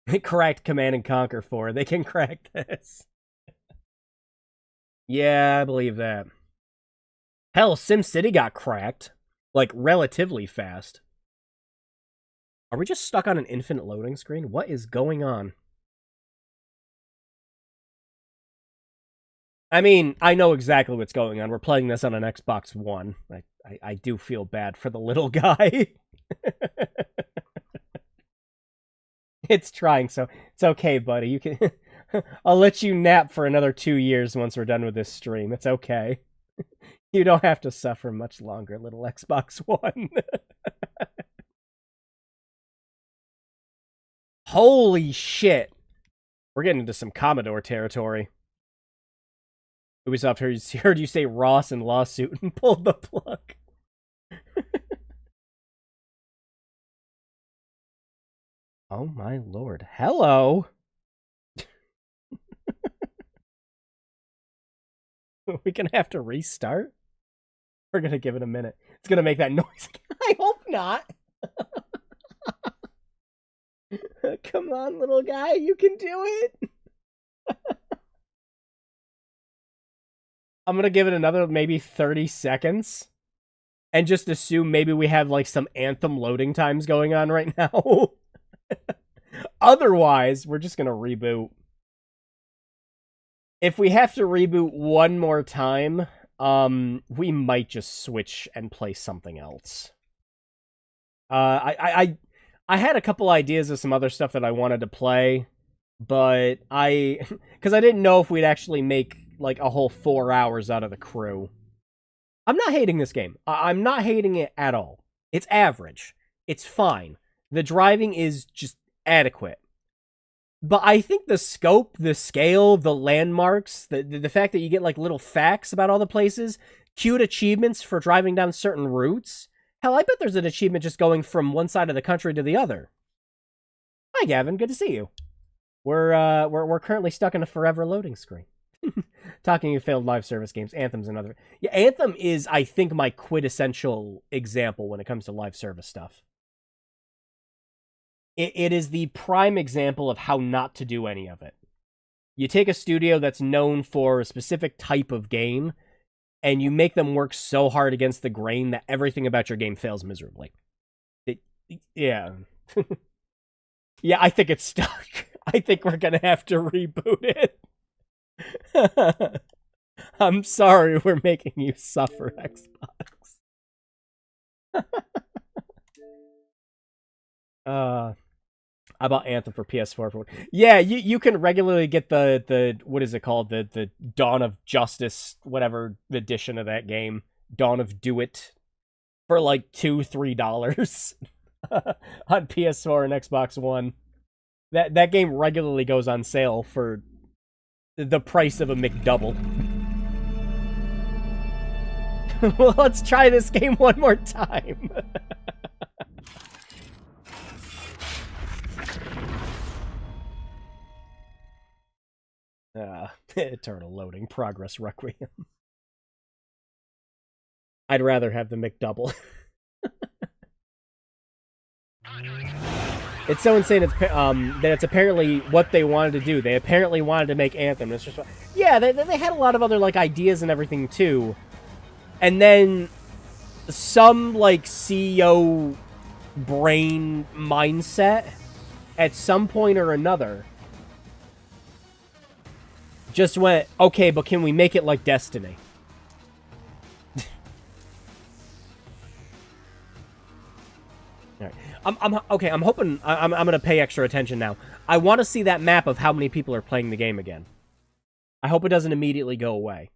They cracked Command and Conquer 4. They can crack this. Yeah, I believe that. Hell, SimCity got cracked. Like, relatively fast. Are we just stuck on an infinite loading screen? What is going on? I mean, I know exactly what's going on. We're playing this on an Xbox One. I do feel bad for the little guy. It's trying, so it's okay, buddy. You can... I'll let you nap for another 2 years once we're done with this stream. It's okay. You don't have to suffer much longer, little Xbox One. Holy shit. We're getting into some Commodore territory. Ubisoft heard you say Ross in lawsuit and pulled the plug. Oh my lord. Hello. We gonna have to restart? We're gonna give it a minute. It's gonna make that noise. I hope not. Come on, little guy. You can do it. I'm gonna give it another maybe 30 seconds. And just assume maybe we have like some Anthem loading times going on right now. Otherwise, we're just gonna reboot. If we have to reboot one more time, we might just switch and play something else. I had a couple ideas of some other stuff that I wanted to play, but because I didn't know if we'd actually make like a whole 4 hours out of the crew. I'm not hating this game. I'm not hating it at all. It's average. It's fine. The driving is just adequate. But I think the scope, the scale, the landmarks, the fact that you get like little facts about all the places, cute achievements for driving down certain routes. Hell, I bet there's an achievement just going from one side of the country to the other. Hi, Gavin. Good to see you. We're currently stuck in a forever loading screen. Talking of failed live service games, Anthem's another. Yeah, Anthem is, I think, my quintessential example when it comes to live service stuff. It is the prime example of how not to do any of it. You take a studio that's known for a specific type of game, and you make them work so hard against the grain that everything about your game fails miserably. Yeah. Yeah, I think it's stuck. I think we're gonna have to reboot it. I'm sorry we're making you suffer, Xbox. I bought Anthem for PS4 for yeah, you can regularly get the what is it called? The Dawn of Justice, whatever edition of that game. Dawn of Do It for like $2-3 on PS4 and Xbox One. That game regularly goes on sale for the price of a McDouble. Well, let's try this game one more time. Eternal loading. Progress Requiem. I'd rather have the McDouble. It's so insane that it's apparently what they wanted to do. They apparently wanted to make Anthem. It's just, yeah, they had a lot of other like ideas and everything too. And then some like CEO brain mindset at some point or another just went, okay, but can we make it like Destiny? All right. I'm hoping I'm gonna pay extra attention now. I want to see that map of how many people are playing the game again. I hope it doesn't immediately go away.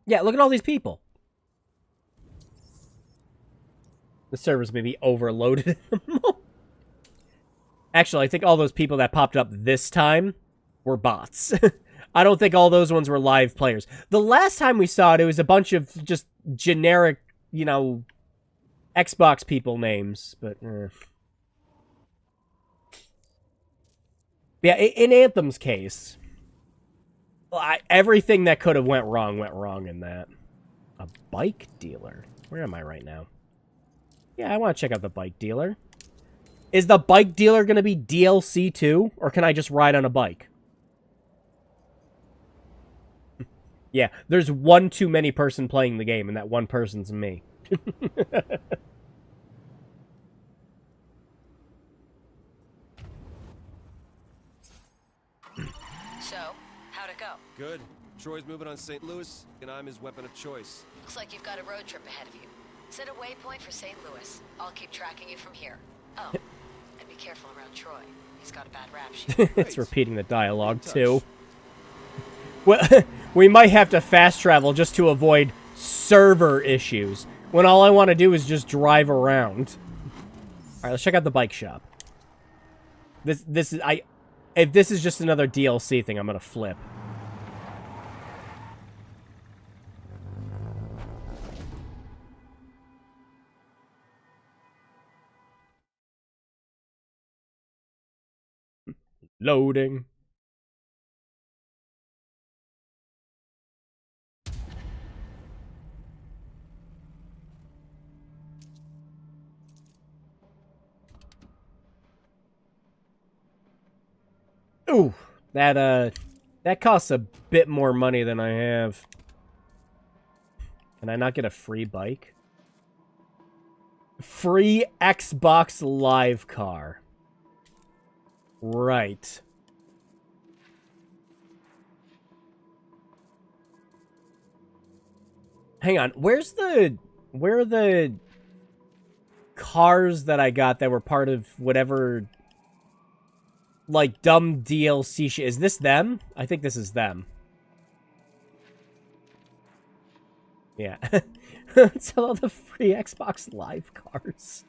Yeah, look at all these people. The servers may be overloaded. Actually, I think all those people that popped up this time were bots. I don't think all those ones were live players. The last time we saw it, it was a bunch of just generic, you know, Xbox people names. But, yeah, in Anthem's case, everything that could have went wrong in that. A bike dealer? Where am I right now? Yeah, I want to check out the bike dealer. Is the bike dealer going to be DLC too? Or can I just ride on a bike? Yeah, there's one too many person playing the game, and that one person's me. So, how'd it go? Good. Troy's moving on St. Louis, and I'm his weapon of choice. Looks like you've got a road trip ahead of you. Set a waypoint for St. Louis. I'll keep tracking you from here. Oh, and be careful around Troy. He's got a bad rap sheet. It's repeating the dialogue, too. Well, we might have to fast travel just to avoid server issues, when all I want to do is just drive around. Alright, let's check out the bike shop. If this is just another DLC thing, I'm gonna flip. Loading. Ooh, that costs a bit more money than I have. Can I not get a free bike? Free Xbox Live car. Right. Hang on, where are the cars that I got that were part of whatever, like, dumb DLC shit? Is this them? I think this is them. Yeah. Sell all the free Xbox Live cars.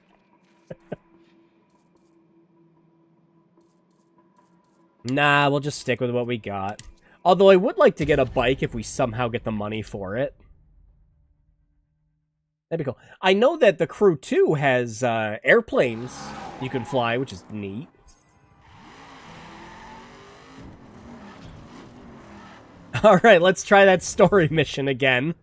Nah, we'll just stick with what we got. Although I would like to get a bike if we somehow get the money for it. That'd be cool. I know that the Crew 2 has airplanes you can fly, which is neat. Alright, let's try that story mission again.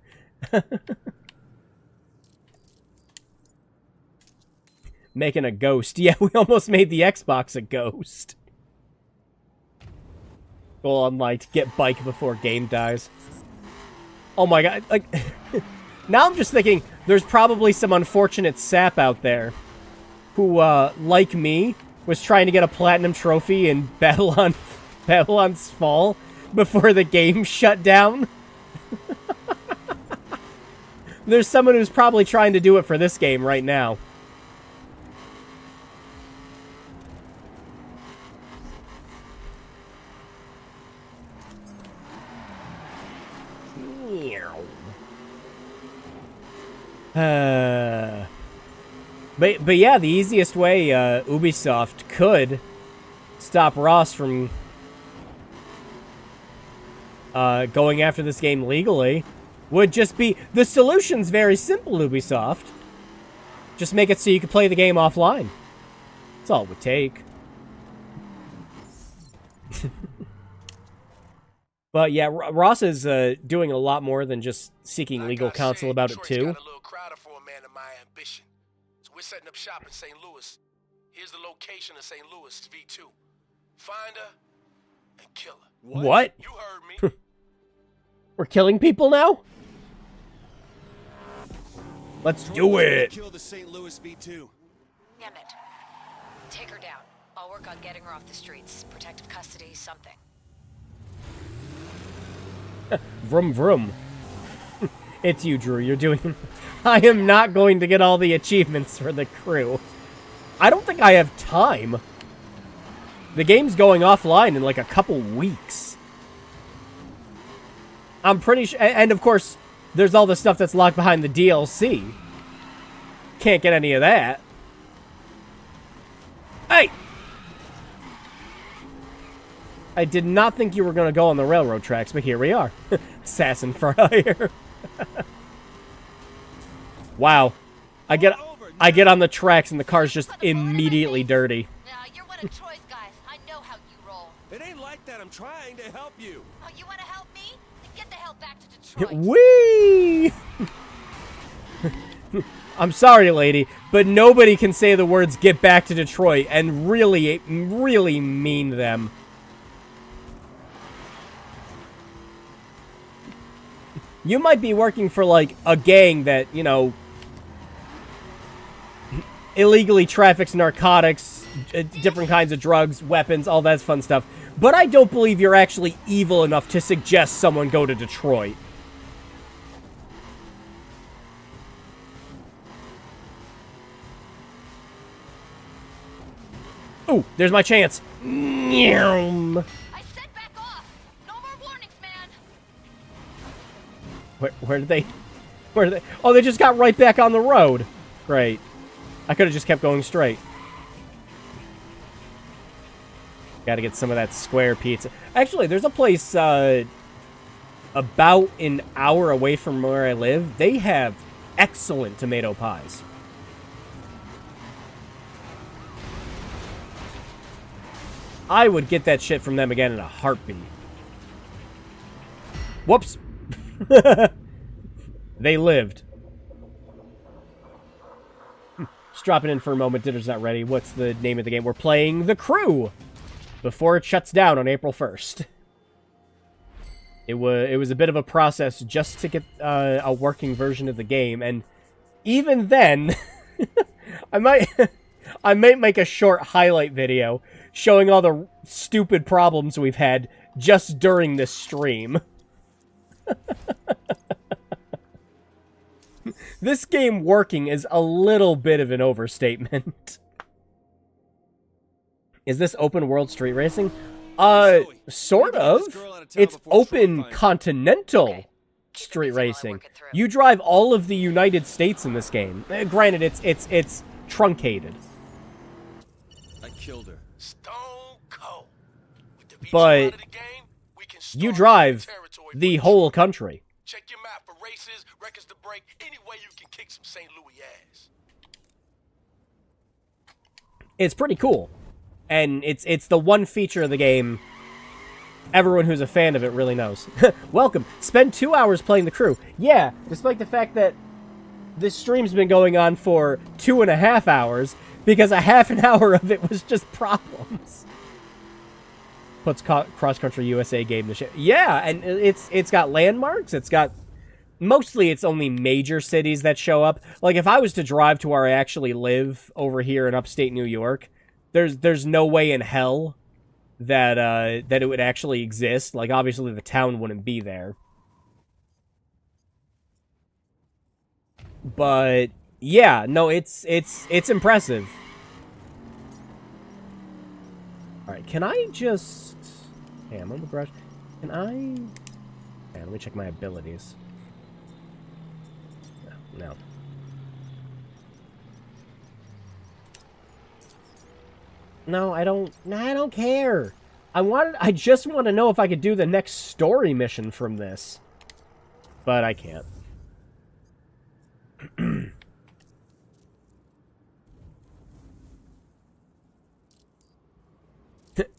Making a ghost. Yeah, we almost made the Xbox a ghost. Well, unliked. Get bike before game dies. Oh my god, like... Now I'm just thinking, there's probably some unfortunate sap out there who, like me, was trying to get a platinum trophy in Babylon's Fall. before the game shut down. There's someone who's probably trying to do it for this game right now. But yeah, the easiest way Ubisoft could stop Ross from going after this game legally would just be... The solution's very simple, Ubisoft. Just make it so you can play the game offline. That's all it would take. But yeah, Ross is doing a lot more than just seeking legal counsel about it too. Got a little crowded for a man of my ambition. So we're setting up shop in St. Louis. Here's the location of St. Louis V2. Find her and kill her. What? You heard me. We're killing people now? Let's do it. Kill the St. Louis V2. Damn it. Take her down. I'll work on getting her off the streets. Protective custody, something. Vroom vroom. It's you, Drew. You're doing... I am not going to get all the achievements for the crew. I don't think I have time. The game's going offline in like a couple weeks. I'm pretty sure... And of course, there's all the stuff that's locked behind the DLC. Can't get any of that. Hey! I did not think you were going to go on the railroad tracks, but here we are. Assassin for hire. Wow. I get on the tracks and the car's just immediately dirty. You're one of Troy's guys. I know how you roll. It ain't like that. I'm trying to help you. Oh, you want to help me? Then get the hell back to Detroit. Whee! I'm sorry, lady, but nobody can say the words "get back to Detroit" and really mean them. You might be working for, like, a gang that, you know, illegally traffics narcotics, different kinds of drugs, weapons, all that fun stuff. But I don't believe you're actually evil enough to suggest someone go to Detroit. Ooh, there's my chance. I said back off. No more warnings, man. Where did they... Oh, they just got right back on the road. Great. I could have just kept going straight. Gotta get some of that square pizza. Actually, there's a place about an hour away from where I live. They have excellent tomato pies. I would get that shit from them again in a heartbeat. Whoops. They lived. Just dropping in for a moment. Dinner's not ready. What's the name of the game? We're playing The Crew before it shuts down on April 1st. It was a bit of a process just to get a working version of the game, and even then, I might make a short highlight video showing all the stupid problems we've had just during this stream. This game working is a little bit of an overstatement. Is this open world street racing? Sort of. It's open continental street racing. You drive all of the United States in this game. Granted, it's truncated. I killed her. But you drive the whole country. Check your map for races, records to break, any way you can kick some St. Louis ass. It's pretty cool. And it's the one feature of the game everyone who's a fan of it really knows. Welcome. Spend 2 hours playing The Crew. Yeah, despite the fact that this stream's been going on for 2.5 hours because a half an hour of it was just problems. Puts Cross Country USA game to shit. Yeah, and it's got landmarks. It's got... Mostly it's only major cities that show up. Like, if I was to drive to where I actually live over here in upstate New York, there's no way in hell that it would actually exist. Like, obviously the town wouldn't be there. But yeah, no, it's impressive. All right, can I just? Hey, I'm on the brush. Can I? Yeah, let me check my abilities. No. No, I don't care. I just want to know if I could do the next story mission from this. But I can't.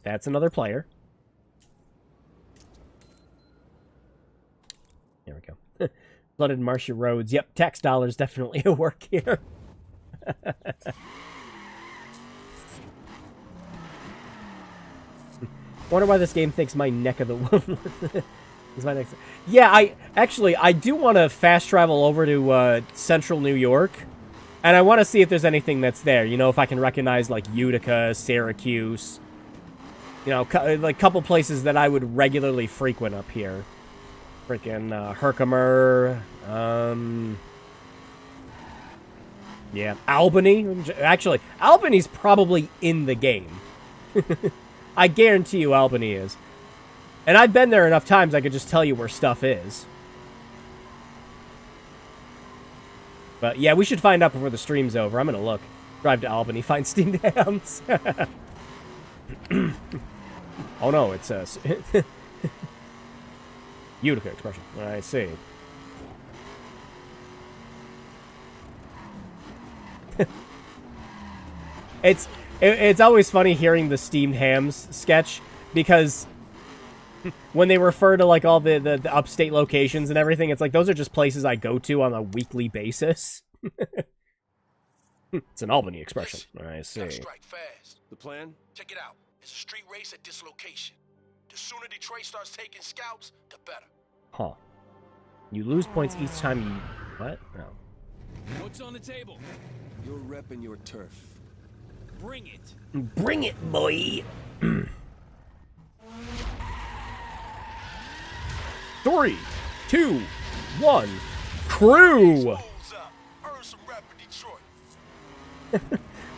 That's another player. There we go. Flooded marshy roads. Yep, tax dollars definitely at work here. Wonder why this game thinks my neck of the woods is my next. Yeah, I do want to fast travel over to central New York, and I want to see if there's anything that's there. You know, if I can recognize like Utica, Syracuse. You know, like couple places that I would regularly frequent up here. Freaking Herkimer. Yeah, Albany. Actually, Albany's probably in the game. I guarantee you Albany is. And I've been there enough times I could just tell you where stuff is. But yeah, we should find out before the stream's over. I'm gonna look. Drive to Albany, find steamed hams. Oh no, it's Utica expression. I see. It's always funny hearing the steamed hams sketch, because when they refer to like all the upstate locations and everything, it's like those are just places I go to on a weekly basis. It's an Albany expression. I see. Gotta strike fast. The plan? Check it out. It's a street race at this location. The sooner Detroit starts taking scalps, the better. Huh. You lose points each time you... What? No. What's on the table? You're repping your turf. Bring it. Bring it, boy! 3, 2, 1, crew! Earn some rep in Detroit.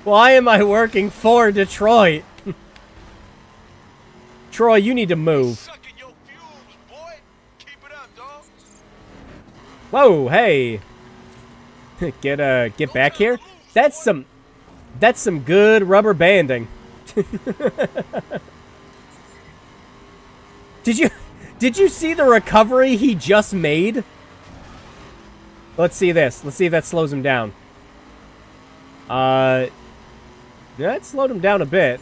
Why am I working for Detroit? Troy, you need to move. Sucking your fumes, boy. Keep it up, dog. Whoa, hey. Get back here. That's some good rubber banding. Did you see the recovery he just made? Let's see this. Let's see if that slows him down. Yeah, it slowed him down a bit.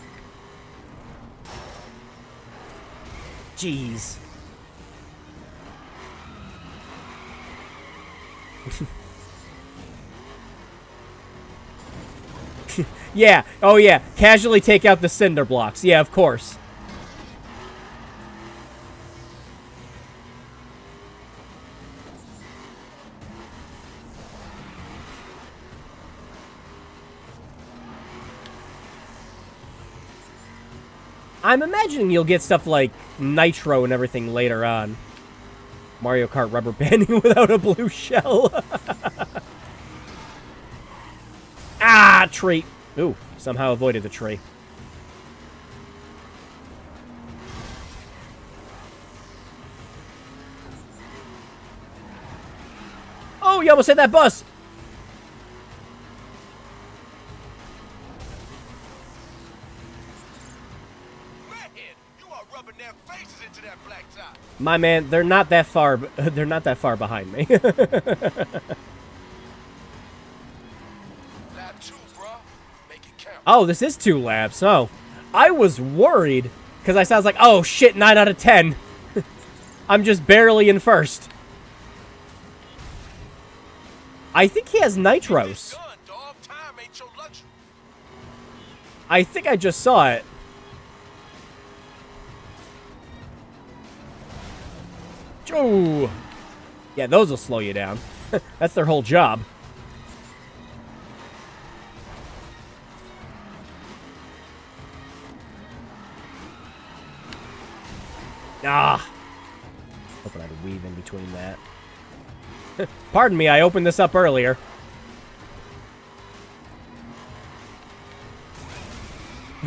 Jeez. Yeah. Oh, yeah. Casually take out the cinder blocks. Yeah, of course. I'm imagining you'll get stuff like Nitro and everything later on. Mario Kart rubber banding without a blue shell. Ah, tree. Ooh, somehow avoided the tree. Oh, you almost hit that bus. My man, they're not that far. They're not that far behind me. Lap 2, bro. Make it count. Oh, this is 2 laps. Oh, I was worried because I was like, oh shit, 9 out of 10. I'm just barely in first. I think he has nitros. I think I just saw it. Oh, yeah, those will slow you down. That's their whole job. Ah! Hoping I'd weave in between that. Pardon me, I opened this up earlier.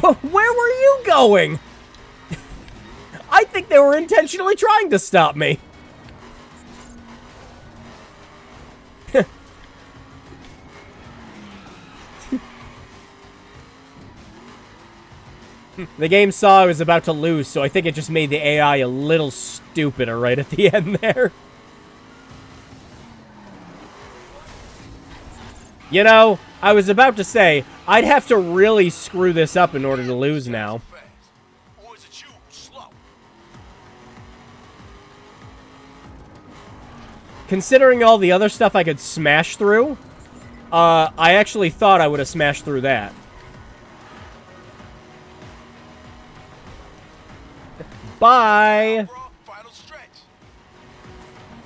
Where were you going? I think they were intentionally trying to stop me. The game saw I was about to lose, so I think it just made the AI a little stupider right at the end there. You know, I was about to say, I'd have to really screw this up in order to lose now. Considering all the other stuff I could smash through, I actually thought I would have smashed through that. Bye! Final stretch.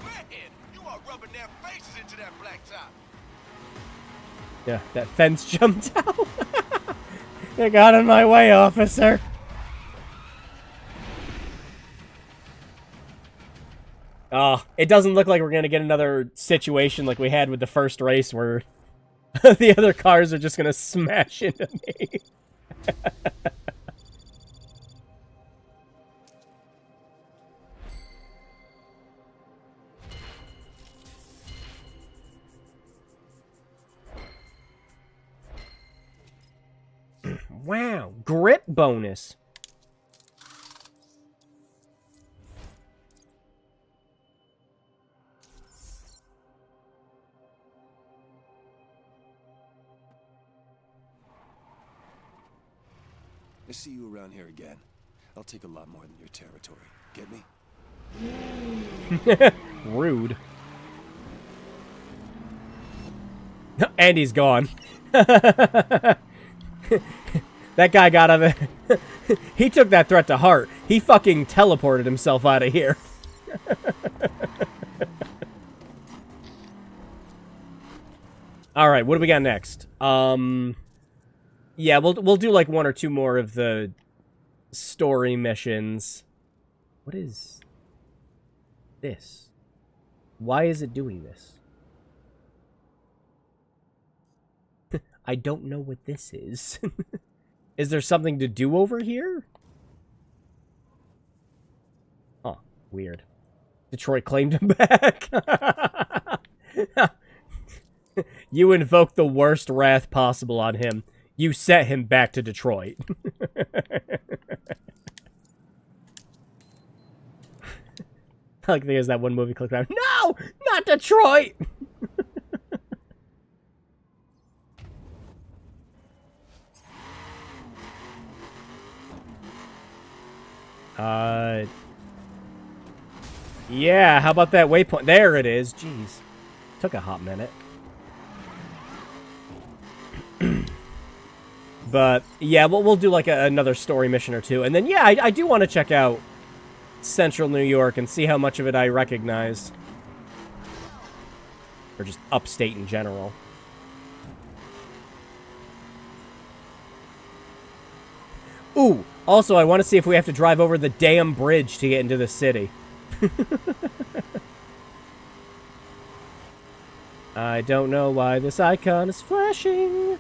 Man, you are rubbing their faces into that blacktop. Yeah, that fence jumped out. You got in my way, officer. It doesn't look like we're gonna get another situation like we had with the first race where the other cars are just gonna smash into me. Wow, grip bonus. I see you around here again. I'll take a lot more than your territory. Get me? Rude. And he's gone. That guy got out of it. He took that threat to heart. He fucking teleported himself out of here. Alright, what do we got next? Yeah, we'll do like one or two more of the story missions. What is this? Why is it doing this? I don't know what this is. Is there something to do over here? Huh, weird. Detroit claimed him back. You invoked the worst wrath possible on him. You set him back to Detroit. I like there's that one movie clicked around. No! Not Detroit! Yeah, how about that waypoint? There it is. Jeez. Took a hot minute. But, yeah, we'll do, like, another story mission or two. And then, yeah, I do want to check out Central New York and see how much of it I recognize. Or just upstate in general. Ooh, also, I want to see if we have to drive over the damn bridge to get into the city. I don't know why this icon is flashing.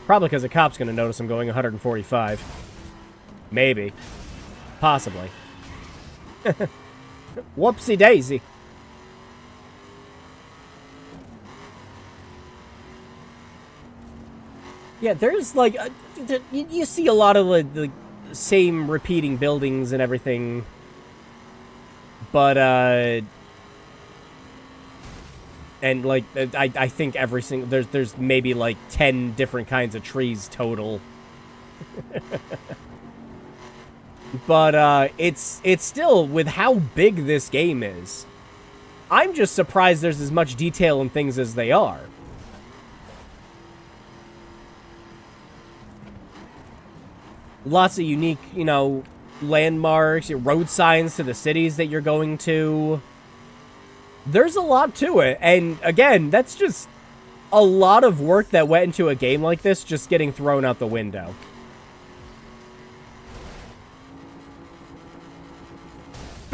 Probably because a cop's going to notice I'm going 145. Maybe. Possibly. Whoopsie daisy. Yeah, there's like... you see a lot of the same repeating buildings and everything. But, and, like, I think every single... There's maybe, like, 10 different kinds of trees total. But, it's still, with how big this game is, I'm just surprised there's as much detail in things as they are. Lots of unique, you know, landmarks, road signs to the cities that you're going to. There's a lot to it, and again, that's just a lot of work that went into a game like this just getting thrown out the window.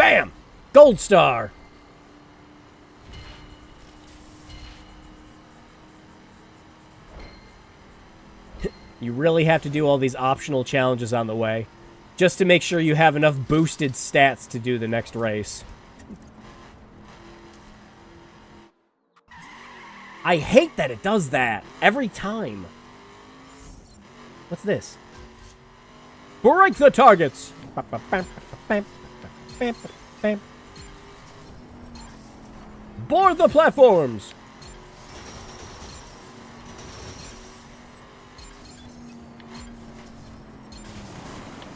Bam! Gold star! You really have to do all these optional challenges on the way, just to make sure you have enough boosted stats to do the next race. I hate that it does that every time. What's this? Break the targets! Board the platforms!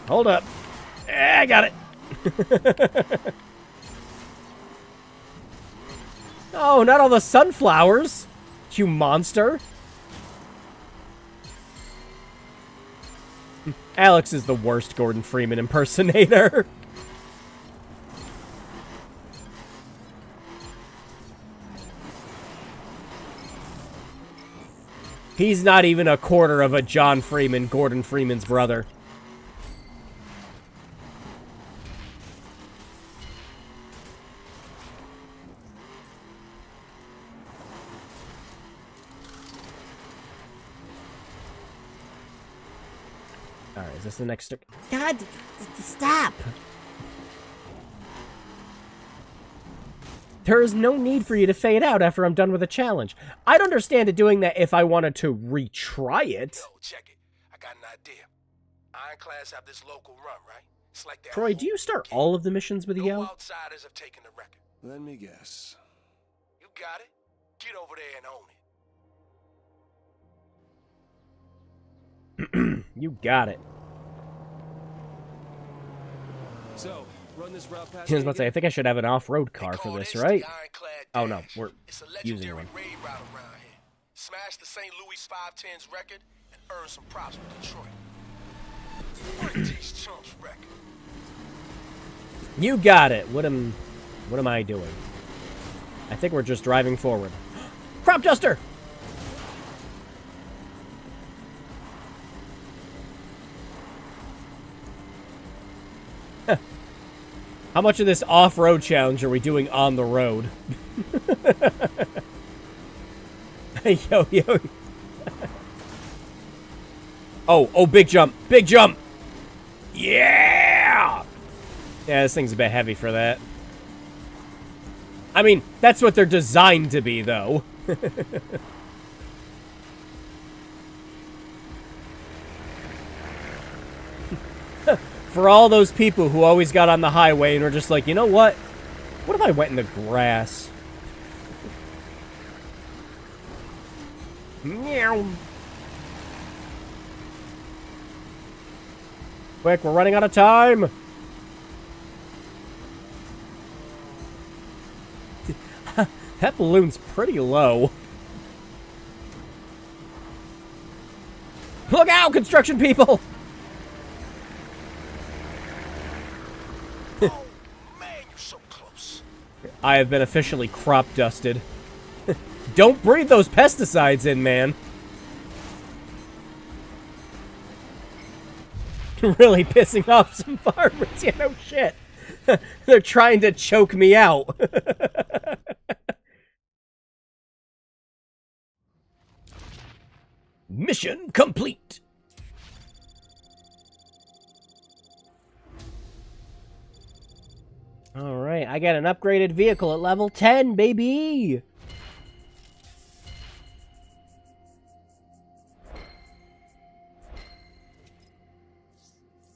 Hold up. I got it. Oh, not all the sunflowers, you monster. Alex is the worst Gordon Freeman impersonator. He's not even a quarter of a John Freeman, Gordon Freeman's brother. Alright, is this the next... God, stop! There is no need for you to fade out after I'm done with a challenge. I'd understand it doing that if I wanted to retry it. Yo, check it. I got an idea. Ironclads have this local run, right? It's like Troy, do you start all of the missions with a no yell? outsiders have taken the record. Let me guess. You got it. Get over there and own it. You got it. So, run this route past I was about to say, I think I should have an off-road car for this, right? Oh no, we're It's a using legendary one. raid route around here. Smash the St. Louis 510's record and earn some props with Detroit. Break these chumps record. You got it. What am I doing? I think we're just driving forward. Crop duster! How much of this off-road challenge are we doing on the road? Yo, yo. Oh, big jump. Big jump. Yeah! Yeah, this thing's a bit heavy for that. I mean, that's what they're designed to be, though. For all those people who always got on the highway and were just like, you know what? What if I went in the grass? Meow. Quick, we're running out of time. That balloon's pretty low. Look out, construction people! Oh, man, you're so close. I have been officially crop dusted. Don't breathe those pesticides in, man. Really pissing off some farmers. Yeah, no shit. They're trying to choke me out. Mission complete. All right, I got an upgraded vehicle at level 10, baby.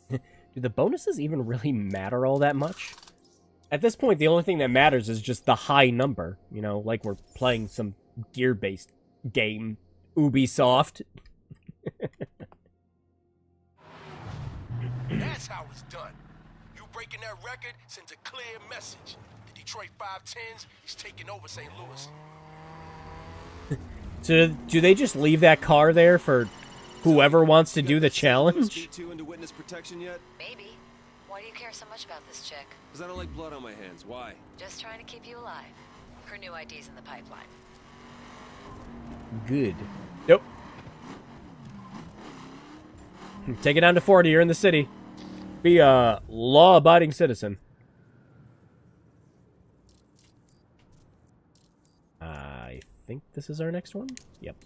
Do the bonuses even really matter all that much? At this point, the only thing that matters is just the high number. You know, like we're playing some gear-based game. Ubisoft. That's how it's done. You breaking that record sends a clear message. The Detroit 510s is taking over St. Louis. So, do they just leave that car there for whoever wants to do the challenge? into witness protection yet? Maybe. Why do you care so much about this chick? Because I don't like blood on my hands. Why? Just trying to keep you alive. Her new ID's in the pipeline. Good. Nope. Take it down to 40. You're in the city. Be a law-abiding citizen. think this is our next one. Yep.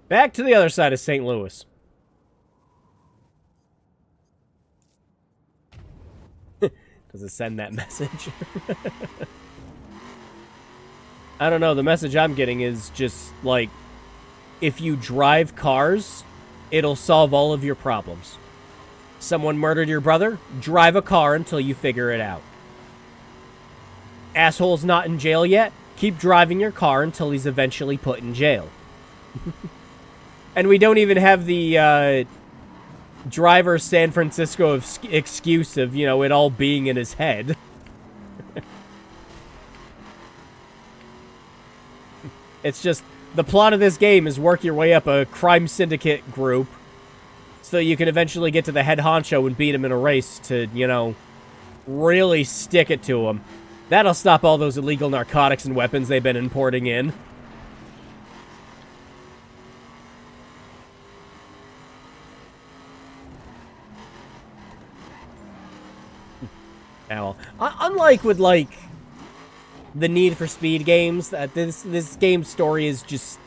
Back to the other side of St. Louis. Does it send that message? I don't know. The message I'm getting is just, like, if you drive cars, it'll solve all of your problems. Someone murdered your brother? Drive a car until you figure it out. Asshole's not in jail yet? Keep driving your car until he's eventually put in jail. And we don't even have the driver San Francisco excuse of, you know, it all being in his head. It's just, the plot of this game is work your way up a crime syndicate group so you can eventually get to the head honcho and beat him in a race to, you know, really stick it to him. That'll stop all those illegal narcotics and weapons they've been importing in. Now, unlike with, like, the Need for Speed games, that this game's story is just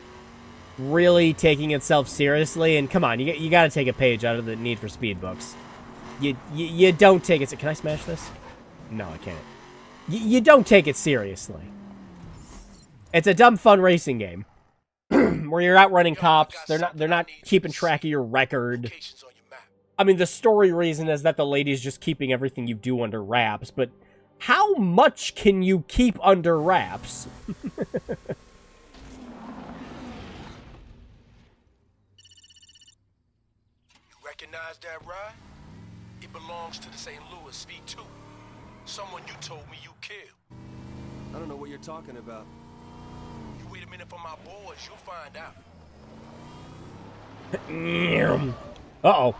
really taking itself seriously. And come on, you gotta take a page out of the Need for Speed books. You don't take it. Can I smash this? No, I can't. You don't take it seriously. It's a dumb fun racing game where you're outrunning cops. They're not keeping track of your record. I mean, the story reason is that the lady's just keeping everything you do under wraps, but how much can you keep under wraps? You recognize that ride? It belongs to the St. Louis V2. Someone you told me you killed. I don't know what you're talking about. You wait a minute for my boys, you'll find out. Uh-oh.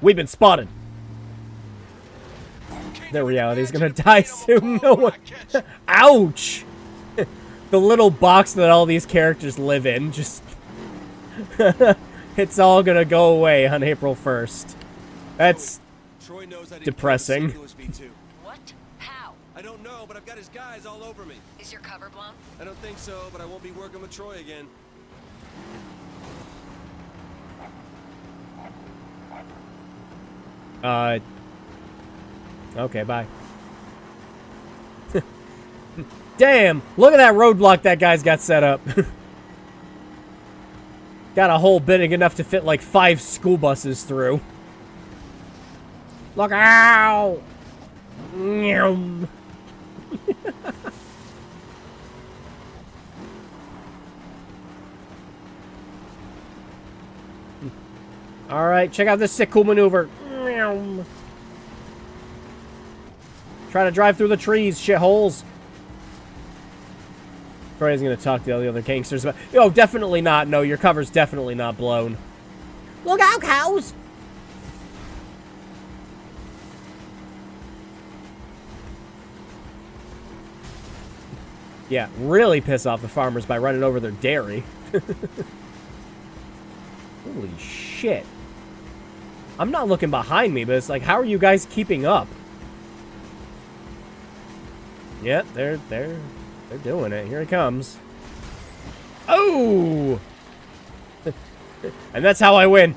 We've been spotted. The reality's gonna die soon. No one... Ouch! The little box that all these characters live in, just... It's all gonna go away on April 1st. That's depressing. What? How? I don't know, but I've got his guys all over me. Is your cover blown? I don't think so, but I won't be working with Troy again. Okay, bye. Damn! Look at that roadblock that guy's got set up. Got a hole big enough to fit like 5 school buses through. Look out! Alright, check out this sick cool maneuver. Try to drive through the trees, shitholes. Troy's gonna talk to all the other gangsters about... Oh, definitely not. No, your cover's definitely not blown. Look out, cows! Yeah, really piss off the farmers by running over their dairy. Holy shit. I'm not looking behind me, but it's like, how are you guys keeping up? Yeah, they're doing it. Here it comes. Oh! And that's how I win.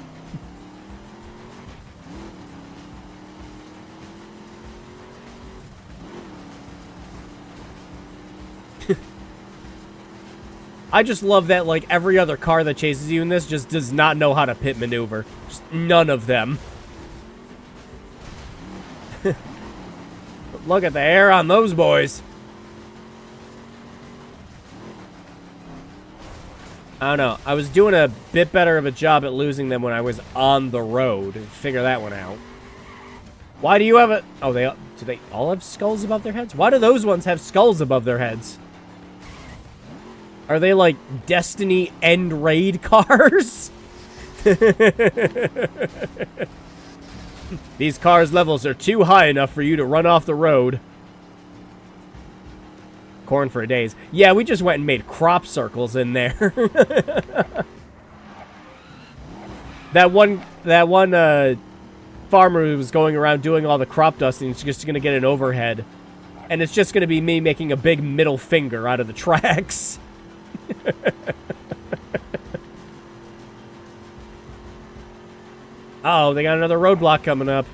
I just love that, like, every other car that chases you in this just does not know how to pit maneuver. Just none of them. Look at the hair on those boys. I don't know. I was doing a bit better of a job at losing them when I was on the road. Figure that one out. Why do you have a... Oh, do they all have skulls above their heads? Why do those ones have skulls above their heads? Are they like Destiny End Raid cars? These cars' levels are too high enough for you to run off the road. Corn for days. Yeah, we just went and made crop circles in there. That one farmer who was going around doing all the crop dusting is just gonna get an overhead. and it's just going to be me making a big middle finger out of the tracks. Oh, they got another roadblock coming up.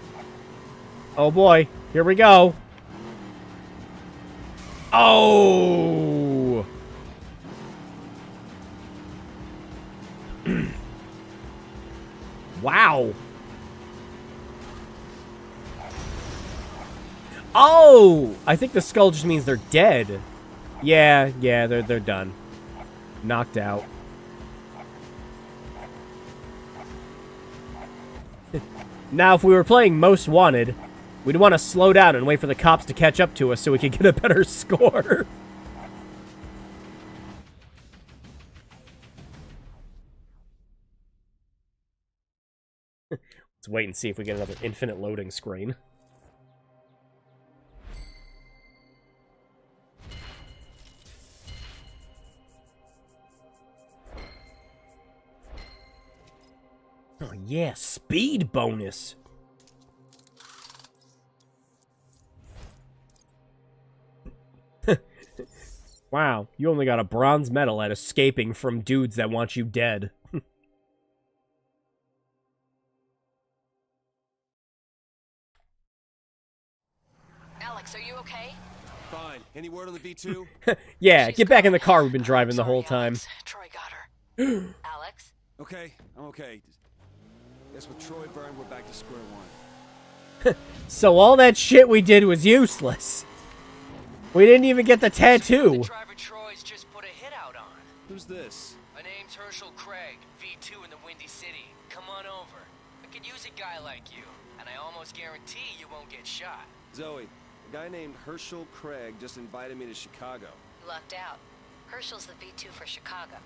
Oh boy, here we go. Oh! Wow. Oh! I think the skull just means they're dead. Yeah, they're done. Knocked out. Now, if we were playing Most Wanted, we'd want to slow down and wait for the cops to catch up to us so we could get a better score. Let's wait and see if we get another infinite loading screen. Oh yeah, speed bonus. Wow, you only got a bronze medal at escaping from dudes that want you dead. Alex, are you okay? Fine. Any word on the V2? Yeah, get back in the car we've been driving the whole time. Alex. Troy got her. Alex? Okay, I'm okay. Guess with Troy burned, we're back to square one. So all that shit we did was useless. We didn't even get the tattoo. The driver Troy's just put a hit out on. Who's this? My name's Herschel Craig, V2 in the Windy City. Come on over. I could use a guy like you, and I almost guarantee you won't get shot. Zoe, a guy named Herschel Craig just invited me to Chicago. Lucked out. Herschel's the V2 for Chicago.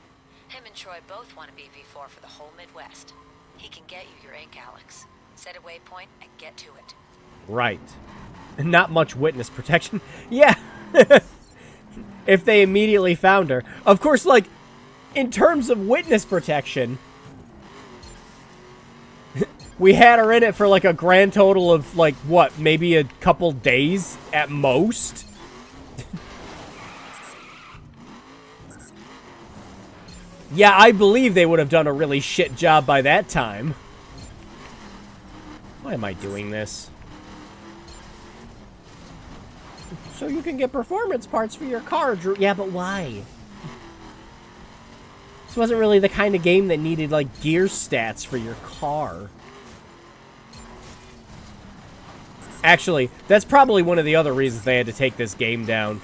Him and Troy both want to be V4 for the whole Midwest. He can get you your ink, Alex. Set a waypoint and get to it. Right. Not much witness protection. Yeah. If they immediately found her. Of course, like, in terms of witness protection, we had her in it for, like, a grand total of, like, what, maybe a couple days at most? Yeah, I believe they would have done a really shit job by that time. Why am I doing this? So you can get performance parts for your car, Drew. Yeah, but why? This wasn't really the kind of game that needed, like, gear stats for your car. Actually, that's probably one of the other reasons they had to take this game down.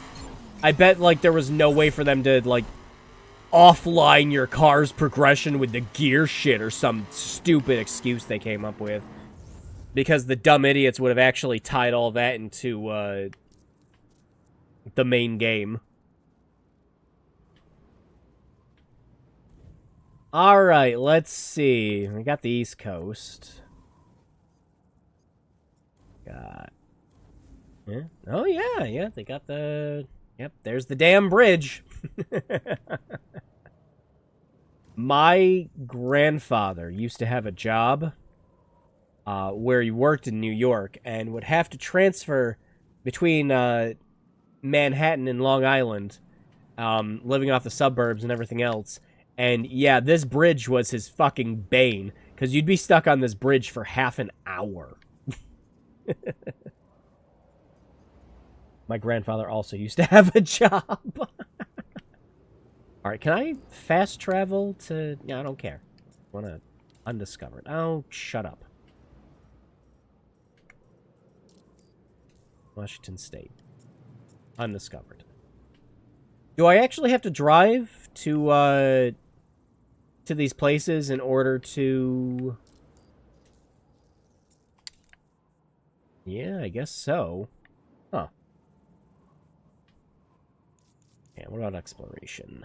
I bet, like, there was no way for them to, like, offline your car's progression with the gear shit or some stupid excuse they came up with. Because the dumb idiots would have actually tied all that into, the main game. Alright, let's see. We got the East Coast. Got... Yeah. Oh, yeah, they got the... Yep, there's the damn bridge. My grandfather used to have a job where he worked in New York and would have to transfer between Manhattan and Long Island, living off the suburbs and everything else. And yeah, this bridge was his fucking bane, because you'd be stuck on this bridge for half an hour. My grandfather also used to have a job. Alright, can I fast travel to... Yeah, I don't care. I want to undiscovered. Oh, shut up. Washington State. Undiscovered. Do I actually have to drive to these places in order to... Yeah, I guess so. Huh. Yeah, what about exploration?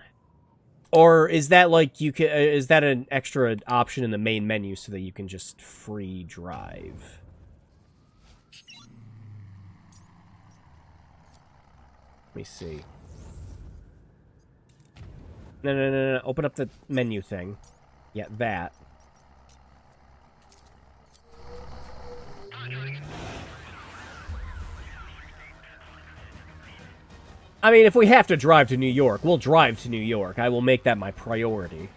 Or is that like you can? Is that an extra option in the main menu so that you can just free drive? Let me see. No. Open up the menu thing. Yeah, that. I mean, if we have to drive to New York, we'll drive to New York. I will make that my priority.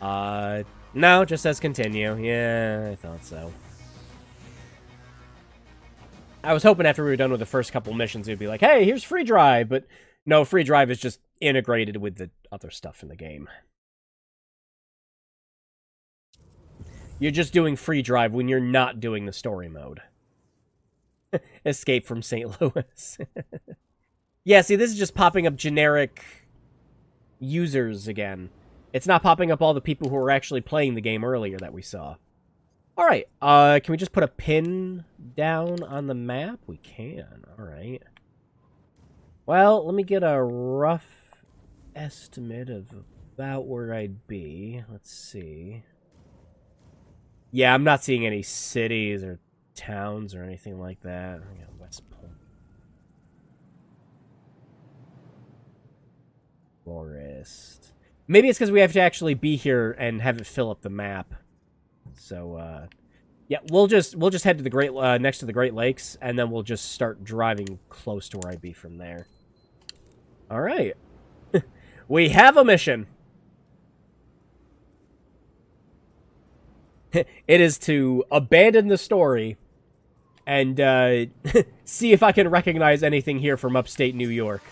No, just says continue. Yeah, I thought so. I was hoping after we were done with the first couple missions, it would be like, hey, here's free drive, but no, free drive is just integrated with the other stuff in the game. You're just doing free drive when you're not doing the story mode. Escape from St. Louis. Yeah, see, this is just popping up generic users again. It's not popping up all the people who were actually playing the game earlier that we saw. Alright, can we just put a pin down on the map? We can, alright. Well, let me get a rough estimate of about where I'd be. Let's see. Yeah, I'm not seeing any cities or towns or anything like that. Yeah, West Point. Forest. Maybe it's because we have to actually be here and have it fill up the map. So, yeah, we'll just head to the Great next to the Great Lakes, and then we'll just start driving close to where I'd be from there. All right, we have a mission. It is to abandon the story and see if I can recognize anything here from upstate New York.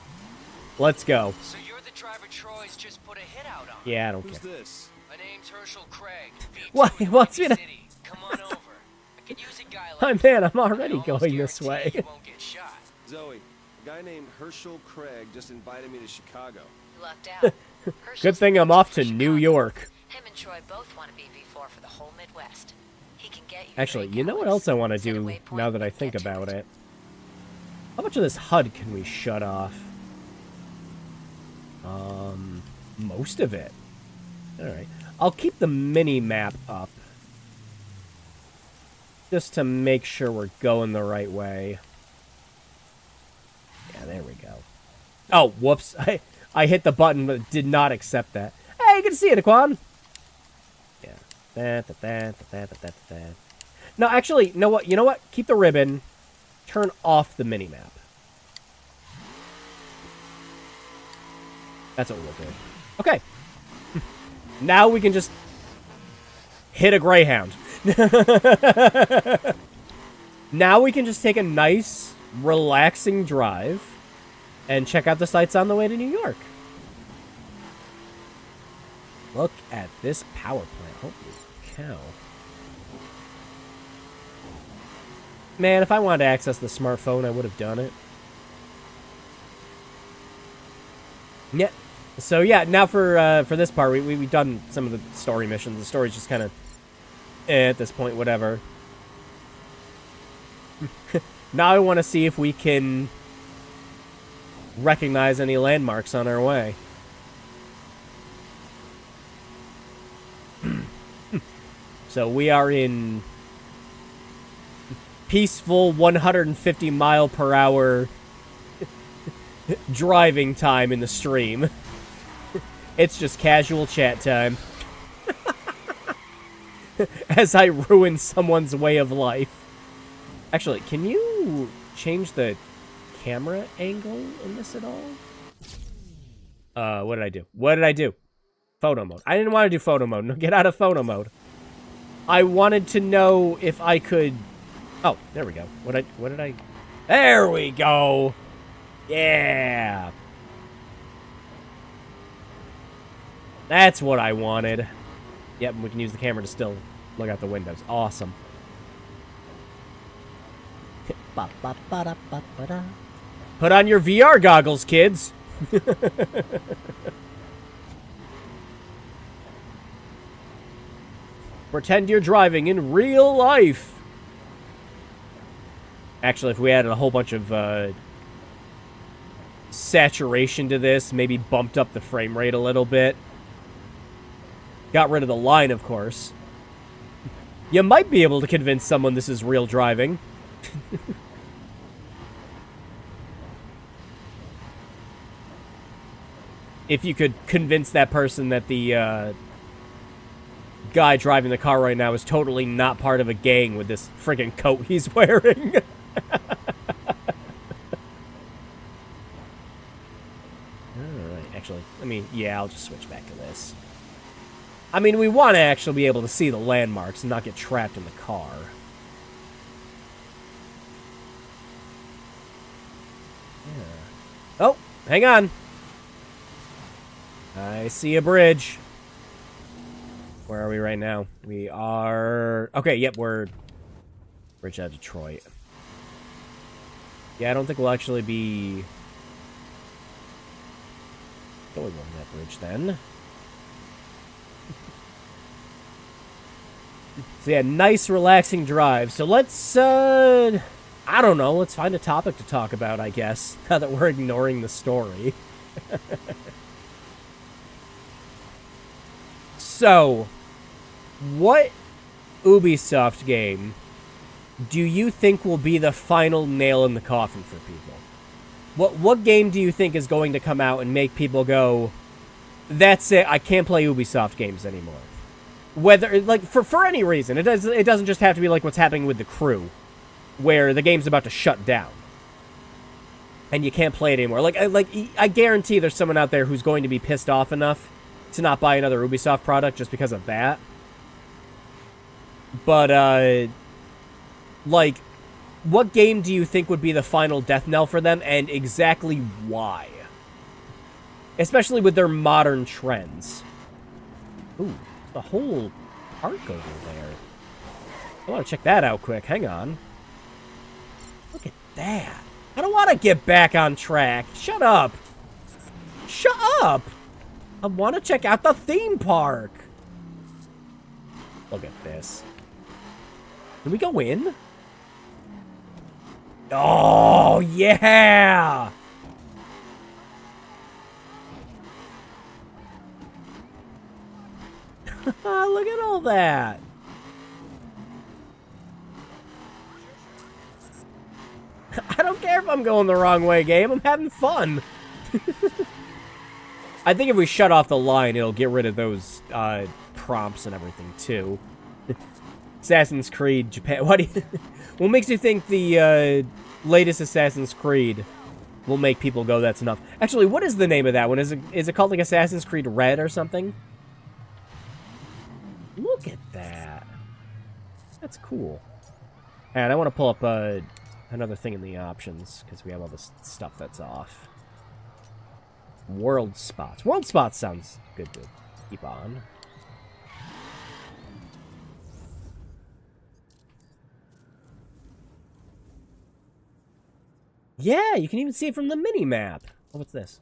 Let's go. So you're the driver Troy's just put a hit out on? Yeah, I don't Who's care. this? My name's Herschel Craig. What? He wants me to... Come on over. I could use a guy Oh, like man, I'm you. already I going almost this way. guarantee you won't get shot. Zoe, a guy named Herschel Craig just invited me to Chicago. You lucked out. Good thing I'm off to New York. Him and Troy both want to be V4 for the whole Midwest. He can get you. Actually, you know what else I want to do now that I think about it? How much of this HUD can we shut off? Most of it. Alright. I'll keep the mini-map up. Just to make sure we're going the right way. Yeah, there we go. Oh, whoops. I hit the button, but did not accept that. Hey, good to see you, Daquan. Yeah. No, actually, you know what? You know what? Keep the ribbon. Turn off the mini-map. That's what we'll do. Okay. Now we can just hit a Greyhound. Now we can just take a nice, relaxing drive and check out the sights on the way to New York. Look at this power plant. Holy cow. Man, if I wanted to access the smartphone, I would have done it. Yeah. So yeah, now for this part, we've done some of the story missions. The story's just kind of at this point, whatever. Now I want to see if we can recognize any landmarks on our way. So we are in peaceful 150 mile per hour driving time in the stream. It's just casual chat time. As I ruin someone's way of life. Actually, can you change the camera angle in this at all? What did I do? What did I do? Photo mode. I didn't want to do photo mode. No, get out of photo mode. I wanted to know if I could... Oh, there we go. What did I... There we go! Yeah! That's what I wanted. Yep, we can use the camera to still look out the windows. Awesome. Put on your VR goggles, kids! Pretend you're driving in real life! Actually, if we added a whole bunch of saturation to this, maybe bumped up the frame rate a little bit. Got rid of the line, of course. You might be able to convince someone this is real driving. If you could convince that person that the guy driving the car right now is totally not part of a gang with this friggin' coat he's wearing. Alright, actually, yeah, I'll just switch back to this. I mean, we want to actually be able to see the landmarks and not get trapped in the car. Yeah. Oh, hang on. I see a bridge. Where are we right now? We are... Okay, yep, we're... Bridge out of Detroit. Yeah, I don't think we'll actually be... going over that bridge, then. So yeah, nice, relaxing drive. So let's, I don't know, let's find a topic to talk about, I guess, now that we're ignoring the story. So, what Ubisoft game do you think will be the final nail in the coffin for people? What game do you think is going to come out and make people go, that's it, I can't play Ubisoft games anymore? Whether, like, for any reason. It doesn't just have to be like what's happening with The Crew, where the game's about to shut down. And you can't play it anymore. I guarantee there's someone out there who's going to be pissed off enough to not buy another Ubisoft product just because of that. But, like, what game do you think would be the final death knell for them, and exactly why? Especially with their modern trends. Ooh, the whole park over there. I want to check that out quick. Hang on. Look at that. I don't want to get back on track. Shut up. Shut up. I want to check out the theme park. Look at this. Can we go in? Oh, yeah! Look at all that. I don't care if I'm going the wrong way, game. I'm having fun. I think if we shut off the line, it'll get rid of those prompts and everything, too. Assassin's Creed Japan. What makes you think the latest Assassin's Creed will make people go, that's enough? Actually, what is the name of that one? Is it called like Assassin's Creed Red or something? Look at that. That's cool. And I want to pull up another thing in the options, because we have all this stuff that's off. World spots. World spots sounds good to keep on. Yeah, you can even see it from the mini-map. Oh, what's this?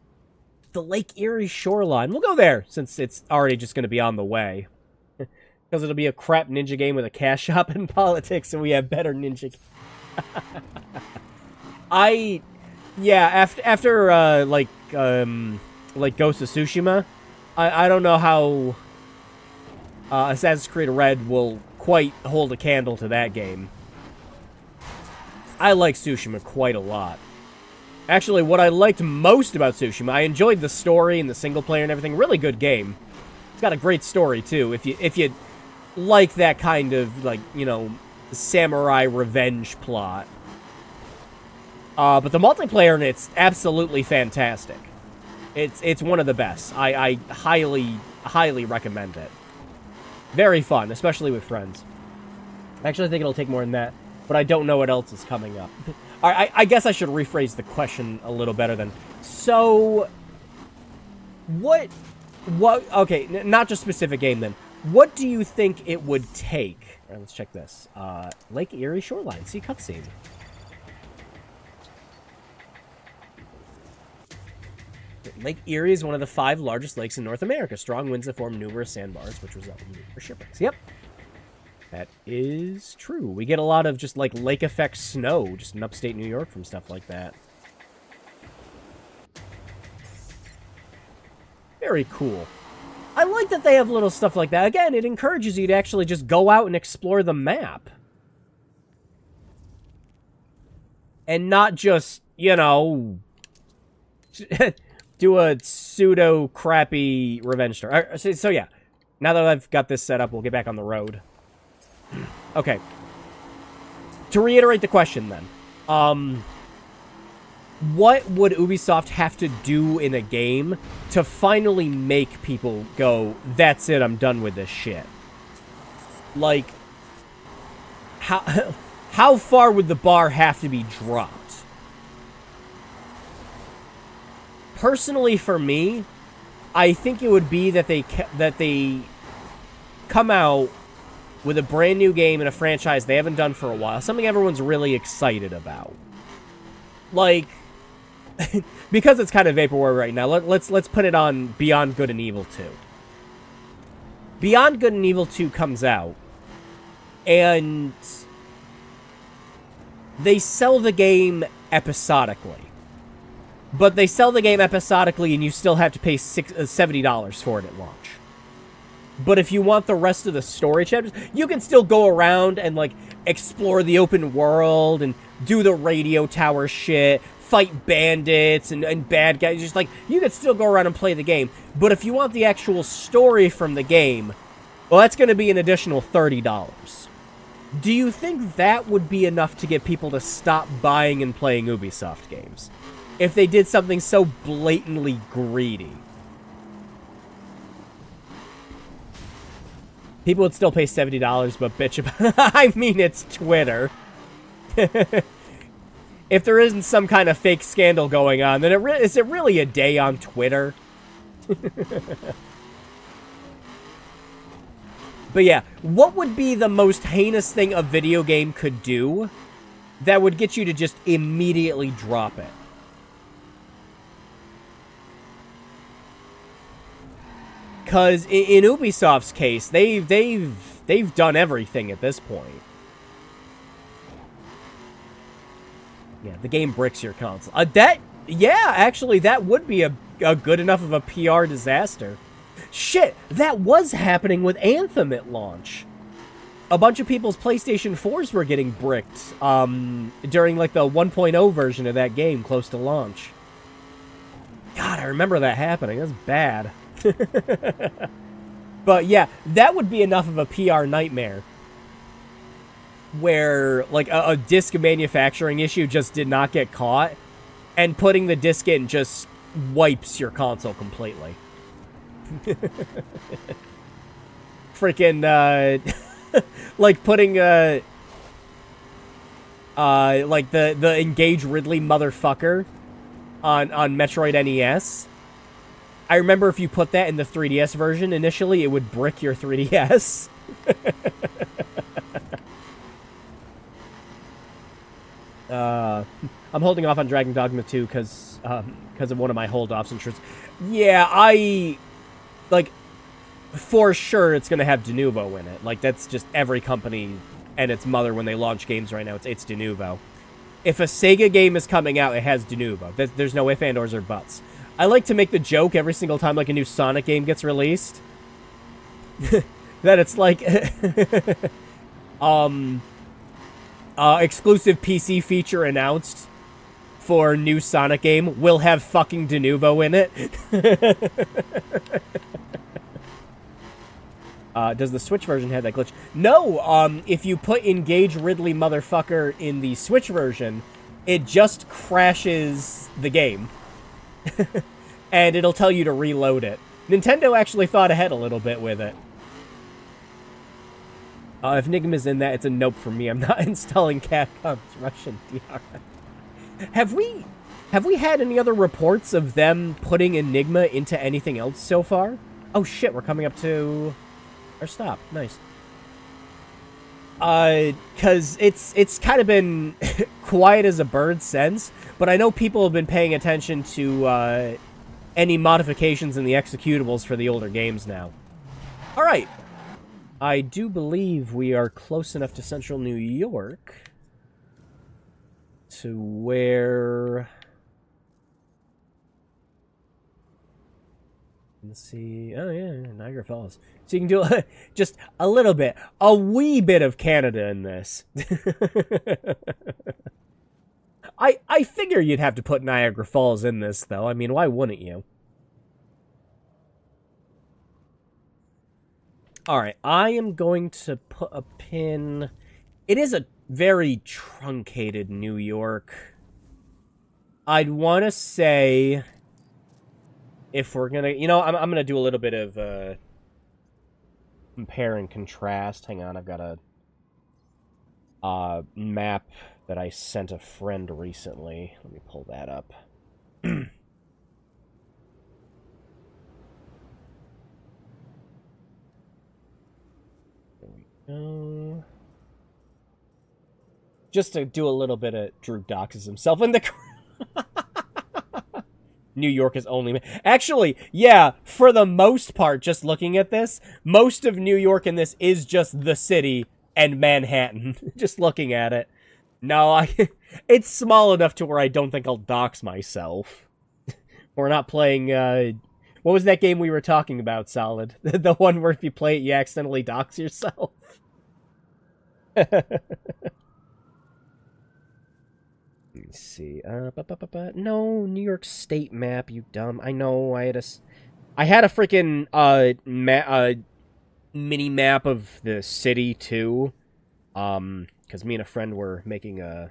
The Lake Erie shoreline. We'll go there, since it's already just going to be on the way. Because it'll be a crap ninja game with a cash shop and politics, and we have better ninja... Yeah, after like Ghost of Tsushima, I don't know how Assassin's Creed Red will quite hold a candle to that game. I like Tsushima quite a lot. Actually, what I liked most about Tsushima, I enjoyed the story and the single player and everything. Really good game. It's got a great story too. If you like that kind of, like, you know, samurai revenge plot. But the multiplayer in it's absolutely fantastic. It's one of the best. I highly recommend it. Very fun, especially with friends. I actually think it'll take more than that, but I don't know what else is coming up. I guess I should rephrase the question a little better then. So, okay, not just specific game then. What do you think it would take? All right, let's check this. Lake Erie shoreline. See cutscene. Lake Erie is one of the 5 largest lakes in North America. Strong winds that form numerous sandbars, which result in numerous shipwrecks. Yep. That is true. We get a lot of just, like, lake effect snow just in upstate New York from stuff like that. Very cool. I like that they have little stuff like that. Again, it encourages you to actually just go out and explore the map. And not just, you know... do a pseudo-crappy revenge story. So yeah, now that I've got this set up, we'll get back on the road. Okay. To reiterate the question, then. what would Ubisoft have to do in a game to finally make people go, that's it, I'm done with this shit? Like, how far would the bar have to be dropped? Personally, for me, I think it would be that they come out with a brand new game in a franchise they haven't done for a while, something everyone's really excited about. Like, because it's kind of vaporware right now, let's put it on Beyond Good and Evil 2. Beyond Good and Evil 2 comes out, and they sell the game episodically. But they sell the game episodically, and you still have to pay $70 for it at launch. But if you want the rest of the story chapters, you can still go around and, like, explore the open world and do the radio tower shit, fight bandits and bad guys. Just, like, you can still go around and play the game. But if you want the actual story from the game, well, that's going to be an additional $30. Do you think that would be enough to get people to stop buying and playing Ubisoft games? If they did something so blatantly greedy. People would still pay $70, but bitch about I mean, it's Twitter. If there isn't some kind of fake scandal going on, then is it really a day on Twitter? But yeah, what would be the most heinous thing a video game could do that would get you to just immediately drop it? Because in Ubisoft's case, they've done everything at this point. Yeah, the game bricks your console. Actually, that would be a good enough of a PR disaster. Shit, that was happening with Anthem at launch. A bunch of people's PlayStation 4s were getting bricked during like the 1.0 version of that game close to launch. God, I remember that happening. That's bad. But yeah, that would be enough of a PR nightmare where like a disc manufacturing issue just did not get caught, and putting the disc in just wipes your console completely. Freaking like putting like the Engage Ridley motherfucker on Metroid NES. I remember if you put that in the 3DS version initially, it would brick your 3DS. I'm holding off on Dragon Dogma 2 because of one of my hold-offs and shirts. Yeah, like, for sure it's going to have Denuvo in it. Like, that's just every company and its mother when they launch games right now. It's Denuvo. If a Sega game is coming out, it has Denuvo. There's no ifs, ands, or buts. I like to make the joke every single time like a new Sonic game gets released that it's like exclusive PC feature announced for new Sonic game will have fucking Denuvo in it. Does the Switch version have that glitch? No, if you put Engage Ridley motherfucker in the Switch version, it just crashes the game. And it'll tell you to reload it. Nintendo actually thought ahead a little bit with it. If Enigma's in that, it's a nope for me. I'm not installing Capcom's Russian DR. Have we had any other reports of them putting Enigma into anything else so far? Oh shit, we're coming up to our stop. Nice. Cause it's kind of been quiet as a bird since, but I know people have been paying attention to any modifications in the executables for the older games now. All right. I do believe we are close enough to central New York to where... Let's see. Oh, yeah, Niagara Falls. So you can do just a little bit, a wee bit of Canada in this. I figure you'd have to put Niagara Falls in this, though. I mean, why wouldn't you? Alright, I am going to put a pin... It is a very truncated New York. I'd want to say, if we're gonna, I'm gonna do a little bit of compare and contrast. Hang on, I've got a map that I sent a friend recently. Let me pull that up. There we go. Just to do a little bit of Drew doxes himself in the New York is only... Actually, yeah, for the most part, just looking at this, most of New York in this is just the city and Manhattan. Just looking at it. No, it's small enough to where I don't think I'll dox myself. We're not playing, what was that game we were talking about, Solid? The one where if you play it, you accidentally dox yourself? Let me see. No, New York State map, you dumb. I know, I had a freaking, mini map of the city, too. Because me and a friend were making a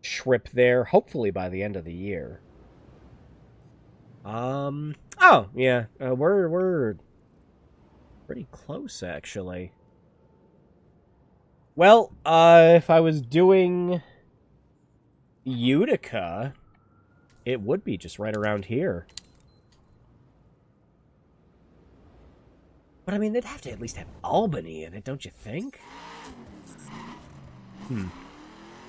trip there, hopefully by the end of the year. Oh, yeah, we're pretty close, actually. Well, if I was doing Utica, it would be just right around here. But I mean, they'd have to at least have Albany in it, don't you think?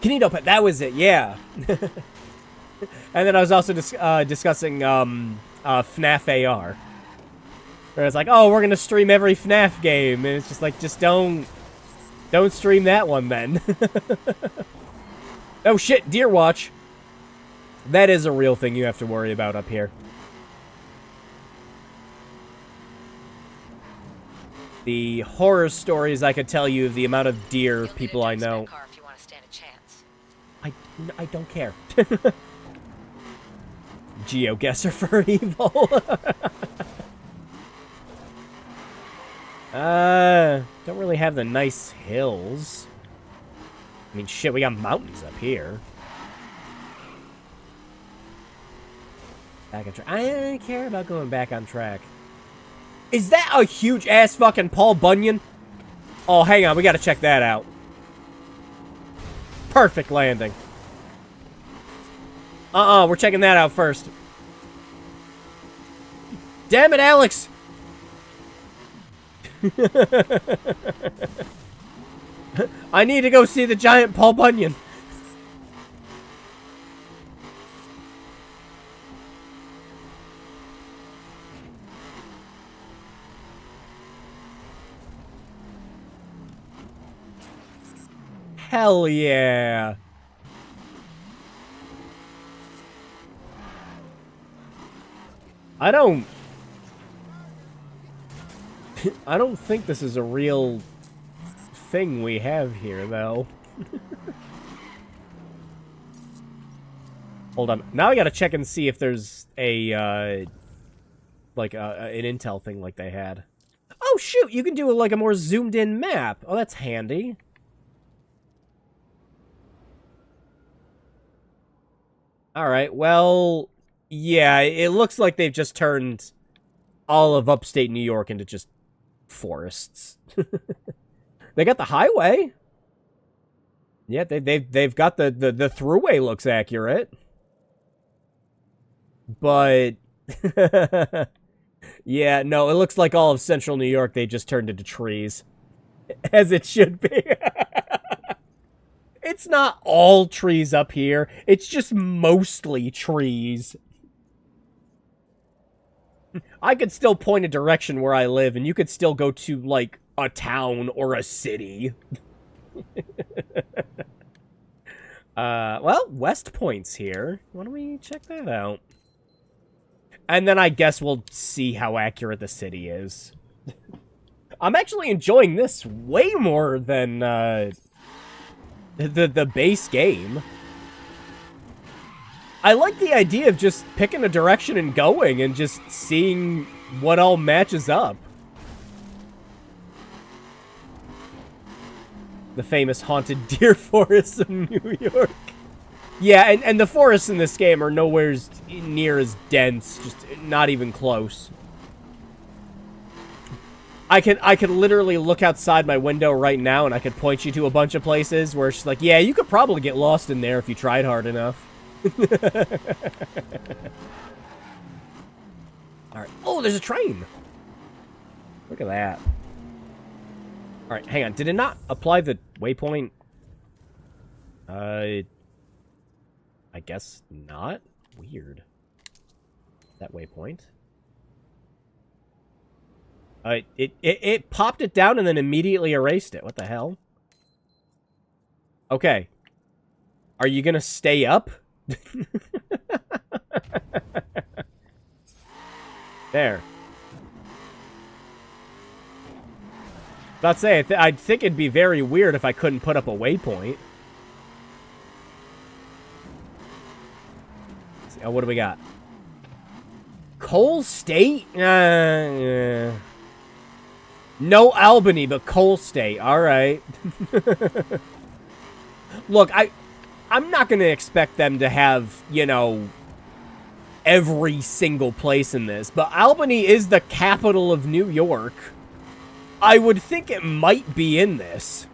Kinito, that was it, yeah. And then I was also discussing FNAF AR. Where it's like, oh, we're gonna stream every FNAF game, and it's just like, just don't stream that one, then. Oh, shit, Deer Watch. That is a real thing you have to worry about up here. The horror stories I could tell you of the amount of deer people I know. If you want to stand a chance. I don't care. GeoGuessr for evil. Don't really have the nice hills. I mean, shit, we got mountains up here. Back on track. I don't care about going back on track. Is that a huge-ass fucking Paul Bunyan? Oh, hang on, we gotta check that out. Perfect landing. We're checking that out first. Damn it, Alex! I need to go see the giant Paul Bunyan. Hell yeah. I don't think this is a real thing we have here, though. Hold on. Now I gotta check and see if there's a, like, an intel thing like they had. Oh, shoot! You can do, like, a more zoomed-in map. Oh, that's handy. Alright, well, yeah, it looks like they've just turned all of upstate New York into just forests. They got the highway. Yeah, they've got the throughway looks accurate. But yeah, no, it looks like all of central New York they just turned into trees. As it should be. It's not all trees up here. It's just mostly trees. I could still point a direction where I live, and you could still go to, like, a town or a city. Well, West Point's here. Why don't we check that out? And then I guess we'll see how accurate the city is. I'm actually enjoying this way more than, the base game. I like the idea of just picking a direction and going and just seeing what all matches up. The famous haunted deer forests of New York. Yeah, and the forests in this game are nowhere near as dense, just not even close. I could literally look outside my window right now and I could point you to a bunch of places where it's like, yeah, you could probably get lost in there if you tried hard enough. Alright. Oh, there's a train! Look at that. Alright, hang on. Did it not apply the waypoint? I guess not. Weird. That waypoint. It popped it down and then immediately erased it. What the hell? Okay. Are you gonna stay up? There. Not say I'd think it'd be very weird if I couldn't put up a waypoint. Oh, what do we got? Coal State? No Albany, but Coal State. All right. Look, I'm not going to expect them to have, you know, every single place in this, but Albany is the capital of New York. I would think it might be in this.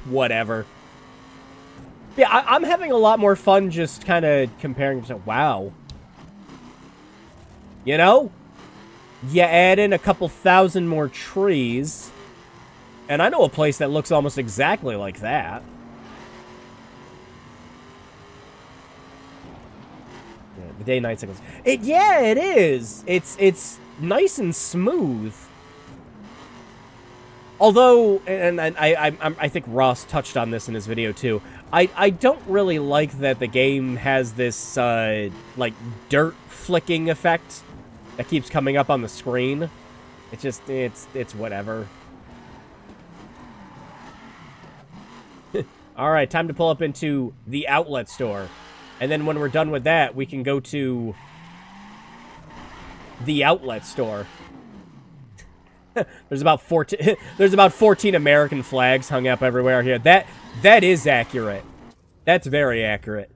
Whatever. Yeah, I'm having a lot more fun just kind of comparing to, wow. You know? You add in a couple thousand more trees, and I know a place that looks almost exactly like that. Yeah, the day-night cycles. Yeah, it is. It's nice and smooth. Although, and I think Ross touched on this in his video too, I don't really like that the game has this, like, dirt flicking effect that keeps coming up on the screen. It's just, it's whatever. Alright, time to pull up into the outlet store. And then when we're done with that, we can go to the outlet store. There's about 14 American flags hung up everywhere here. That is accurate. That's very accurate.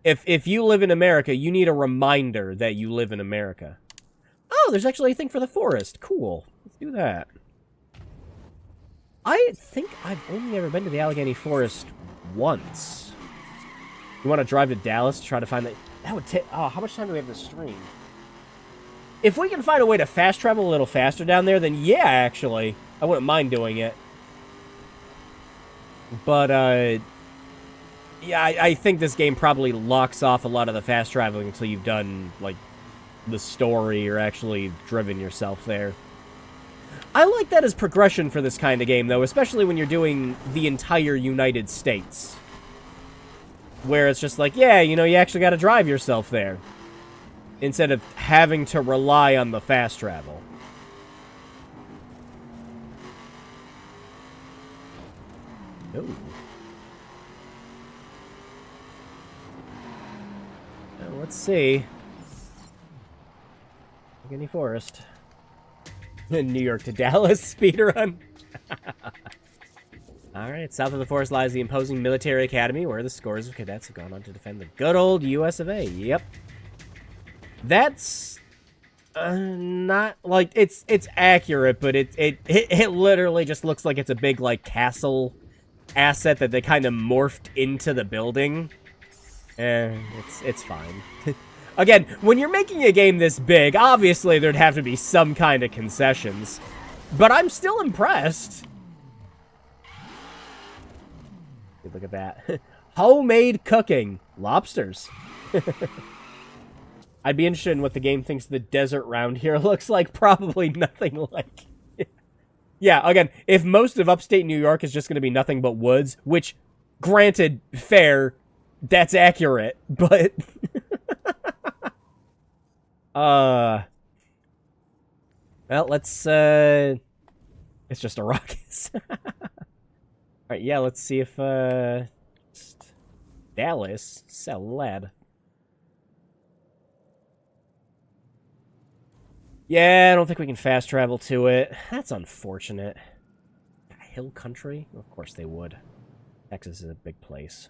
If you live in America, you need a reminder that you live in America. Oh, there's actually a thing for the forest. Cool. Let's do that. I think I've only ever been to the Allegheny Forest once. You want to drive to Dallas to try to find that? That would take... Oh, how much time do we have to stream? If we can find a way to fast travel a little faster down there, then yeah, actually. I wouldn't mind doing it. But, yeah, I think this game probably locks off a lot of the fast traveling until you've done, like, the story or actually driven yourself there. I like that as progression for this kind of game, though, especially when you're doing the entire United States. Where it's just like, yeah, you know, you actually gotta drive yourself there. Instead of having to rely on the fast travel. Oh. Let's see. Allegheny Forest. New York to Dallas speedrun. Alright, south of the forest lies the imposing military academy, where the scores of cadets have gone on to defend the good old US of A. Yep. That's not like it's accurate, but it literally just looks like it's a big like castle asset that they kind of morphed into the building. It's fine. Again, when you're making a game this big, obviously there'd have to be some kind of concessions, but I'm still impressed. Look at that. Homemade cooking. Lobsters. I'd be interested in what the game thinks the desert round here looks like. Probably nothing like... Yeah, again, if most of upstate New York is just going to be nothing but woods, which, granted, fair, that's accurate, but... Well, let's, it's just a rocket. Alright, yeah, let's see if, Dallas sell lead. Yeah, I don't think we can fast travel to it. That's unfortunate. Hill country? Of course they would. Texas is a big place.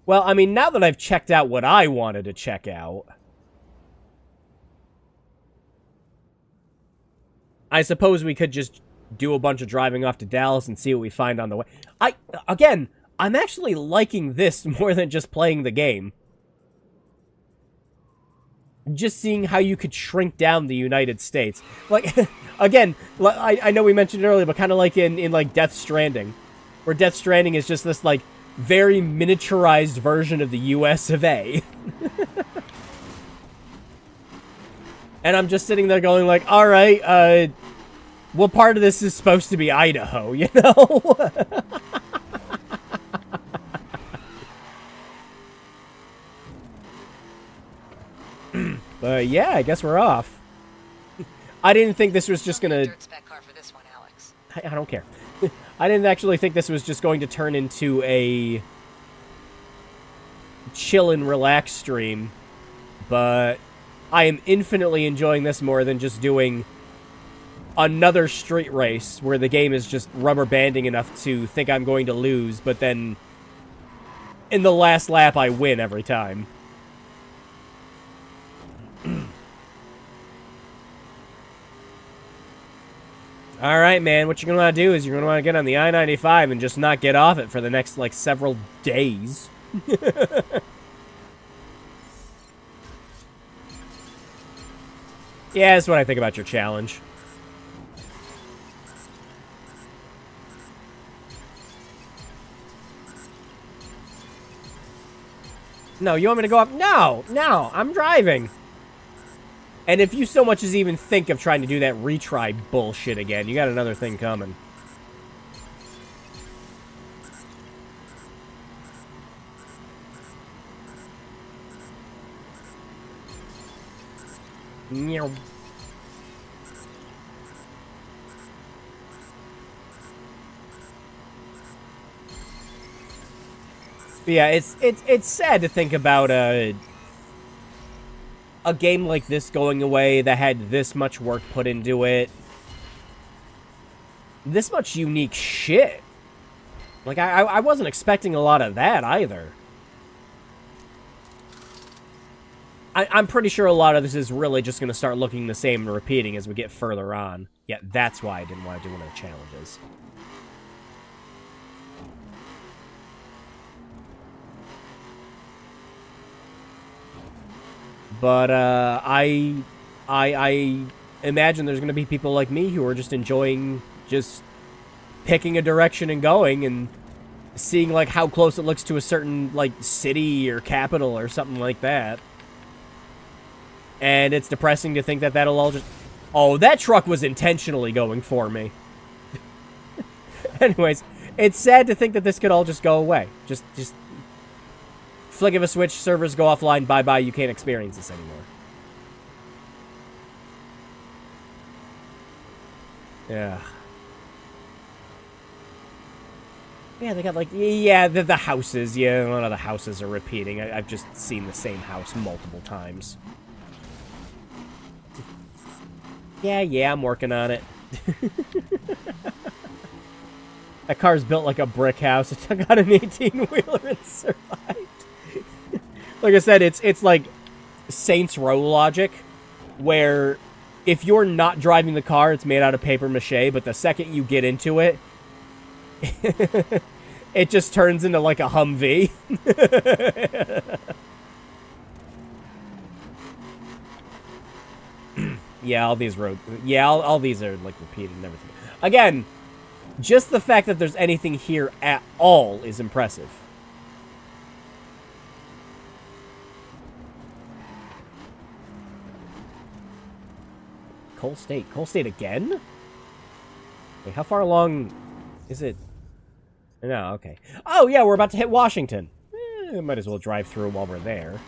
Well, I mean, now that I've checked out what I wanted to check out, I suppose we could just do a bunch of driving off to Dallas and see what we find on the way. Again, I'm actually liking this more than just playing the game. Just seeing how you could shrink down the United States. Like, again, I know we mentioned it earlier, but kind of like in like Death Stranding, where Death Stranding is just this like very miniaturized version of the US of A. And I'm just sitting there going like, all right, what part of this is supposed to be Idaho, you know? But yeah, I guess we're off. I didn't think this was just gonna... Dirt spec car for this one, Alex. I don't care. I didn't actually think this was just going to turn into a chill and relax stream, but I am infinitely enjoying this more than just doing another street race where the game is just rubber banding enough to think I'm going to lose, but then in the last lap I win every time. Alright, man, what you're going to want to do is you're going to want to get on the I-95 and just not get off it for the next, like, several days. Yeah, that's what I think about your challenge. No, you want me to go up? No, I'm driving. And if you so much as even think of trying to do that retry bullshit again, you got another thing coming. Meow. Yeah, it's sad to think about a game like this going away that had this much work put into it. This much unique shit. Like, I wasn't expecting a lot of that either. I'm pretty sure a lot of this is really just going to start looking the same and repeating as we get further on. Yeah, that's why I didn't want to do one of the challenges. But, I imagine there's going to be people like me who are just enjoying just picking a direction and going and seeing, like, how close it looks to a certain, like, city or capital or something like that. And it's depressing to think that that'll all just... Oh, that truck was intentionally going for me. Anyways, it's sad to think that this could all just go away. Just flick of a switch, servers go offline, bye-bye, you can't experience this anymore. Yeah. Yeah, they got like... Yeah, the houses. Yeah, a lot of the houses are repeating. I've just seen the same house multiple times. Yeah, I'm working on it. That car's built like a brick house. It took out an 18-wheeler and survived. Like I said, it's like Saints Row logic, where if you're not driving the car, it's made out of paper mache, but the second you get into it, it just turns into like a Humvee. Yeah, all these all these are like repeated and everything. Again, just the fact that there's anything here at all is impressive. Coal State again? Wait, how far along is it? No, okay. Oh yeah, we're about to hit Washington. Might as well drive through while we're there.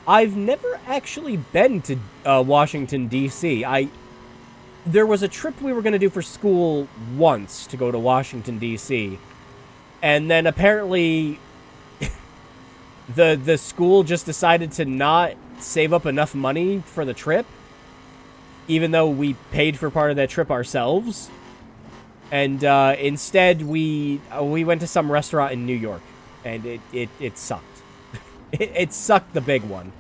I've never actually been to Washington, D.C. There was a trip we were going to do for school once to go to Washington, D.C. And then apparently the school just decided to not save up enough money for the trip, even though we paid for part of that trip ourselves. And instead, we went to some restaurant in New York, and it sucked. It sucked the big one.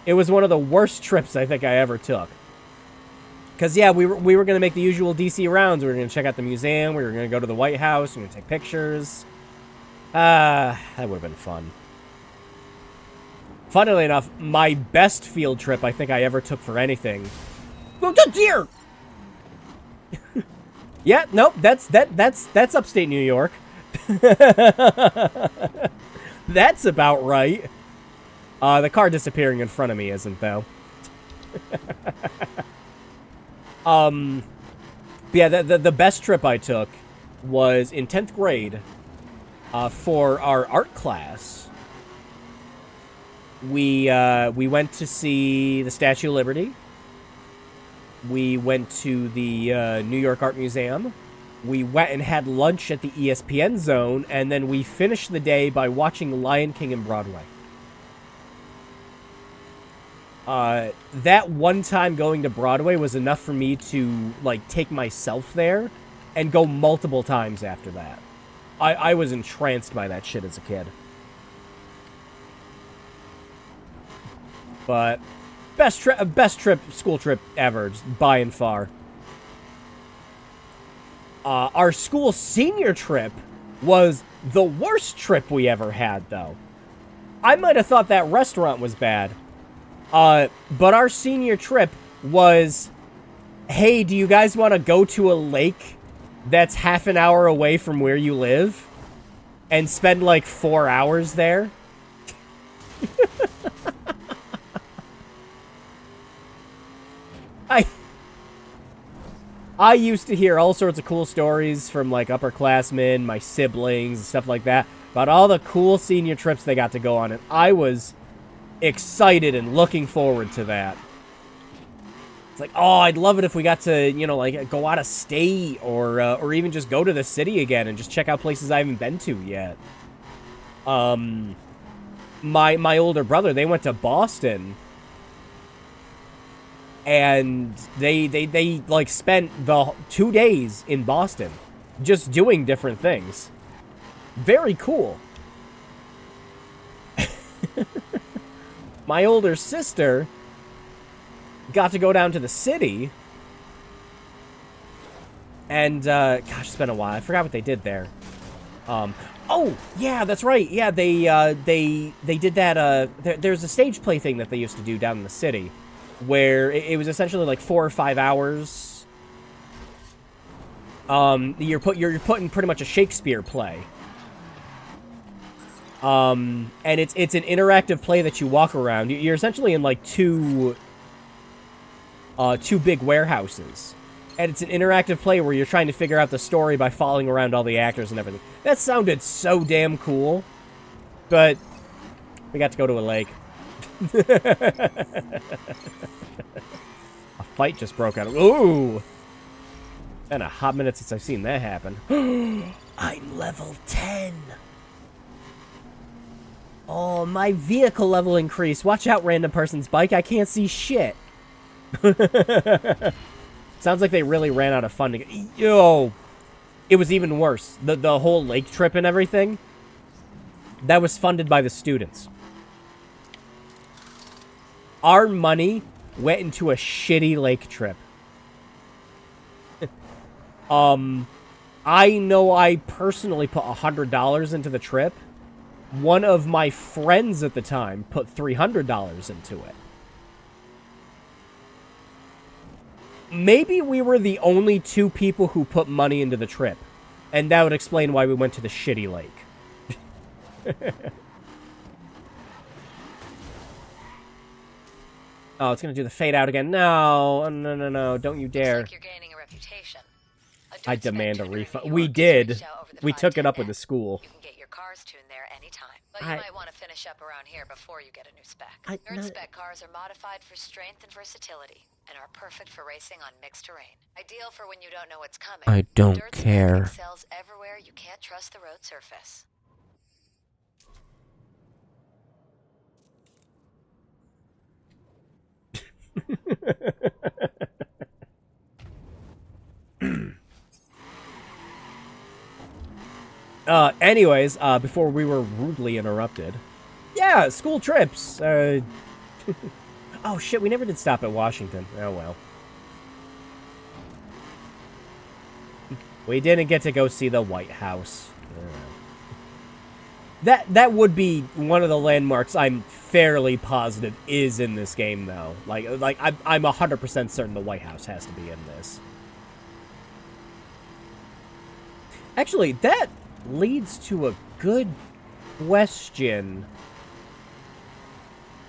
It was one of the worst trips I think I ever took. Because, yeah, we were going to make the usual DC rounds. We were going to check out the museum. We were going to go to the White House. We were going to take pictures. That would have been fun. Funnily enough, my best field trip I think I ever took for anything. Oh, dear! Yeah, nope, that's upstate New York. That's about right. The car disappearing in front of me isn't, though. Yeah, the best trip I took was in 10th grade for our art class. We went to see the Statue of Liberty. We went to the New York Art Museum. We went and had lunch at the ESPN Zone, and then we finished the day by watching Lion King in Broadway. That one time going to Broadway was enough for me to, like, take myself there and go multiple times after that. I was entranced by that shit as a kid. But best trip, school trip ever, just by and far. Our school senior trip was the worst trip we ever had, though. I might have thought that restaurant was bad. But our senior trip was, hey, do you guys want to go to a lake that's half an hour away from where you live and spend like 4 hours there? I used to hear all sorts of cool stories from, like, upperclassmen, my siblings, and stuff like that, about all the cool senior trips they got to go on, and I was excited and looking forward to that. It's like, oh, I'd love it if we got to, you know, like, go out of state, or even just go to the city again and just check out places I haven't been to yet. My older brother, they went to Boston, and they like spent the 2 days in Boston just doing different things. Very cool. My older sister got to go down to the city, and gosh, it's been a while. I forgot what they did there. Oh yeah, that's right. Yeah, they did that. There's a stage play thing that they used to do down in the city, where it was essentially like 4 or 5 hours. You're putting pretty much a Shakespeare play. And it's an interactive play that you walk around. You're essentially in like two big warehouses. And it's an interactive play where you're trying to figure out the story by following around all the actors and everything. That sounded so damn cool. But we got to go to a lake. A fight just broke out. Ooh! Been a hot minute since I've seen that happen. I'm level 10. Oh, my vehicle level increased. Watch out, random person's bike. I can't see shit. Sounds like they really ran out of funding. Yo! It was even worse. The whole lake trip and everything, that was funded by the students. Our money went into a shitty lake trip. I know I personally put $100 into the trip. One of my friends at the time put $300 into it. Maybe we were the only 2 people who put money into the trip. And that would explain why we went to the shitty lake. Oh, it's gonna do the fade out again. No, no, don't you dare. Looks like you're gaining a reputation. I demand a refund. We did. We took it up with the school. You can get your cars tuned there anytime. But you might want to finish up around here before you get a new spec. Current spec cars are modified for strength and versatility, and are perfect for racing on mixed terrain. Ideal for when you don't know what's coming. I don't Dirt's care. Excels everywhere. You can't trust the road surface. Anyways, before we were rudely interrupted. Yeah, school trips. Oh shit, we never did stop at Washington. Oh well. We didn't get to go see the White House. That would be one of the landmarks I'm fairly positive is in this game, though. Like I'm 100% certain the White House has to be in this. Actually, that leads to a good question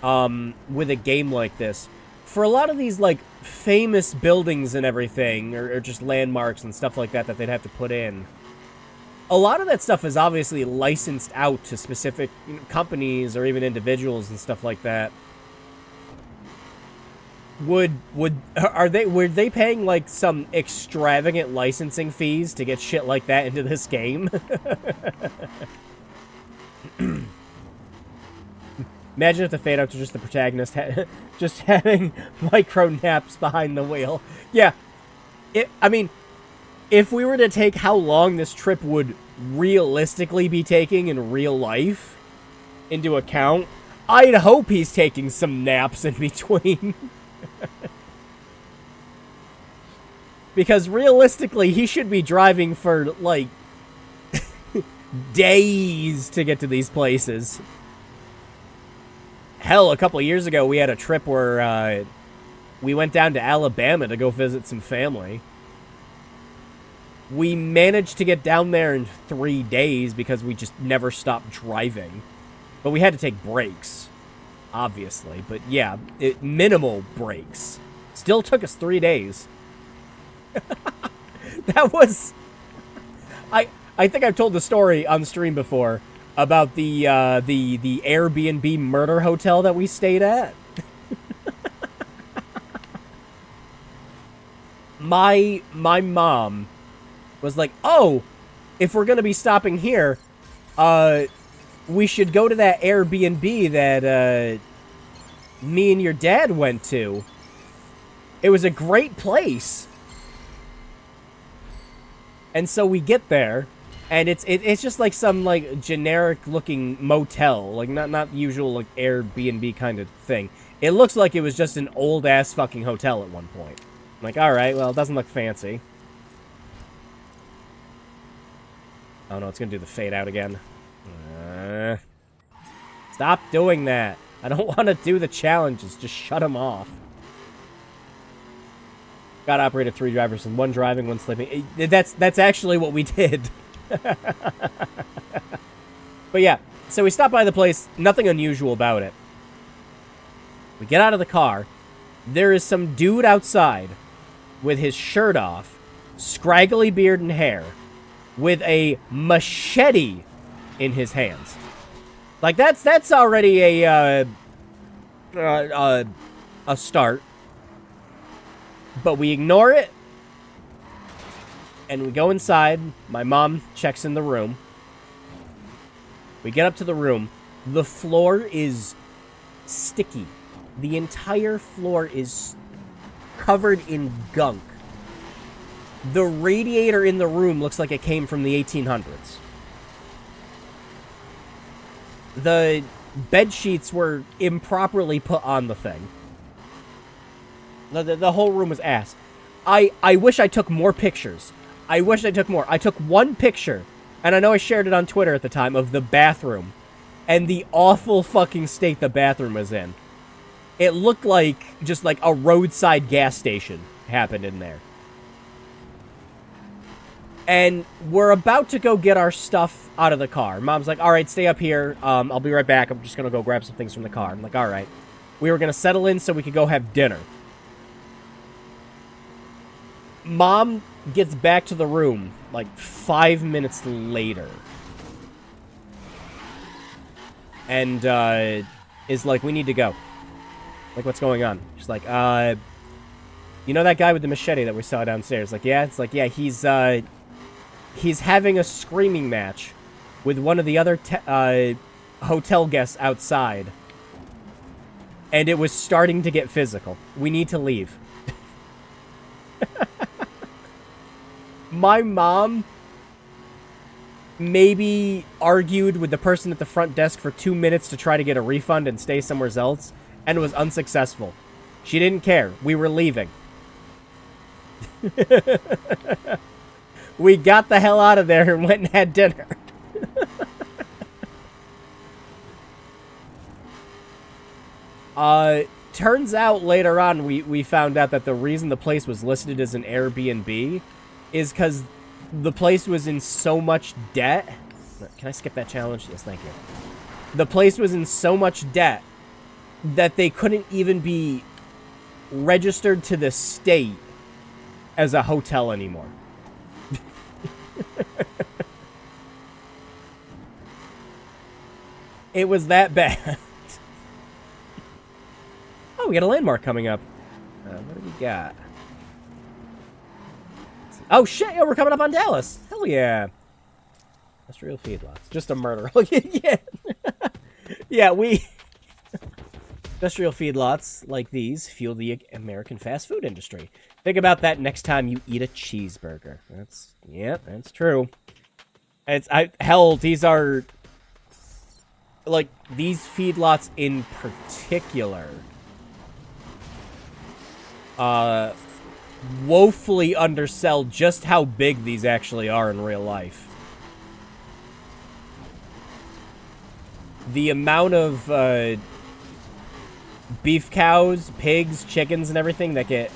with a game like this. For a lot of these, like, famous buildings and everything, or just landmarks and stuff like that that they'd have to put in, a lot of that stuff is obviously licensed out to specific companies or even individuals and stuff like that. Were they paying, like, some extravagant licensing fees to get shit like that into this game? Imagine if the fade outs are just the protagonist just having micro naps behind the wheel. Yeah. I mean, if we were to take how long this trip would realistically be taking in real life into account, I'd hope he's taking some naps in between. Because realistically, he should be driving for, like, days to get to these places. Hell, a couple of years ago, we had a trip where we went down to Alabama to go visit some family. We managed to get down there in 3 days because we just never stopped driving. But we had to take breaks, obviously. But yeah, minimal breaks. Still took us 3 days. That was... I think I've told the story on stream before about the Airbnb murder hotel that we stayed at. My mom was like, "Oh, if we're gonna be stopping here, we should go to that Airbnb that me and your dad went to. It was a great place." And so we get there, and it's just like some like generic looking motel, like not the usual like Airbnb kind of thing. It looks like it was just an old ass fucking hotel at one point. I'm like, all right, well, it doesn't look fancy. Oh no, it's gonna do the fade out again. Stop doing that. I don't want to do the challenges. Just shut them off. Got operated 3 drivers and 1 driving, 1 sleeping. That's actually what we did. But yeah, so we stopped by the place. Nothing unusual about it. We get out of the car. There is some dude outside with his shirt off, scraggly beard and hair, with a machete in his hands. Like that's already a start. But we ignore it, and we go inside. My mom checks in the room. We get up to the room. The floor is sticky. The entire floor is covered in gunk. The radiator in the room looks like it came from the 1800s. The bed sheets were improperly put on the thing. The whole room was ass. I wish I took more pictures. I wish I took more. I took 1 picture, and I know I shared it on Twitter at the time, of the bathroom, and the awful fucking state the bathroom was in. It looked like just like a roadside gas station happened in there. And we're about to go get our stuff out of the car. Mom's like, all right, stay up here. I'll be right back. I'm just going to go grab some things from the car. I'm like, all right. We were going to settle in so we could go have dinner. Mom gets back to the room like 5 minutes later. And is like, we need to go. Like, what's going on? She's like, you know that guy with the machete that we saw downstairs? Like, yeah? It's like, yeah, he's having a screaming match with one of the other hotel guests outside. and it was starting to get physical. We need to leave. My mom maybe argued with the person at the front desk for 2 minutes to try to get a refund and stay somewhere else, and was unsuccessful. She didn't care. We were leaving. We got the hell out of there and went and had dinner. Turns out later on we found out that the reason the place was listed as an Airbnb is because the place was in so much debt. Can I skip that challenge? Yes, thank you. The place was in so much debt that they couldn't even be registered to the state as a hotel anymore. It was that bad. Oh, we got a landmark coming up. What do we got? Oh, shit! Yeah, we're coming up on Dallas. Hell yeah. Industrial feedlots. Just a murder. Yeah. Yeah, we... Industrial feedlots like these fuel the American fast food industry. Think about that next time you eat a cheeseburger. That's true. Hell, these are... Like, these feedlots in particular... woefully undersell just how big these actually are in real life. The amount of, beef cows, pigs, chickens, and everything that get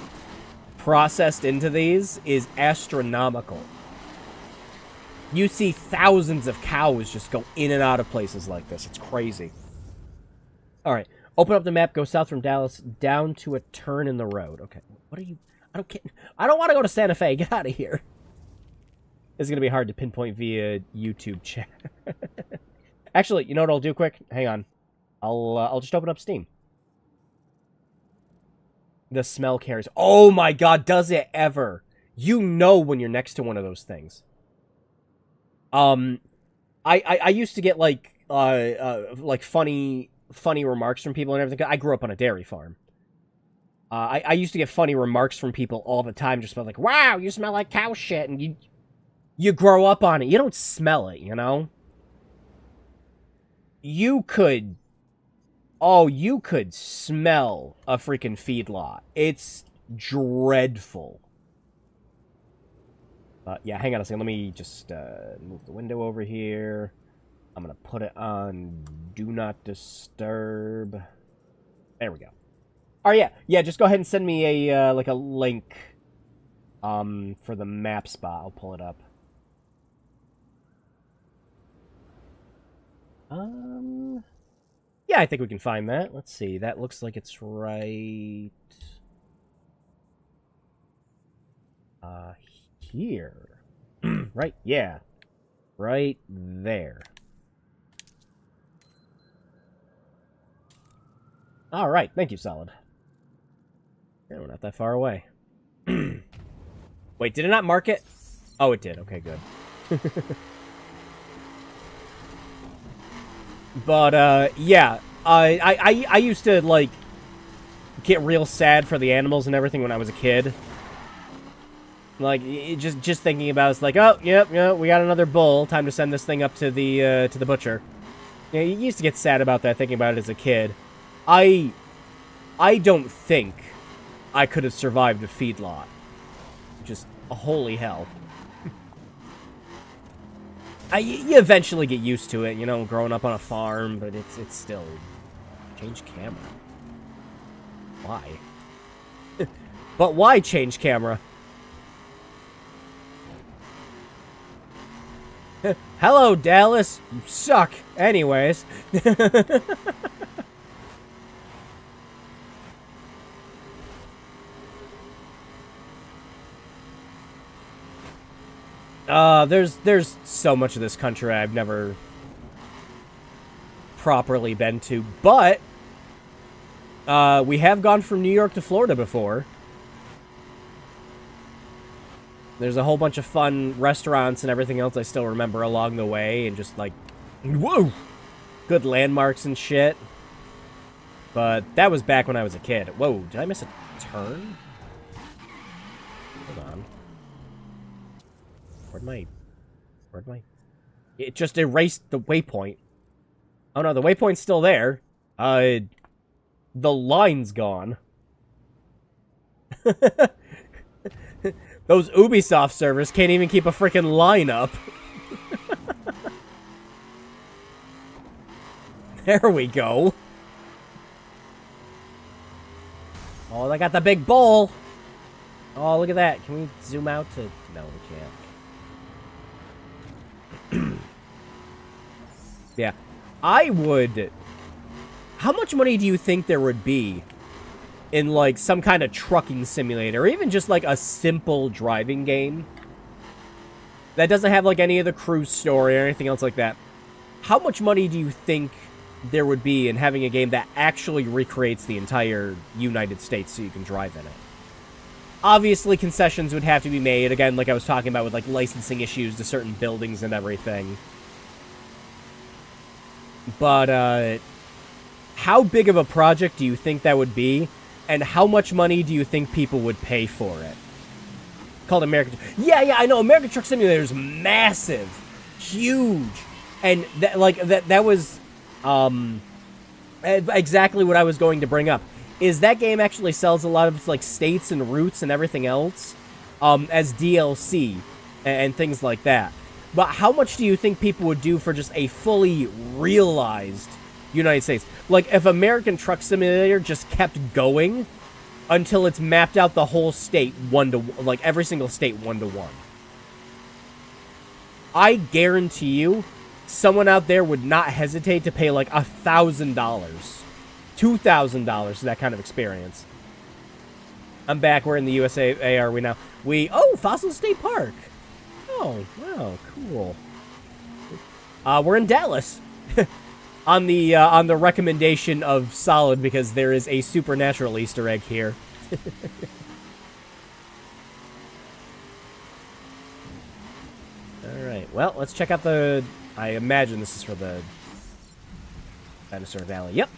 processed into these is astronomical. You see thousands of cows just go in and out of places like this. It's crazy. Alright. Open up the map, go south from Dallas, down to a turn in the road. Okay, what are you... I don't want to go to Santa Fe. Get out of here. It's going to be hard to pinpoint via YouTube chat. Actually, you know what I'll do quick? Hang on. I'll just open up Steam. The smell carries... Oh my god, does it ever? You know when you're next to one of those things. I used to get, like funny remarks from people and everything. I grew up on a dairy farm. I used to get funny remarks from people all the time, just about like, wow, you smell like cow shit, and you grow up on it. You don't smell it, you know? You could smell a freaking feedlot. It's dreadful. Yeah, hang on a second. Let me just move the window over here. I'm gonna put it on Do Not Disturb. There we go. Oh yeah. Just go ahead and send me a like a link, for the map spot. I'll pull it up. Yeah, I think we can find that. Let's see. That looks like it's right here. Right? Yeah. Right there. All right. Thank you, Solid. Yeah, we're not that far away. Wait, did it not mark it? Oh, it did. Okay, good. But, yeah. I used to, like, get real sad for the animals and everything when I was a kid. Like, just thinking about it's like, oh, yep, we got another bull. Time to send this thing up to the butcher. Yeah, you used to get sad about that, thinking about it as a kid. I don't think I could have survived a feedlot. Just, holy hell. You eventually get used to it, you know, growing up on a farm, but it's still... Change camera. Why? But why change camera? Hello, Dallas. You suck. Anyways. There's so much of this country I've never properly been to, but we have gone from New York to Florida before. There's a whole bunch of fun restaurants and everything else I still remember along the way, and just like, whoa, good landmarks and shit. But that was back when I was a kid. Whoa, did I miss a turn? Hold on. Where'd my... It just erased the waypoint. Oh no, the waypoint's still there. The line's gone. Those Ubisoft servers can't even keep a freaking line up. There we go. Oh, they got the big bowl. Oh, look at that. Can we zoom out to... No, we can't. Yeah. I would... How much money do you think there would be in, like, some kind of trucking simulator, or even just, like, a simple driving game that doesn't have, like, any of the cruise story or anything else like that? How much money do you think there would be in having a game that actually recreates the entire United States so you can drive in it? Obviously, concessions would have to be made, again, like I was talking about with, like, licensing issues to certain buildings and everything. But, how big of a project do you think that would be? And how much money do you think people would pay for it? Called American... Yeah, I know. American Truck Simulator is massive. Huge. And, that was, exactly what I was going to bring up. Is that game actually sells a lot of, like, states and routes and everything else, as DLC and things like that. But how much do you think people would do for just a fully realized United States? Like, if American Truck Simulator just kept going until it's mapped out the whole state like, every single state 1-to-1. I guarantee you, someone out there would not hesitate to pay, like, $1,000, $2,000 for that kind of experience. I'm back. We're in the USA, are we now? Oh, Fossil State Park. Oh, wow, cool. We're in Dallas. on the recommendation of Solid, because there is a supernatural Easter egg here. Alright, well, let's check out the... I imagine this is for the Dinosaur Valley. Yep.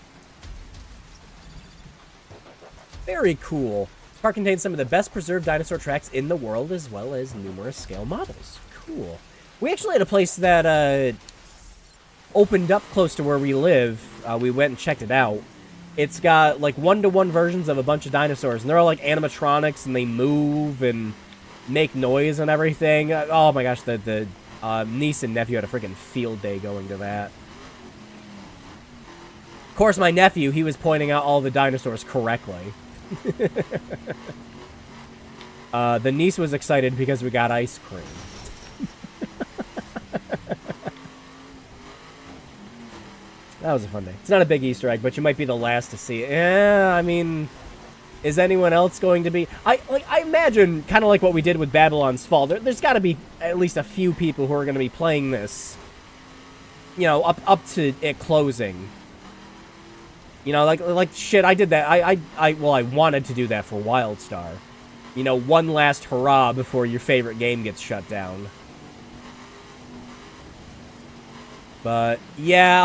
Very cool. This park contains some of the best preserved dinosaur tracks in the world, as well as numerous scale models. Cool. We actually had a place that opened up close to where we live. We went and checked it out. It's got, like, 1-to-1 versions of a bunch of dinosaurs, and they're all, like, animatronics, and they move and make noise and everything. Oh my gosh, the niece and nephew had a freaking field day going to that. Of course, my nephew, he was pointing out all the dinosaurs correctly. The niece was excited because we got ice cream. That was a fun day. It's not a big Easter egg, but you might be the last to see it. Yeah, I mean, is anyone else going to be? I imagine, kind of like what we did with Babylon's Fall. There's got to be at least a few people who are going to be playing this. You know, up to it closing. You know, like shit. I did that. I wanted to do that for WildStar. You know, one last hurrah before your favorite game gets shut down. But yeah,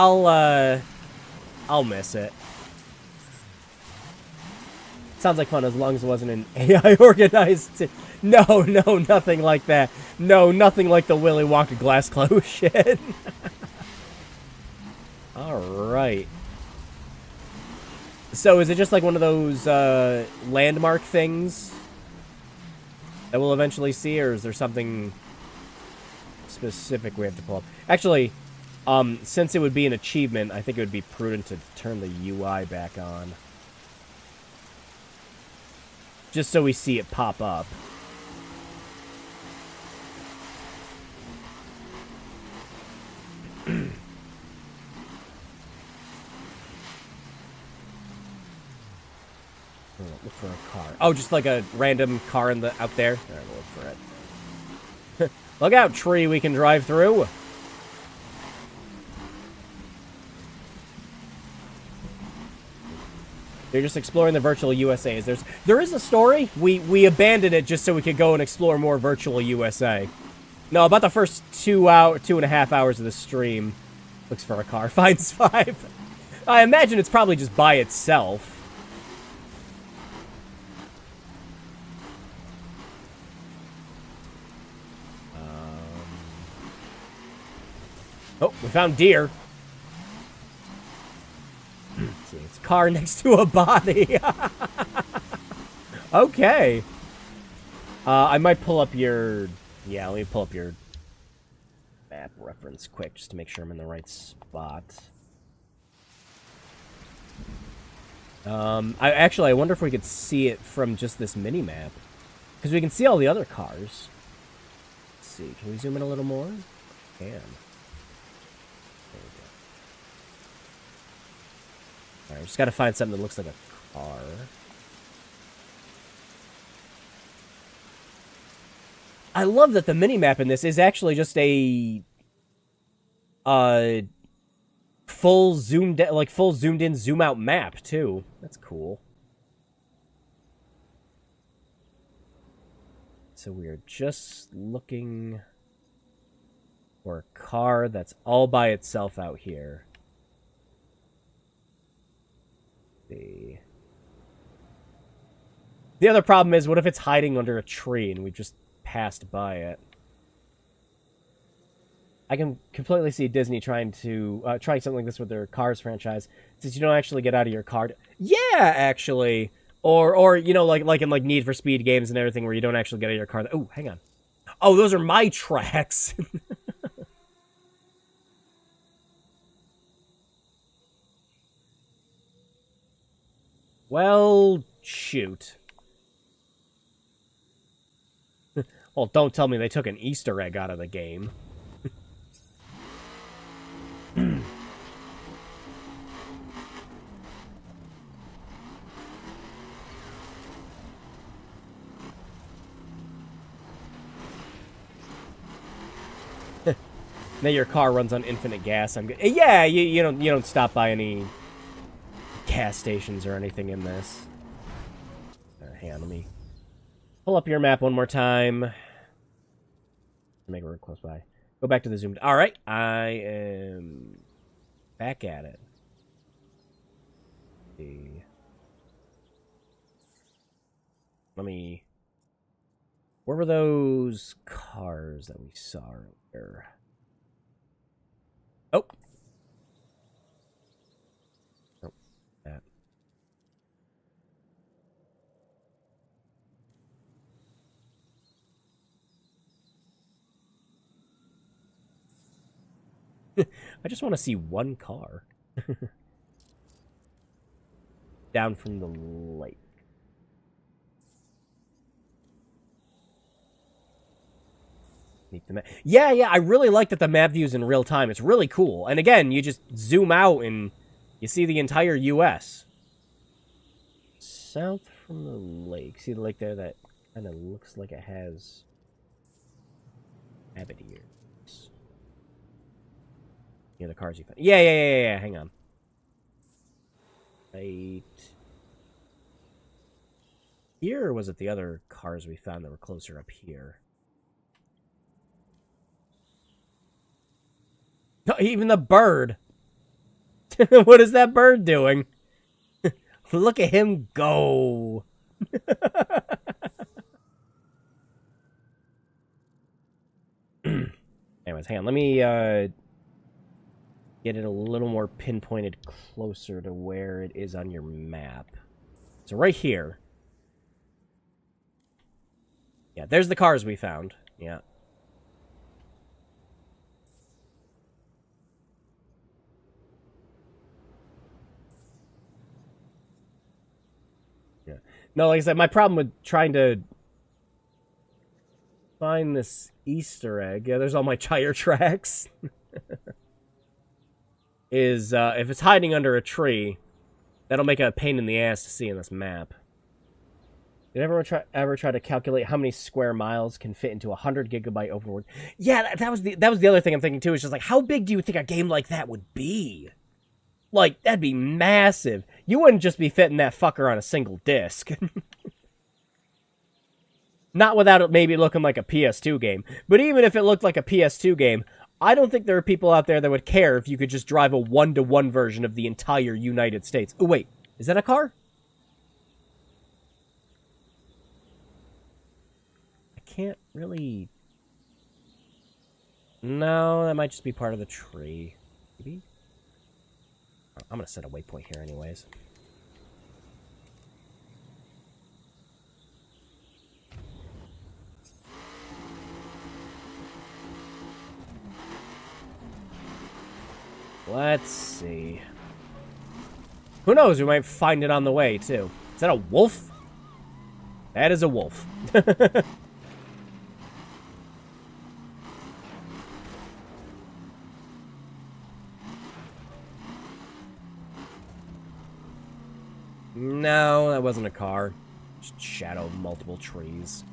I'll miss it. Sounds like fun as long as it wasn't an AI organized. No, nothing like that. No, nothing like the Willy Wonka glass close shit. All right. So is it just like one of those landmark things that we'll eventually see, or is there something specific we have to pull up? Actually, since it would be an achievement, I think it would be prudent to turn the UI back on. Just so we see it pop up. Look for a car. Oh, just like a random car in the out there? Alright, we'll look for it. Look out, tree we can drive through. They're just exploring the virtual USAs. There is a story. We abandoned it just so we could go and explore more virtual USA. No, about the first 2.5 hours of the stream. Looks for a car. Finds 5. I imagine it's probably just by itself. Oh, we found deer. See, it's a car next to a body. Okay. I might pull up your... Yeah, let me pull up your map reference quick, just to make sure I'm in the right spot. I wonder if we could see it from just this mini-map. Because we can see all the other cars. Let's see, can we zoom in a little more? Can. There we go. Alright, just gotta find something that looks like a car. I love that the mini-map in this is actually just a... full zoomed in, zoom out map too. That's cool. So we are just looking for a car that's all by itself out here. The other problem is, what if it's hiding under a tree and we just passed by it? I can completely see Disney trying something like this with their Cars franchise, since you don't actually get out of your car. Yeah, actually, or you know, like in Need for Speed games and everything, where you don't actually get out of your car. Oh, hang on. Oh, those are my tracks. Well, shoot. Well, don't tell me they took an Easter egg out of the game. Now your car runs on infinite gas. I'm good. Yeah, you don't stop by any gas stations or anything in this. Hang on, let me pull up your map one more time. Make it real close by. Go back to the zoomed. All right, I am back at it. Let me. Where were those cars that we saw earlier? Oh. Oh, that. I just want to see one car. Down from the lake. Yeah, I really like that the map views in real time. It's really cool. And again, you just zoom out and you see the entire U.S. South from the lake. See the lake there that kind of looks like it has rabbit ears. Yeah, the cars you found. Yeah. Hang on. Right here, or was it the other cars we found that were closer up here? No, even the bird. What is that bird doing? Look at him go. Anyways, hang on. Let me get it a little more pinpointed closer to where it is on your map. So right here. Yeah, there's the cars we found. Yeah. No, like I said, my problem with trying to find this Easter egg, yeah, there's all my tire tracks, is if it's hiding under a tree, that'll make it a pain in the ass to see in this map. Did everyone ever try to calculate how many square miles can fit into 100 gigabyte open world? Yeah, that was the other thing I'm thinking too. Is just like, how big do you think a game like that would be? Like, that'd be massive. You wouldn't just be fitting that fucker on a single disc. Not without it maybe looking like a PS2 game. But even if it looked like a PS2 game, I don't think there are people out there that would care if you could just drive a 1-to-1 version of the entire United States. Oh, wait. Is that a car? I can't really... No, that might just be part of the tree. Maybe? I'm gonna set a waypoint here anyways. Let's see. Who knows? We might find it on the way, too. Is that a wolf? That is a wolf. No, that wasn't a car. Just shadow of multiple trees.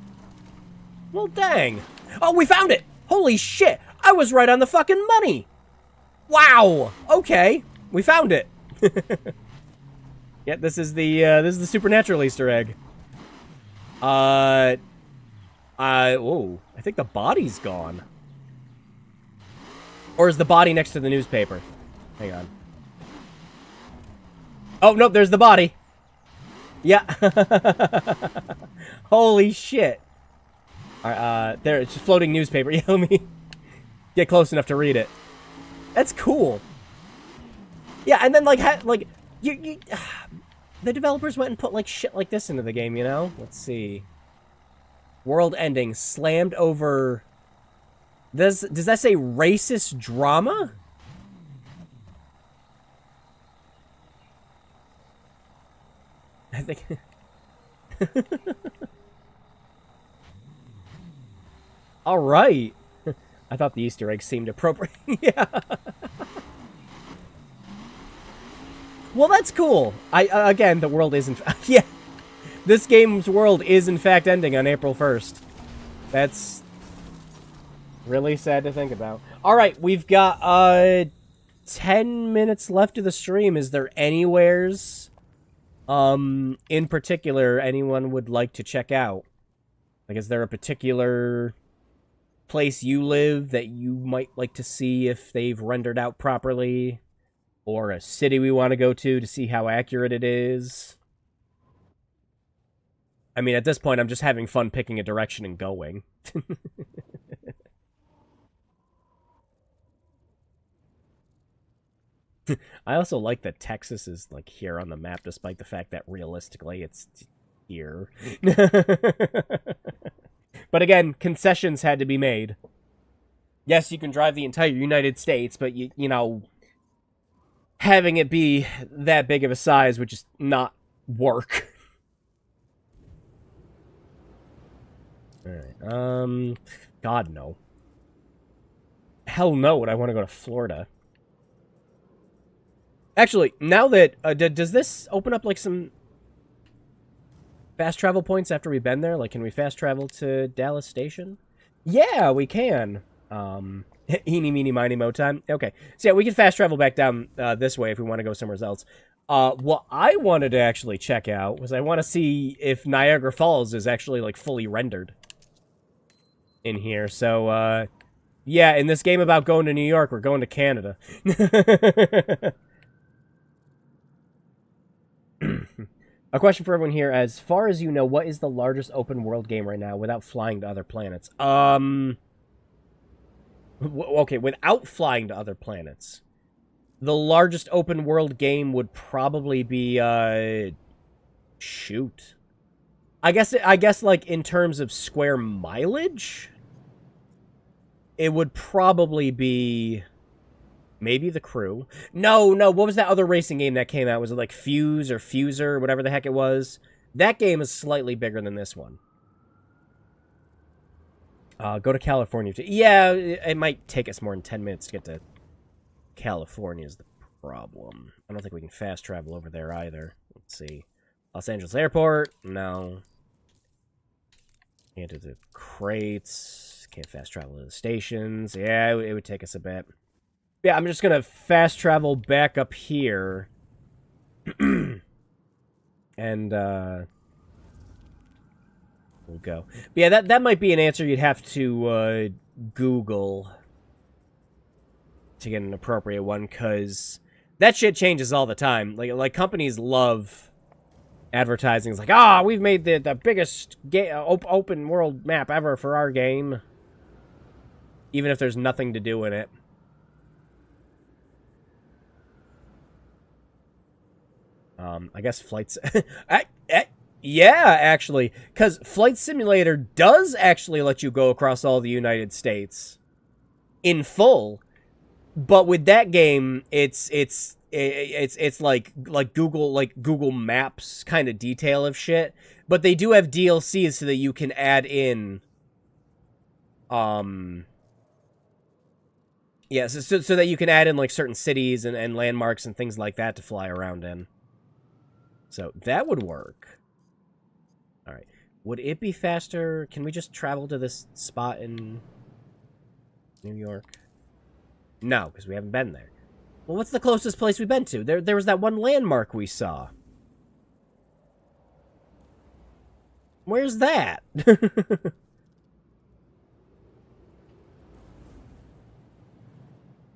Well, dang. Oh, we found it! Holy shit! I was right on the fucking money! Wow! Okay. We found it. Yeah, this is the supernatural Easter egg. Whoa. I think the body's gone. Or is the body next to the newspaper? Hang on. Oh, nope, there's the body. Yeah. Holy shit. Alright, there, it's just floating newspaper. Yeah, let me get close enough to read it. That's cool. Yeah, and then, like, you the developers went and put, like, shit like this into the game, you know? Let's see. World ending. Slammed over... Does that say racist drama? I think... Alright. I thought the Easter egg seemed appropriate. Yeah. Well, that's cool. Again, the world isn't... Yeah. This game's world is, in fact, ending on April 1st. That's really sad to think about. Alright, we've got, 10 minutes left of the stream. Is there anywheres, in particular, anyone would like to check out? Like, is there a particular place you live that you might like to see if they've rendered out properly? Or a city we want to go to see how accurate it is? I mean, at this point, I'm just having fun picking a direction and going. I also like that Texas is, like, here on the map, despite the fact that, realistically, it's here. But again, concessions had to be made. Yes, you can drive the entire United States, but, you know, having it be that big of a size would just not work. Alright, God, no. Hell no, would I want to go to Florida. Actually, now that, does this open up, like, some fast travel points after we've been there? Like, can we fast travel to Dallas Station? Yeah, we can. Eeny, meeny, miny, mo time. Okay. So, yeah, we can fast travel back down this way if we want to go somewhere else. What I wanted to actually check out was I want to see if Niagara Falls is actually, like, fully rendered in here. So, yeah, in this game about going to New York, we're going to Canada. A question for everyone here. As far as you know, what is the largest open world game right now without flying to other planets? Okay, without flying to other planets. The largest open world game would probably be, shoot. I guess, like, in terms of square mileage, it would probably be... Maybe The Crew. No, what was that other racing game that came out? Was it like Fuse or Fuser, whatever the heck it was? That game is slightly bigger than this one. Go to California. Yeah, it might take us more than 10 minutes to get to California is the problem. I don't think we can fast travel over there either. Let's see. Los Angeles Airport? No. Can't do the crates. Can't fast travel to the stations. Yeah, it would take us a bit. Yeah, I'm just gonna fast travel back up here. And, we'll go. But yeah, that might be an answer you'd have to, Google. to get an appropriate one, because that shit changes all the time. Like companies love advertising. It's like, we've made the biggest open world map ever for our game, even if there's nothing to do in it. I guess flights. Yeah, actually, because Flight Simulator does actually let you go across all the United States in full, but with that game, it's like Google Maps kind of detail of shit. But they do have DLCs so that you can add in, yeah, so that you can add in like certain cities and landmarks and things like that to fly around in. So that would work. All right. Would it be faster? Can we just travel to this spot in New York? No, because we haven't been there. Well, what's the closest place we've been to? There was that one landmark we saw. Where's that?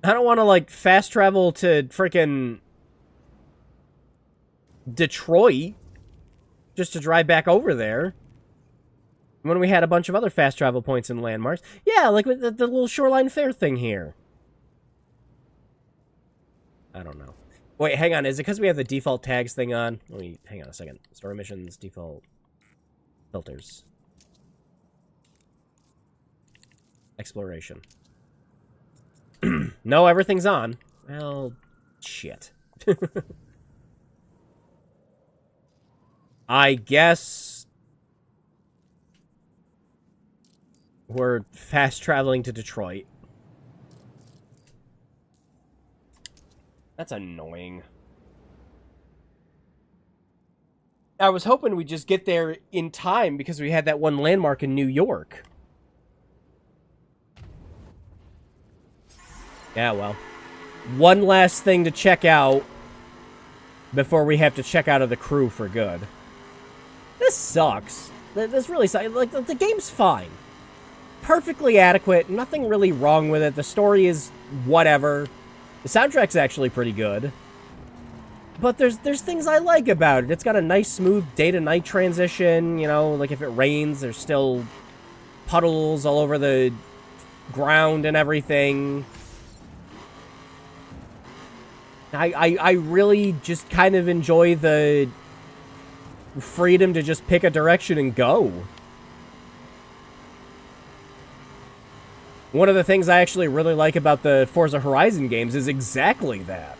I don't want to, like, fast travel to frickin' Detroit just to drive back over there when we had a bunch of other fast travel points and landmarks. Yeah, like with the little Shoreline Fair thing here. I don't know. Wait, hang on. Is it because we have the default tags thing on? Hang on a second. Story missions, default filters. Exploration. No, everything's on. Well, shit. I guess we're fast traveling to Detroit. That's annoying. I was hoping we'd just get there in time because we had that one landmark in New York. Yeah, well. One last thing to check out before we have to check out of the crew for good. This sucks. This really sucks. Like, the game's fine. Perfectly adequate. Nothing really wrong with it. The story is whatever. The soundtrack's actually pretty good. But there's things I like about it. It's got a nice, smooth day-to-night transition. You know, like if it rains, there's still puddles all over the ground and everything. I really just kind of enjoy the freedom to just pick a direction and go. One of the things I actually really like about the Forza Horizon games is exactly that.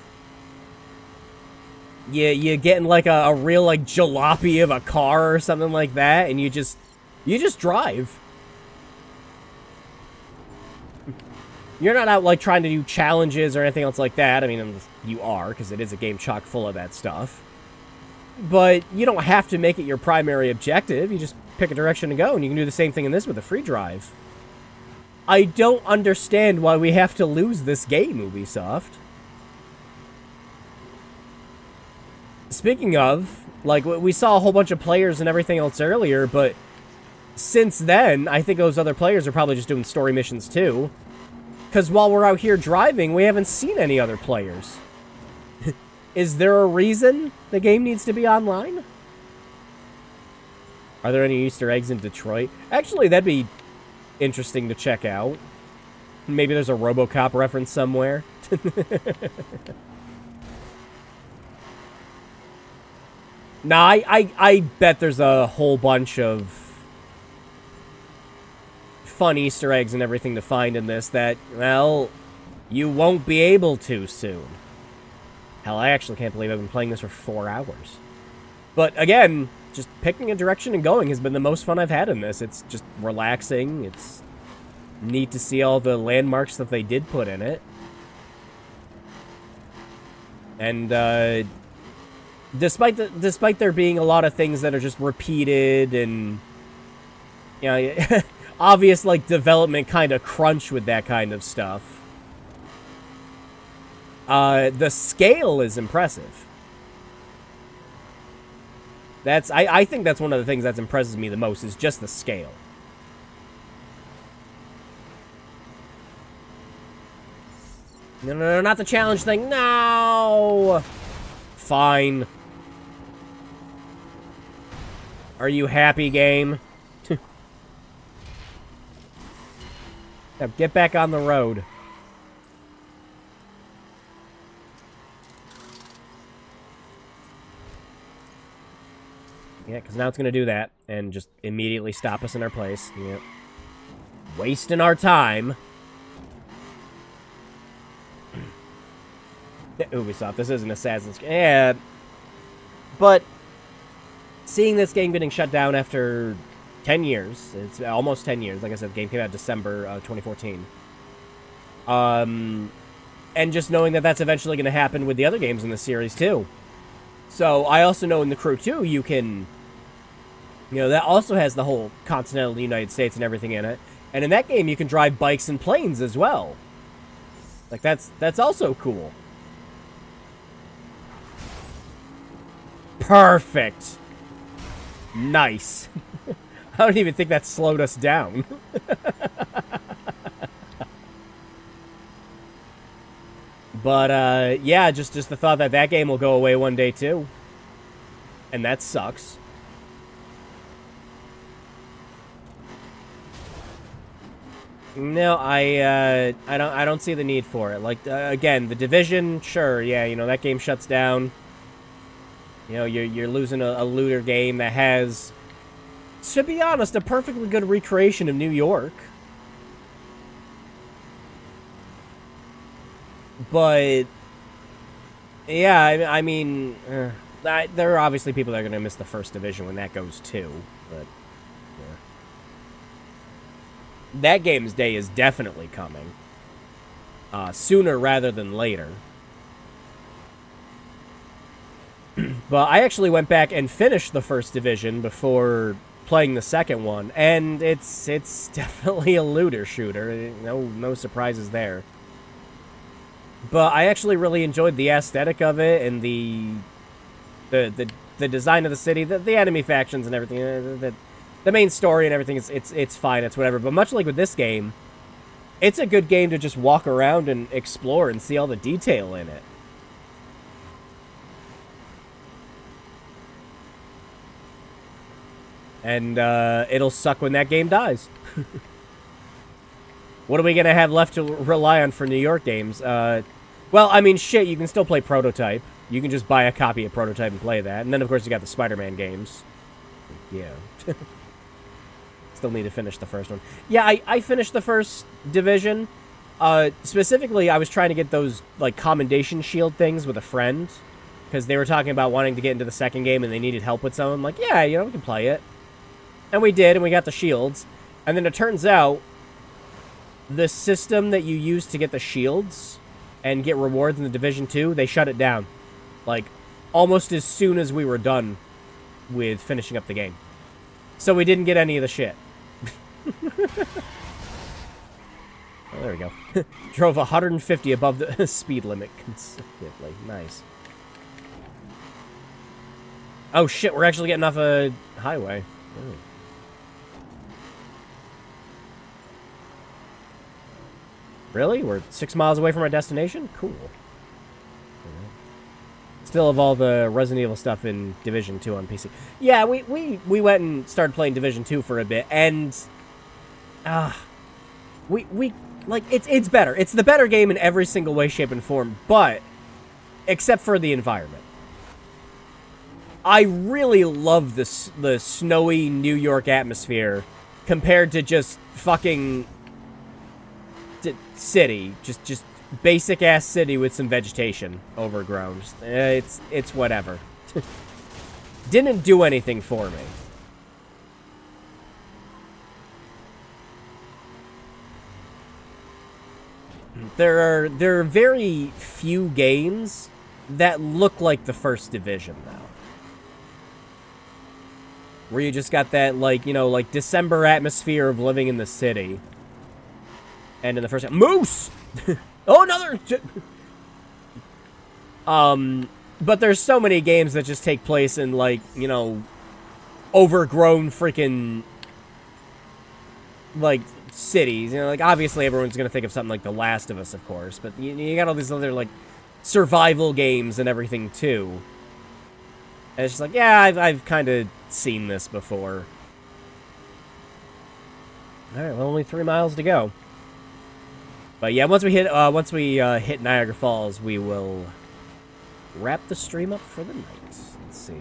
You getting like a real like jalopy of a car or something like that, and you just drive. You're not out like trying to do challenges or anything else like that. I mean, you are, because it is a game chock full of that stuff. But you don't have to make it your primary objective. You just pick a direction to go, and you can do the same thing in this with a free drive. I don't understand why we have to lose this game, Ubisoft. Speaking of, like, we saw a whole bunch of players and everything else earlier, but since then, I think those other players are probably just doing story missions too. Because while we're out here driving, we haven't seen any other players. Is there a reason the game needs to be online? Are there any Easter eggs in Detroit? Actually, that'd be interesting to check out. Maybe there's a RoboCop reference somewhere. Nah, I bet there's a whole bunch of fun Easter eggs and everything to find in this that, well, you won't be able to soon. Hell, I actually can't believe I've been playing this for 4 hours. But again, just picking a direction and going has been the most fun I've had in this. It's just relaxing. It's neat to see all the landmarks that they did put in it. And despite there being a lot of things that are just repeated and, you know, obvious like development kind of crunch with that kind of stuff, the scale is impressive. I think that's one of the things that impresses me the most, is just the scale. No, not the challenge thing. No! Fine. Are you happy, game? Now get back on the road. Yeah, because now it's going to do that and just immediately stop us in our place. Yep. Wasting our time. Ubisoft, this isn't Assassin's Creed. Yeah, but seeing this game getting shut down after 10 years, it's almost 10 years. Like I said, the game came out December 2014. And just knowing that that's eventually going to happen with the other games in the series, too. So, I also know in The Crew 2, you can... You know, that also has the whole continental United States and everything in it. And in that game, you can drive bikes and planes as well. Like, that's also cool. Perfect. Nice. I don't even think that slowed us down. But, yeah, just the thought that that game will go away one day, too. And that sucks. No, I don't see the need for it. Like, again, The Division, sure, yeah, you know, that game shuts down. You know, you're losing a looter game that has, to be honest, a perfectly good recreation of New York. But, yeah, I mean, there are obviously people that are going to miss the First Division when that goes too, but, yeah. That game's day is definitely coming. Sooner rather than later. But I actually went back and finished the First Division before playing the second one, and it's definitely a looter shooter. No surprises there. But I actually really enjoyed the aesthetic of it and the design of the city, the enemy factions and everything. The main story and everything it's fine. It's whatever. But much like with this game, it's a good game to just walk around and explore and see all the detail in it. And it'll suck when that game dies. What are we going to have left to rely on for New York games? Well, I mean, shit, you can still play Prototype. You can just buy a copy of Prototype and play that. And then, of course, you got the Spider-Man games. Yeah. Still need to finish the first one. Yeah, I finished the First Division. Specifically, I was trying to get those, like, commendation shield things with a friend. Because they were talking about wanting to get into the second game and they needed help with someone. I'm like, yeah, you know, we can play it. And we did, and we got the shields. And then it turns out, the system that you use to get the shields and get rewards in the Division 2, they shut it down. Like, almost as soon as we were done with finishing up the game. So we didn't get any of the shit. Oh, there we go. Drove 150 above the speed limit consecutively. Nice. Oh, shit, we're actually getting off a highway. Oh. Really? We're 6 miles away from our destination? Cool. Still have all the Resident Evil stuff in Division 2 on PC. Yeah, we went and started playing Division 2 for a bit, and... like, it's better. It's the better game in every single way, shape, and form, but... Except for the environment. I really love the snowy New York atmosphere compared to just fucking... city, just basic ass city with some vegetation overgrown. It's whatever. Didn't do anything for me. There are very few games that look like the First Division now. Where you just got that, like, you know, like December atmosphere of living in the city. And in the first... Moose! Oh, another... But there's so many games that just take place in, like, you know, overgrown freaking... like, cities. You know, like, obviously everyone's gonna think of something like The Last of Us, of course, but you got all these other, like, survival games and everything, too. And it's just like, yeah, I've kind of seen this before. Alright, well, only 3 miles to go. But yeah, once we hit Niagara Falls, we will wrap the stream up for the night. Let's see.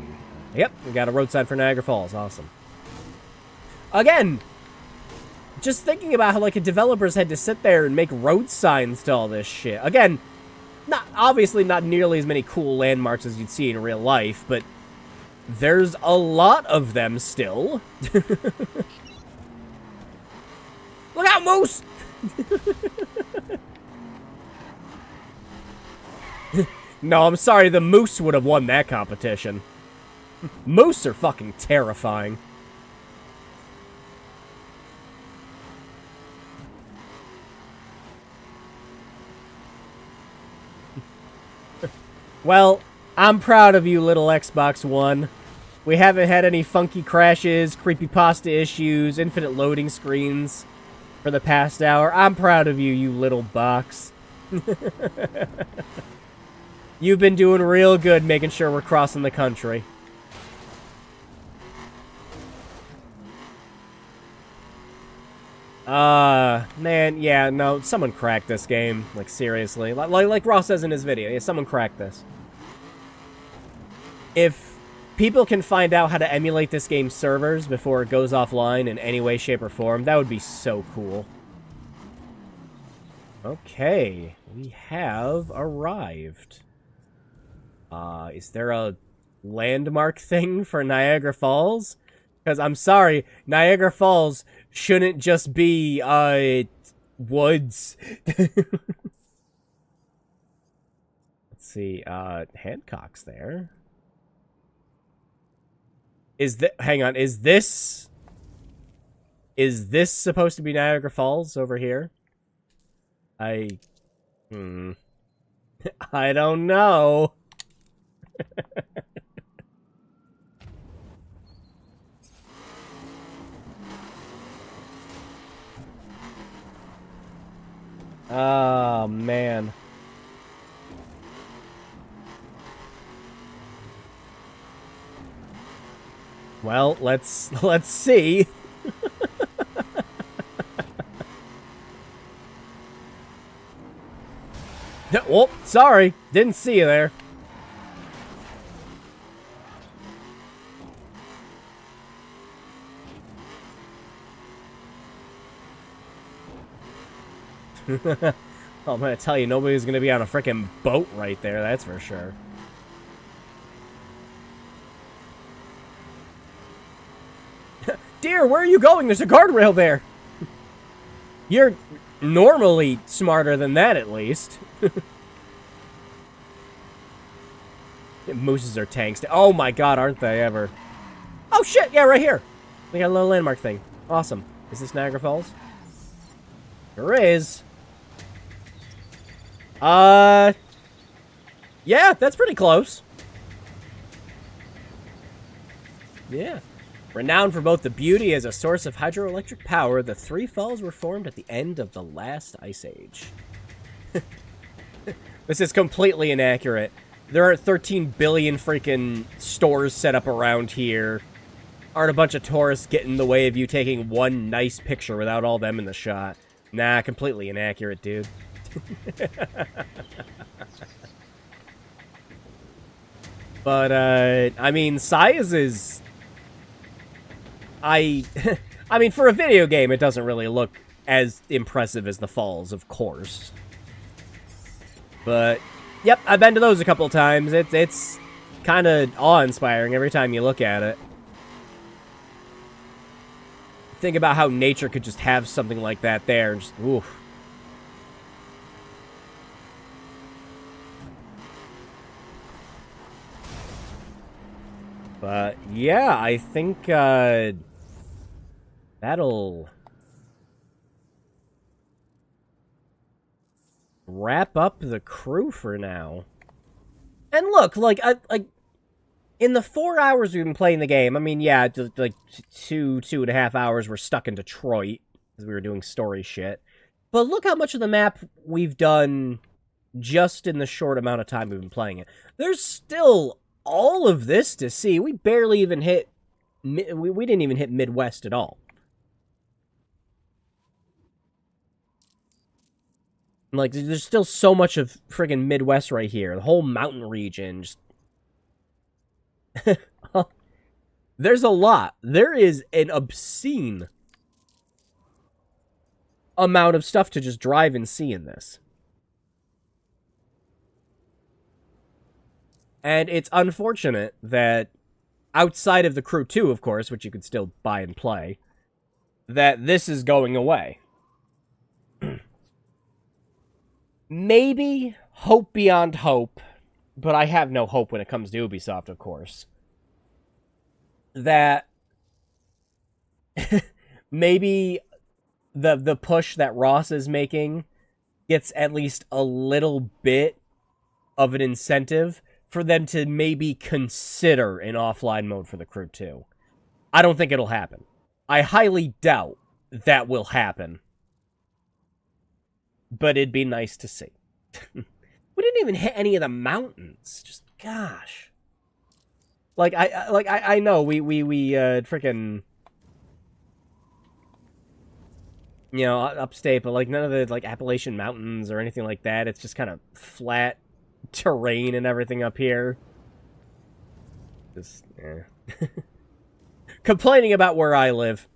Yep, we got a road sign for Niagara Falls. Awesome. Again, just thinking about how, like, developers had to sit there and make road signs to all this shit. Again, obviously not nearly as many cool landmarks as you'd see in real life, but there's a lot of them still. Look out, Moose! No, I'm sorry, the Moose would have won that competition. Moose are fucking terrifying. Well, I'm proud of you, little Xbox One. We haven't had any funky crashes, creepypasta issues, infinite loading screens for the past hour. I'm proud of you, you little box. You've been doing real good making sure we're crossing the country. Man, yeah, no, someone cracked this game. Like, seriously. Like Ross says in his video, yeah, someone cracked this. If people can find out how to emulate this game's servers before it goes offline in any way, shape, or form, that would be so cool. Okay, we have arrived. Is there a landmark thing for Niagara Falls? Because I'm sorry, Niagara Falls shouldn't just be, woods. Let's see, Hancock's there. Hang on, is this supposed to be Niagara Falls over here? I don't know. Oh, man. Well, let's see. Oh, sorry. Didn't see you there. I'm gonna tell you, nobody's gonna be on a frickin' boat right there, that's for sure. Dear, where are you going? There's a guardrail there! You're normally smarter than that, at least. Mooses are tanks. Oh my god, aren't they ever. Oh shit, yeah, right here. We got a little landmark thing. Awesome. Is this Niagara Falls? Sure is. Yeah, that's pretty close. Yeah. Renowned for both the beauty as a source of hydroelectric power, the three falls were formed at the end of the last ice age. This is completely inaccurate. There are 13 billion freaking stores set up around here. Aren't a bunch of tourists get in the way of you taking one nice picture without all them in the shot? Nah, completely inaccurate, dude. But, I mean, size is... I mean, for a video game, it doesn't really look as impressive as the falls, of course. But, yep, I've been to those a couple times. It's kind of awe-inspiring every time you look at it. Think about how nature could just have something like that there, and just, oof. But, yeah, I think, that'll wrap up the crew for now. And look, like, in the 4 hours we've been playing the game, I mean, yeah, like, two and a half hours we're stuck in Detroit. because we were doing story shit. But look how much of the map we've done just in the short amount of time we've been playing it. There's still all of this to see. We barely even hit... We didn't even hit Midwest at all. Like, there's still so much of friggin' Midwest right here. The whole mountain region. Just... There's a lot. There is an obscene amount of stuff to just drive and see in this. And it's unfortunate that outside of the Crew 2, of course, which you could still buy and play, that this is going away. Maybe hope beyond hope, but I have no hope when it comes to Ubisoft, of course. That maybe the push that Ross is making gets at least a little bit of an incentive for them to maybe consider an offline mode for the Crew 2. I don't think it'll happen. I highly doubt that will happen. But it'd be nice to see. We didn't even hit any of the mountains. Just, gosh. Like, I know, we freaking... You know, upstate, but, like, none of the, like, Appalachian Mountains or anything like that. It's just kind of flat terrain and everything up here. Just, complaining about where I live.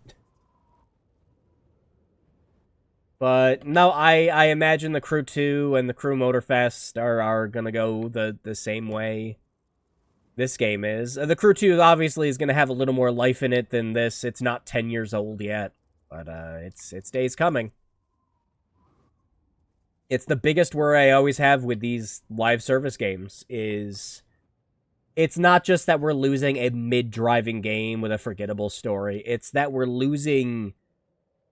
But, no, I imagine the Crew 2 and the Crew Motorfest are gonna go the same way this game is. The Crew 2 obviously is gonna have a little more life in it than this. It's not 10 years old yet, but it's days coming. It's the biggest worry I always have with these live service games is it's not just that we're losing a mid-driving game with a forgettable story. It's that we're losing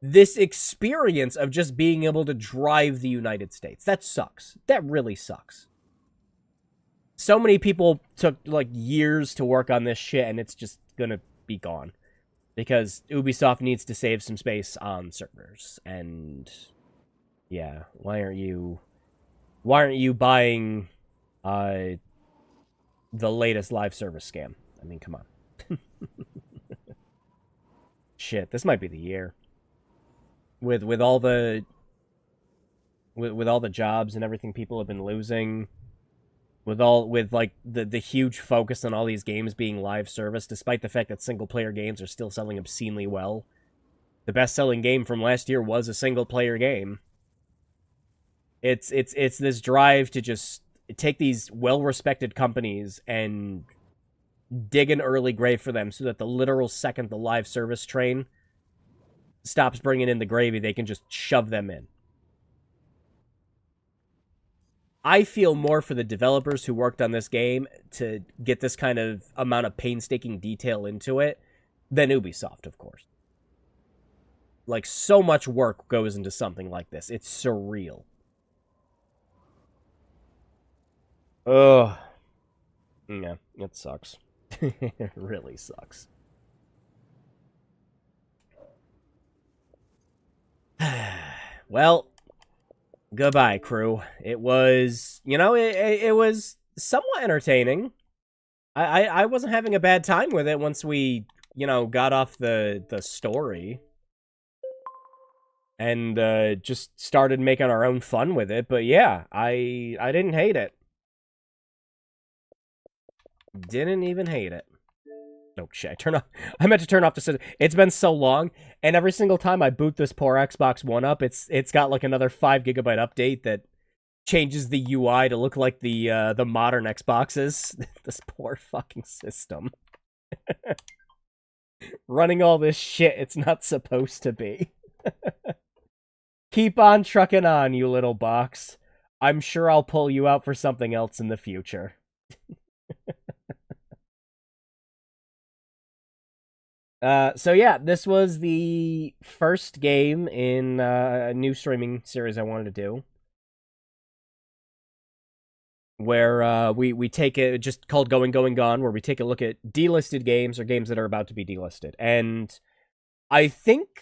this experience of just being able to drive the United States. That sucks. That really sucks. So many people took, like, years to work on this shit, and it's just gonna be gone. Because Ubisoft needs to save some space on servers. And, yeah, why aren't you buying, the latest live service scam? I mean, come on. Shit, this might be the year. With all the jobs and everything people have been losing, with like the huge focus on all these games being live service, despite the fact that single player games are still selling obscenely well. The best selling game from last year was a single player game. It's this drive to just take these well respected companies and dig an early grave for them, so that the literal second the live service train stops bringing in the gravy, they can just shove them in. I feel more for the developers who worked on this game to get this kind of amount of painstaking detail into it than Ubisoft, of course. Like, so much work goes into something like this. It's surreal. Ugh. Yeah, it sucks. It really sucks. Well, goodbye, Crew. It was, you know, it was somewhat entertaining. I wasn't having a bad time with it once we, you know, got off the story. And just started making our own fun with it. But yeah, I didn't hate it. Didn't even hate it. Oh shit, I meant to turn off the system. It's been so long, and every single time I boot this poor Xbox One up, it's got like another 5 GB update that changes the UI to look like the modern Xboxes. This poor fucking system. Running all this shit it's not supposed to be. Keep on trucking on, you little box. I'm sure I'll pull you out for something else in the future. So yeah, this was the first game in a new streaming series I wanted to do, where we take it, just called Going, Going, Gone, where we take a look at delisted games or games that are about to be delisted. And I think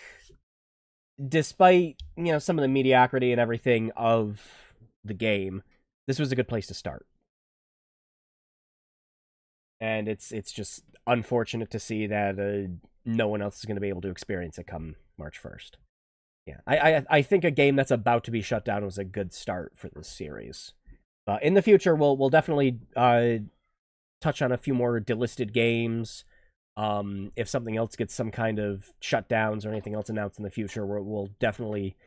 despite, some of the mediocrity and everything of the game, this was a good place to start. And it's just unfortunate to see that no one else is going to be able to experience it come March 1st. Yeah, I think a game that's about to be shut down was a good start for this series. In the future, we'll definitely touch on a few more delisted games. If something else gets some kind of shutdowns or anything else announced in the future, we'll definitely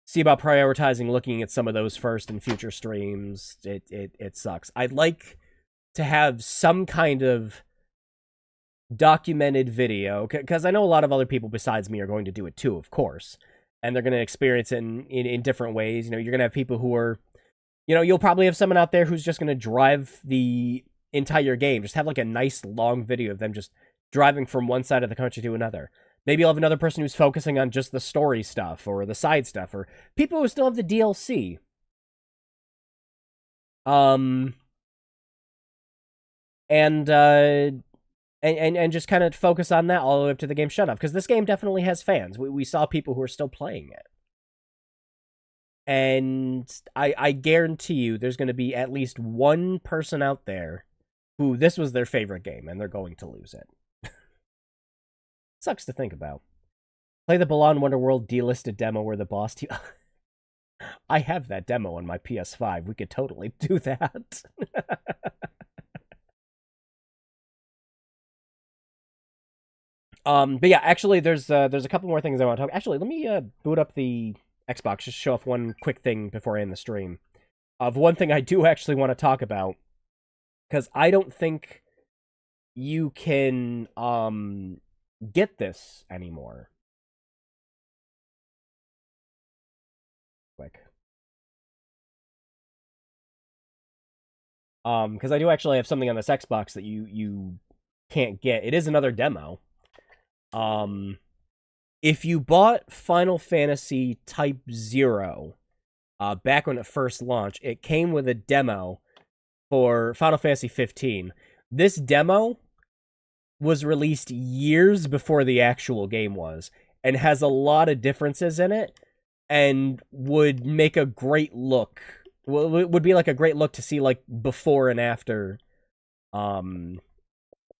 see about prioritizing looking at some of those first in future streams. It sucks. I'd like to have some kind of documented video, because I know a lot of other people besides me are going to do it too, of course, and they're going to experience it in different ways. You're going to have people who are, you'll probably have someone out there who's just going to drive the entire game, just have like a nice long video of them just driving from one side of the country to another. Maybe you'll have another person who's focusing on just the story stuff or the side stuff, or people who still have the DLC. And just kind of focus on that all the way up to the game shut off, because this game definitely has fans. We saw people who are still playing it. And I guarantee you there's going to be at least one person out there who this was their favorite game, and they're going to lose it. Sucks to think about. Play the Balan Wonderworld delisted demo where the boss team... I have that demo on my PS5. We could totally do that. But yeah, actually, there's a couple more things I want to talk. Actually, let me boot up the Xbox, just show off one quick thing before I end the stream. Of one thing I do actually want to talk about, because I don't think you can get this anymore. Quick. Because I do actually have something on this Xbox that you can't get. It is another demo. If you bought Final Fantasy Type 0, back when it first launched, it came with a demo for Final Fantasy 15. This demo was released years before the actual game was, and has a lot of differences in it, and would make a great look. Well, it would be like a great look to see, like, before and after,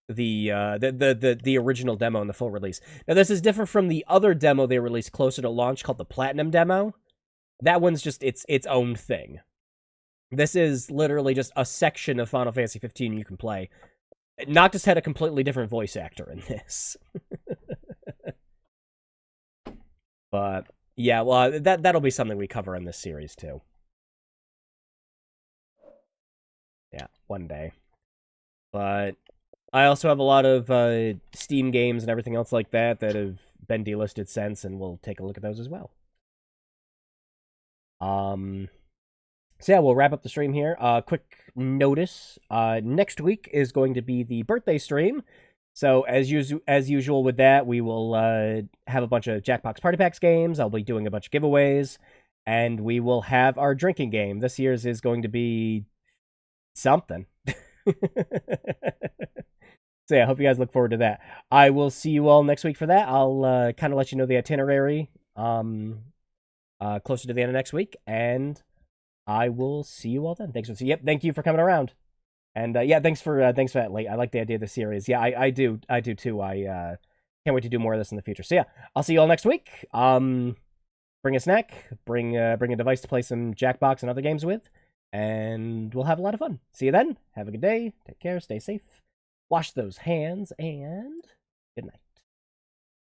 the original demo and the full release. Now, this is different from the other demo they released closer to launch called the Platinum demo. That one's just its own thing. This is literally just a section of Final Fantasy 15 you can play. Noctis had a completely different voice actor in this. But yeah, well, that'll be something we cover in this series too. Yeah, one day. But I also have a lot of Steam games and everything else like that that have been delisted since, and we'll take a look at those as well. So yeah, we'll wrap up the stream here. Quick notice: next week is going to be the birthday stream. So as usual with that, we will have a bunch of Jackbox Party Packs games. I'll be doing a bunch of giveaways, and we will have our drinking game. This year's is going to be something. So yeah, I hope you guys look forward to that. I will see you all next week for that. I'll kind of let you know the itinerary closer to the end of next week, and I will see you all then. Thank you for coming around. And yeah, thanks for that, Late. I like the idea of the series. Yeah, I do too. I can't wait to do more of this in the future. So yeah, I'll see you all next week. Bring a snack, bring a device to play some Jackbox and other games with, and we'll have a lot of fun. See you then. Have a good day. Take care. Stay safe. Wash those hands, and good night.